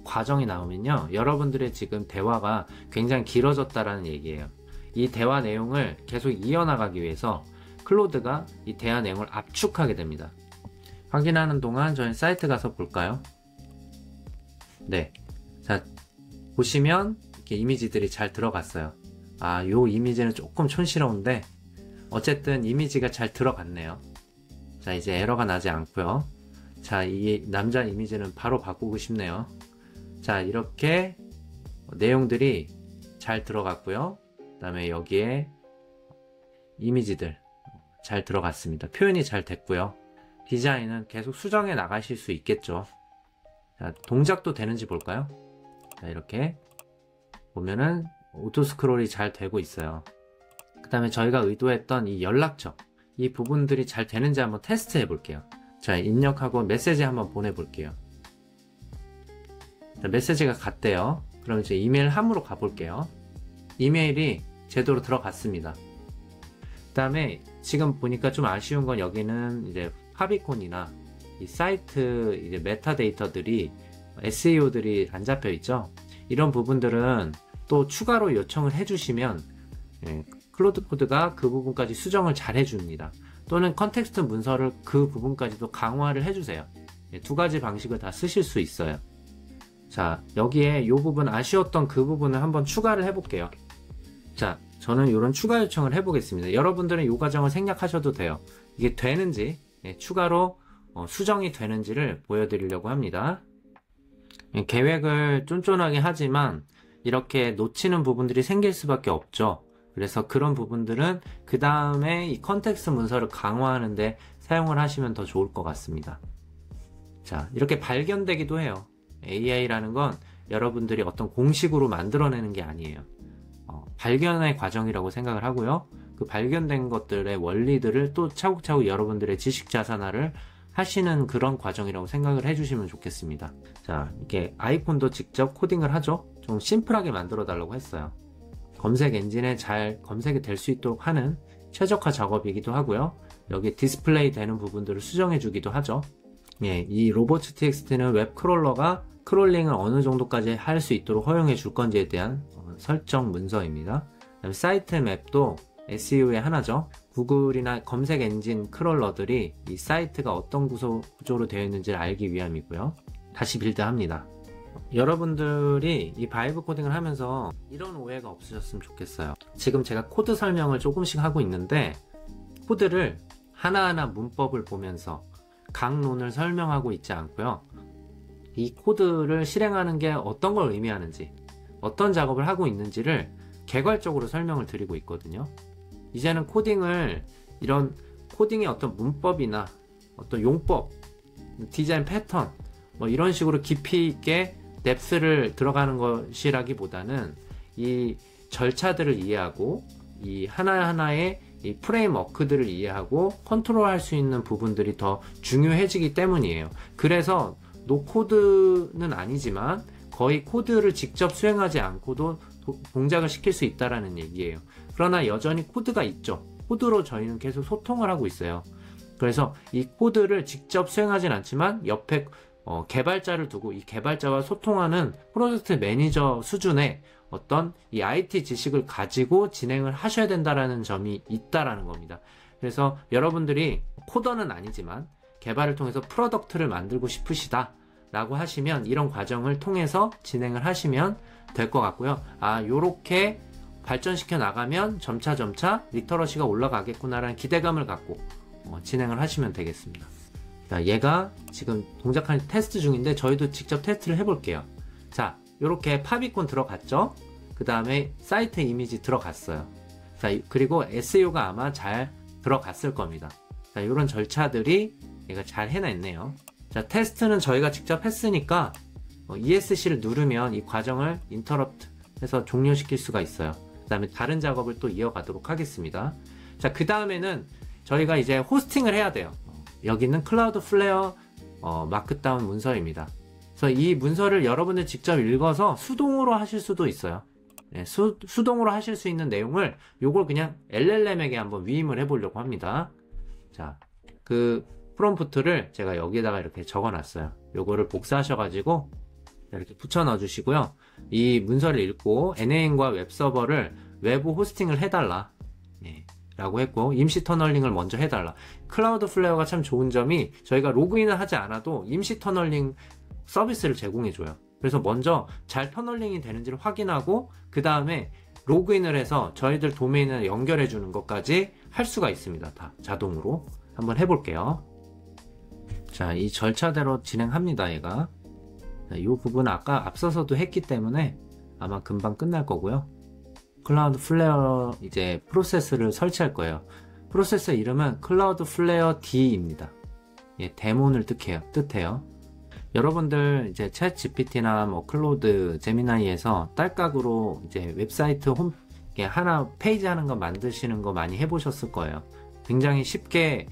과정이 나오면요, 여러분들의 지금 대화가 굉장히 길어졌다라는 얘기예요. 이 대화 내용을 계속 이어나가기 위해서 클로드가 이 대화 내용을 압축하게 됩니다. 확인하는 동안 저희 사이트 가서 볼까요? 네. 자, 보시면 이렇게 이미지들이 잘 들어갔어요. 아, 요 이미지는 조금 촌스러운데 어쨌든 이미지가 잘 들어갔네요. 자, 이제 에러가 나지 않고요. 자, 이 남자 이미지는 바로 바꾸고 싶네요. 자, 이렇게 내용들이 잘 들어갔고요. 그 다음에 여기에 이미지들 잘 들어갔습니다. 표현이 잘 됐고요. 디자인은 계속 수정해 나가실 수 있겠죠. 자, 동작도 되는지 볼까요? 자, 이렇게 보면은 오토 스크롤이 잘 되고 있어요. 그 다음에 저희가 의도했던 이 연락처, 이 부분들이 잘 되는지 한번 테스트 해 볼게요. 자, 입력하고 메시지 한번 보내 볼게요. 자, 메시지가 갔대요. 그럼 이제 이메일 함으로 가볼게요. 이메일이 제대로 들어갔습니다. 그 다음에 지금 보니까 좀 아쉬운 건 여기는 이제 파비콘이나 이 사이트 이제 메타데이터들이 SEO들이 안 잡혀 있죠. 이런 부분들은 또 추가로 요청을 해주시면 클로드 코드가 그 부분까지 수정을 잘 해줍니다. 또는 컨텍스트 문서를 그 부분까지도 강화를 해주세요. 두 가지 방식을 다 쓰실 수 있어요. 자, 여기에 이 부분 아쉬웠던 그 부분을 한번 추가를 해볼게요. 자, 저는 이런 추가 요청을 해보겠습니다. 여러분들은 이 과정을 생략하셔도 돼요. 이게 되는지, 추가로 수정이 되는지를 보여드리려고 합니다. 계획을 쫀쫀하게 하지만 이렇게 놓치는 부분들이 생길 수밖에 없죠. 그래서 그런 부분들은 그 다음에 이 컨텍스트 문서를 강화하는데 사용을 하시면 더 좋을 것 같습니다. 자, 이렇게 발견되기도 해요. AI라는 건 여러분들이 어떤 공식으로 만들어내는 게 아니에요. 발견의 과정이라고 생각을 하고요. 그 발견된 것들의 원리들을 또 차곡차곡 여러분들의 지식 자산화를 하시는 그런 과정이라고 생각을 해주시면 좋겠습니다. 자, 이렇게 아이콘도 직접 코딩을 하죠. 좀 심플하게 만들어 달라고 했어요. 검색 엔진에 잘 검색이 될 수 있도록 하는 최적화 작업이기도 하고요. 여기 디스플레이 되는 부분들을 수정해 주기도 하죠. 예, 이 robots.txt는 웹 크롤러가 크롤링을 어느 정도까지 할 수 있도록 허용해 줄 건지에 대한 설정 문서입니다. 그다음에 사이트 맵도 SEO의 하나죠. 구글이나 검색 엔진 크롤러들이 이 사이트가 어떤 구조로 되어 있는지를 알기 위함이고요. 다시 빌드합니다. 여러분들이 이 바이브 코딩을 하면서 이런 오해가 없으셨으면 좋겠어요. 지금 제가 코드 설명을 조금씩 하고 있는데 코드를 하나하나 문법을 보면서 강론을 설명하고 있지 않고요. 이 코드를 실행하는 게 어떤 걸 의미하는지, 어떤 작업을 하고 있는지를 개괄적으로 설명을 드리고 있거든요. 이제는 코딩을 이런 코딩의 어떤 문법이나 어떤 용법, 디자인 패턴 뭐 이런 식으로 깊이 있게 뎁스를 들어가는 것이라기보다는 이 절차들을 이해하고 이 하나하나의 이 프레임워크들을 이해하고 컨트롤할 수 있는 부분들이 더 중요해지기 때문이에요. 그래서 노코드는 아니지만 거의 코드를 직접 수행하지 않고도 동작을 시킬 수 있다라는 얘기예요. 그러나 여전히 코드가 있죠. 코드로 저희는 계속 소통을 하고 있어요. 그래서 이 코드를 직접 수행하진 않지만 옆에 개발자를 두고 이 개발자와 소통하는 프로젝트 매니저 수준의 어떤 이 IT 지식을 가지고 진행을 하셔야 된다라는 점이 있다라는 겁니다. 그래서 여러분들이 코더는 아니지만 개발을 통해서 프로덕트를 만들고 싶으시다 라고 하시면 이런 과정을 통해서 진행을 하시면 될 것 같고요. 요렇게 발전시켜 나가면 점차 리터러시가 올라가겠구나라는 기대감을 갖고 진행을 하시면 되겠습니다. 자, 얘가 지금 동작하는 테스트 중인데 저희도 직접 테스트를 해볼게요. 자, 요렇게 팝이콘 들어갔죠? 그 다음에 사이트 이미지 들어갔어요. 자, 그리고 SEO가 아마 잘 들어갔을 겁니다. 자, 요런 절차들이 얘가 잘 해냈네요. 자, 테스트는 저희가 직접 했으니까 ESC를 누르면 이 과정을 인터럽트 해서 종료시킬 수가 있어요. 그 다음에 다른 작업을 또 이어가도록 하겠습니다. 자, 그 다음에는 저희가 이제 호스팅을 해야 돼요. 여기는 클라우드 플레어 마크다운 문서입니다. 그래서 이 문서를 여러분들 직접 읽어서 수동으로 하실 수도 있어요. 네, 수동으로 하실 수 있는 내용을 요걸 그냥 LLM에게 한번 위임을 해보려고 합니다. 자, 그 프롬프트를 제가 여기에다가 이렇게 적어놨어요. 요거를 복사하셔가지고 이렇게 붙여 넣어주시고요. 이 문서를 읽고 NAN과 웹서버를 외부 호스팅을 해달라. 네, 라고 했고, 임시 터널링을 먼저 해달라. 클라우드 플레어가 참 좋은 점이 저희가 로그인을 하지 않아도 임시 터널링 서비스를 제공해줘요. 그래서 먼저 잘 터널링이 되는지를 확인하고 그 다음에 로그인을 해서 저희들 도메인을 연결해 주는 것까지 할 수가 있습니다. 다 자동으로 한번 해볼게요. 자, 이 절차대로 진행합니다. 얘가 이 부분 아까 앞서서도 했기 때문에 아마 금방 끝날 거고요. 클라우드 플레어 이제 프로세스를 설치할 거예요. 프로세스 이름은 클라우드 플레어 D입니다. 예, 데몬을 뜻해요. 여러분들 이제 챗 GPT나 뭐 클로드, 제미나이에서 딸깍으로 이제 웹사이트 홈 하나 페이지 하는 거 만드시는 거 많이 해보셨을 거예요. 굉장히 쉽게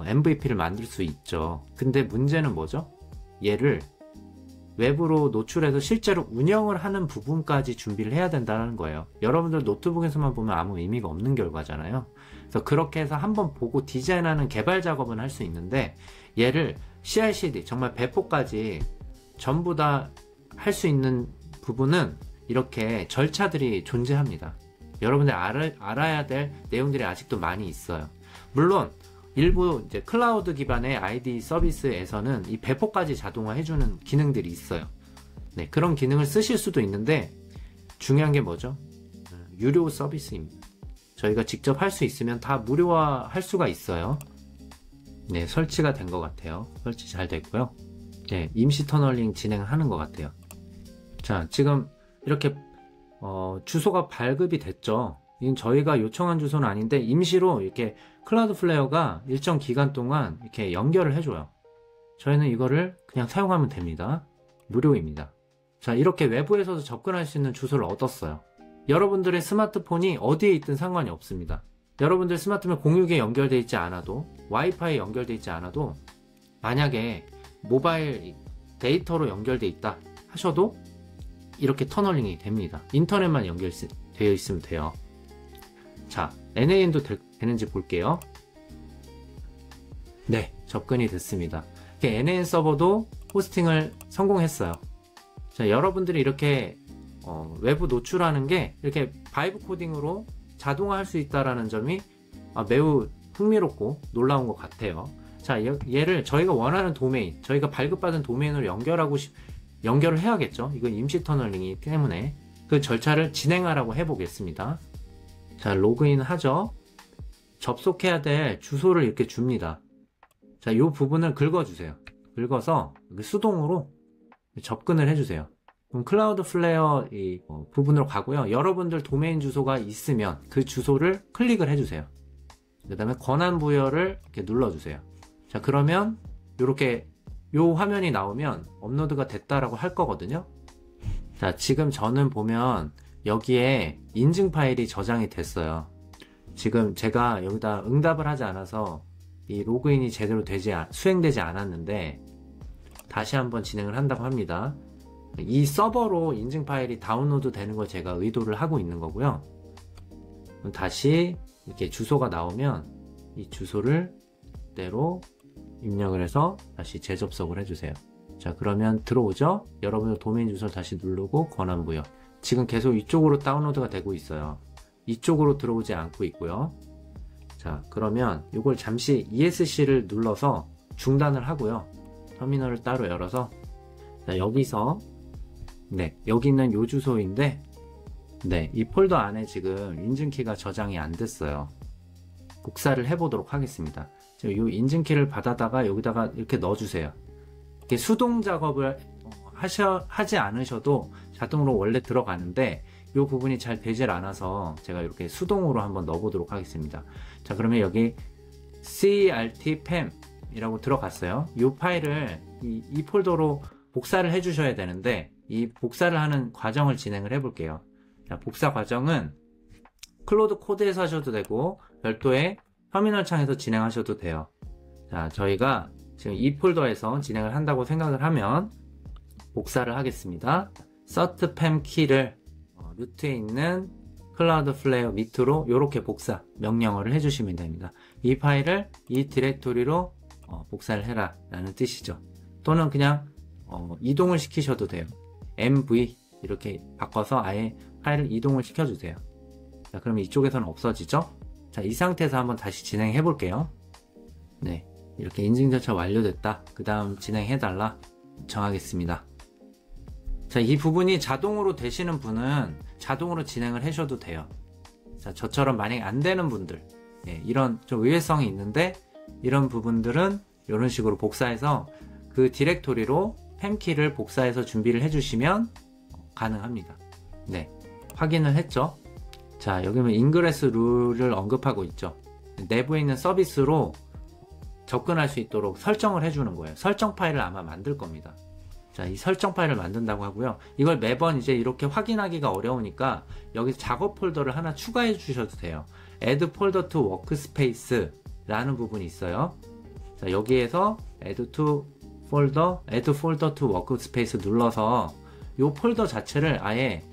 MVP를 만들 수 있죠. 근데 문제는 뭐죠? 얘를 외부로 노출해서 실제로 운영을 하는 부분까지 준비를 해야 된다는 거예요. 여러분들 노트북에서만 보면 아무 의미가 없는 결과잖아요. 그래서 그렇게 해서 한번 보고 디자인하는 개발 작업은 할 수 있는데 얘를 CI/CD 정말 배포까지 전부 다 할 수 있는 부분은 이렇게 절차들이 존재합니다. 여러분들 알아야 될 내용들이 아직도 많이 있어요. 물론 일부 이제 클라우드 기반의 IDE 서비스에서는 이 배포까지 자동화해주는 기능들이 있어요. 네, 그런 기능을 쓰실 수도 있는데 중요한 게 뭐죠? 유료 서비스입니다. 저희가 직접 할 수 있으면 다 무료화 할 수가 있어요. 네, 설치가 된 것 같아요. 설치 잘 됐고요. 네, 임시 터널링 진행하는 것 같아요. 자, 지금 이렇게 주소가 발급이 됐죠. 이건 저희가 요청한 주소는 아닌데 임시로 이렇게 클라우드 플레어가 일정 기간 동안 이렇게 연결을 해줘요. 저희는 이거를 그냥 사용하면 됩니다. 무료입니다. 자, 이렇게 외부에서도 접근할 수 있는 주소를 얻었어요. 여러분들의 스마트폰이 어디에 있든 상관이 없습니다. 여러분들 스마트폰 공유기에 연결되어 있지 않아도, 와이파이에 연결되어 있지 않아도, 만약에 모바일 데이터로 연결되어 있다 하셔도 이렇게 터널링이 됩니다. 인터넷만 연결되어 있으면 돼요. 자, NAN도 되는지 볼게요. 네, 접근이 됐습니다. NAN 서버도 호스팅을 성공했어요. 자, 여러분들이 이렇게 외부 노출하는 게 이렇게 바이브 코딩으로 자동화할 수 있다는 점이 매우 흥미롭고 놀라운 것 같아요. 자, 얘를 저희가 원하는 도메인, 저희가 발급받은 도메인으로 연결을 해야겠죠. 이건 임시 터널링이기 때문에 그 절차를 진행하라고 해보겠습니다. 자, 로그인 하죠. 접속해야 될 주소를 이렇게 줍니다. 자, 이 부분을 긁어주세요. 긁어서 수동으로 접근을 해주세요. 그럼 클라우드 플레어 이 부분으로 가고요. 여러분들 도메인 주소가 있으면 그 주소를 클릭을 해주세요. 그 다음에 권한 부여를 이렇게 눌러주세요. 자, 그러면 이렇게 요 화면이 나오면 업로드가 됐다라고 할 거거든요. 자, 지금 저는 보면 여기에 인증 파일이 저장이 됐어요. 지금 제가 여기다 응답을 하지 않아서 이 로그인이 제대로 수행되지 않았는데 다시 한번 진행을 한다고 합니다. 이 서버로 인증 파일이 다운로드 되는 걸 제가 의도를 하고 있는 거고요. 다시 이렇게 주소가 나오면 이 주소를 그대로 입력을 해서 다시 재접속을 해주세요. 자, 그러면 들어오죠? 여러분의 도메인 주소를 다시 누르고 권한 부여. 지금 계속 이쪽으로 다운로드가 되고 있어요. 이쪽으로 들어오지 않고 있고요. 자, 그러면 이걸 잠시 ESC를 눌러서 중단을 하고요. 터미널을 따로 열어서, 자, 여기서 여기 있는 요 주소인데, 이 폴더 안에 지금 인증키가 저장이 안 됐어요. 복사를 해보도록 하겠습니다. 이 인증키를 받아다가 여기다가 이렇게 넣어주세요. 이렇게 수동 작업을 하지 않으셔도 자동으로 원래 들어가는데 이 부분이 잘 되질 않아서 제가 이렇게 수동으로 한번 넣어보도록 하겠습니다. 자, 그러면 여기 CRT-PEM 이라고 들어갔어요. 이 파일을 이 폴더로 복사를 해주셔야 되는데 이 복사를 하는 과정을 진행을 해볼게요. 자, 복사 과정은 클로드 코드에서 하셔도 되고 별도의 터미널 창에서 진행하셔도 돼요. 자, 저희가 지금 이 폴더에서 진행을 한다고 생각을 하면 복사를 하겠습니다. cert pem 키를 루트에 있는 클라우드 플레이어 밑으로 이렇게 복사 명령어를 해주시면 됩니다. 이 파일을 이 디렉토리로 복사를 해라 라는 뜻이죠. 또는 그냥 이동을 시키셔도 돼요. MV 이렇게 바꿔서 아예 파일을 이동을 시켜주세요. 자, 그러면 이쪽에서는 없어지죠. 자, 이 상태에서 한번 다시 진행해 볼게요. 네, 이렇게 인증 절차 완료됐다. 그 다음 진행해달라 정하겠습니다. 자, 이 부분이 자동으로 되시는 분은 자동으로 진행을 하셔도 돼요. 자, 저처럼 만약에 안 되는 분들, 이런 좀 의외성이 있는데 이런 부분들은 이런 식으로 복사해서 그 디렉토리로 팸키를 복사해서 준비를 해주시면 가능합니다. 네, 확인을 했죠. 자, 여기 보면 인그레스 룰을 언급하고 있죠. 내부에 있는 서비스로 접근할 수 있도록 설정을 해주는 거예요. 설정 파일을 아마 만들 겁니다. 자, 이 설정 파일을 만든다고 하고요. 이걸 매번 이제 이렇게 확인하기가 어려우니까 여기 작업 폴더를 하나 추가해 주셔도 돼요. Add folder to workspace 라는 부분이 있어요. 자, 여기에서 Add folder to workspace 눌러서 이 폴더 자체를 아예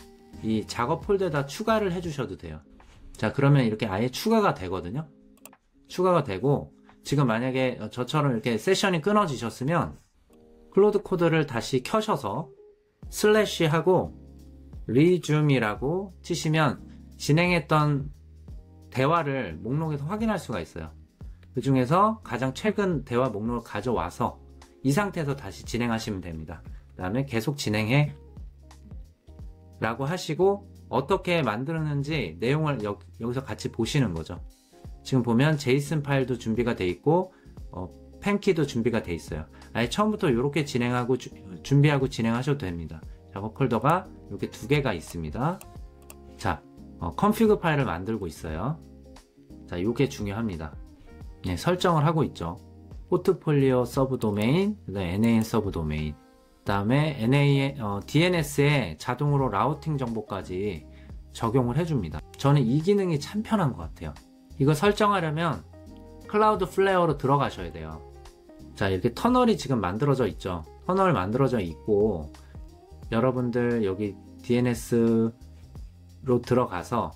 이 작업 폴더에다 추가를 해 주셔도 돼요. 자, 그러면 이렇게 아예 추가가 되거든요. 추가가 되고 지금 만약에 저처럼 이렇게 세션이 끊어지셨으면 클로드 코드를 다시 켜셔서 슬래시 하고 resume이라고 치시면 진행했던 대화를 목록에서 확인할 수가 있어요. 그 중에서 가장 최근 대화 목록을 가져와서 이 상태에서 다시 진행하시면 됩니다. 그 다음에 계속 진행해 라고 하시고 어떻게 만드는지 내용을 여기서 같이 보시는 거죠. 지금 보면 제이슨 파일도 준비가 돼 있고 팸키도 준비가 돼 있어요. 아예 처음부터 이렇게 진행하고 준비하고 진행하셔도 됩니다. 작업 폴더가 이렇게 두 개가 있습니다. 자, config 파일을 만들고 있어요. 자, 이게 중요합니다. 네, 설정을 하고 있죠. 포트폴리오 서브 도메인, 그다음에 NAN 서브 도메인, 그다음에 DNS에 자동으로 라우팅 정보까지 적용을 해줍니다. 저는 이 기능이 참 편한 것 같아요. 이거 설정하려면 클라우드 플레어로 들어가셔야 돼요. 자, 이렇게 터널이 지금 만들어져 있죠. 터널 만들어져 있고 여러분들 여기 DNS로 들어가서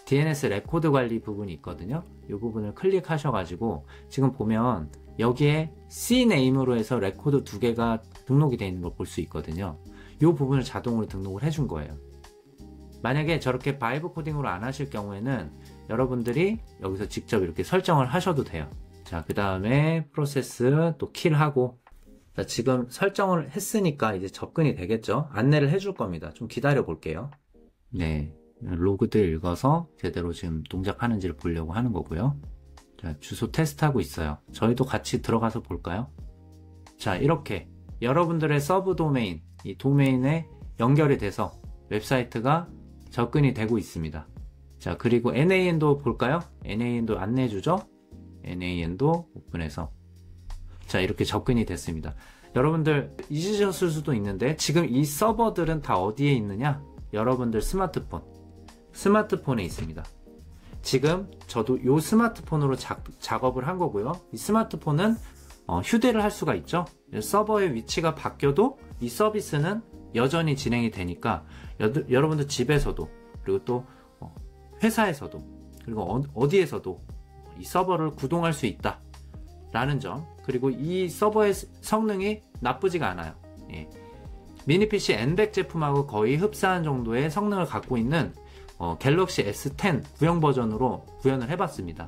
DNS 레코드 관리 부분이 있거든요. 이 부분을 클릭하셔가지고 지금 보면 여기에 CNAM으로 해서 레코드 두 개가 등록이 되어 있는 걸 볼 수 있거든요. 이 부분을 자동으로 등록을 해준 거예요. 만약에 저렇게 바이브 코딩으로 안 하실 경우에는 여러분들이 여기서 직접 이렇게 설정을 하셔도 돼요. 자, 그 다음에 프로세스 또 킬하고, 자, 지금 설정을 했으니까 이제 접근이 되겠죠. 안내를 해줄 겁니다. 좀 기다려 볼게요. 네, 로그들 읽어서 제대로 지금 동작하는지를 보려고 하는 거고요. 자, 주소 테스트하고 있어요. 저희도 같이 들어가서 볼까요? 자, 이렇게 여러분들의 서브 도메인, 이 도메인에 연결이 돼서 웹사이트가 접근이 되고 있습니다. 자, 그리고 NAN도 볼까요? NAN도 안내해주죠? NAN도 오픈해서. 자, 이렇게 접근이 됐습니다. 여러분들 잊으셨을 수도 있는데 지금 이 서버들은 다 어디에 있느냐? 여러분들 스마트폰에 있습니다. 지금 저도 이 스마트폰으로 작업을 한 거고요. 이 스마트폰은 휴대를 할 수가 있죠. 서버의 위치가 바뀌어도 이 서비스는 여전히 진행이 되니까 여러분들 집에서도 그리고 또 회사에서도 그리고 어디에서도 이 서버를 구동할 수 있다 라는 점, 그리고 이 서버의 성능이 나쁘지가 않아요. 예. 미니 PC N100 제품하고 거의 흡사한 정도의 성능을 갖고 있는 갤럭시 S10 구형 버전으로 구현을 해봤습니다.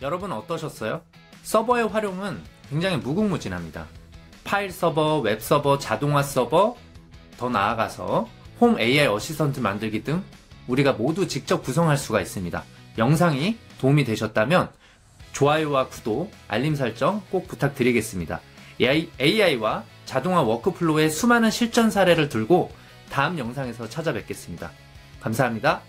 여러분 어떠셨어요? 서버의 활용은 굉장히 무궁무진합니다. 파일 서버, 웹 서버, 자동화 서버, 더 나아가서 홈 AI 어시스턴트 만들기 등 우리가 모두 직접 구성할 수가 있습니다. 영상이 도움이 되셨다면 좋아요와 구독, 알림 설정 꼭 부탁드리겠습니다. AI와 자동화 워크플로우의 수많은 실전 사례를 들고 다음 영상에서 찾아뵙겠습니다. 감사합니다.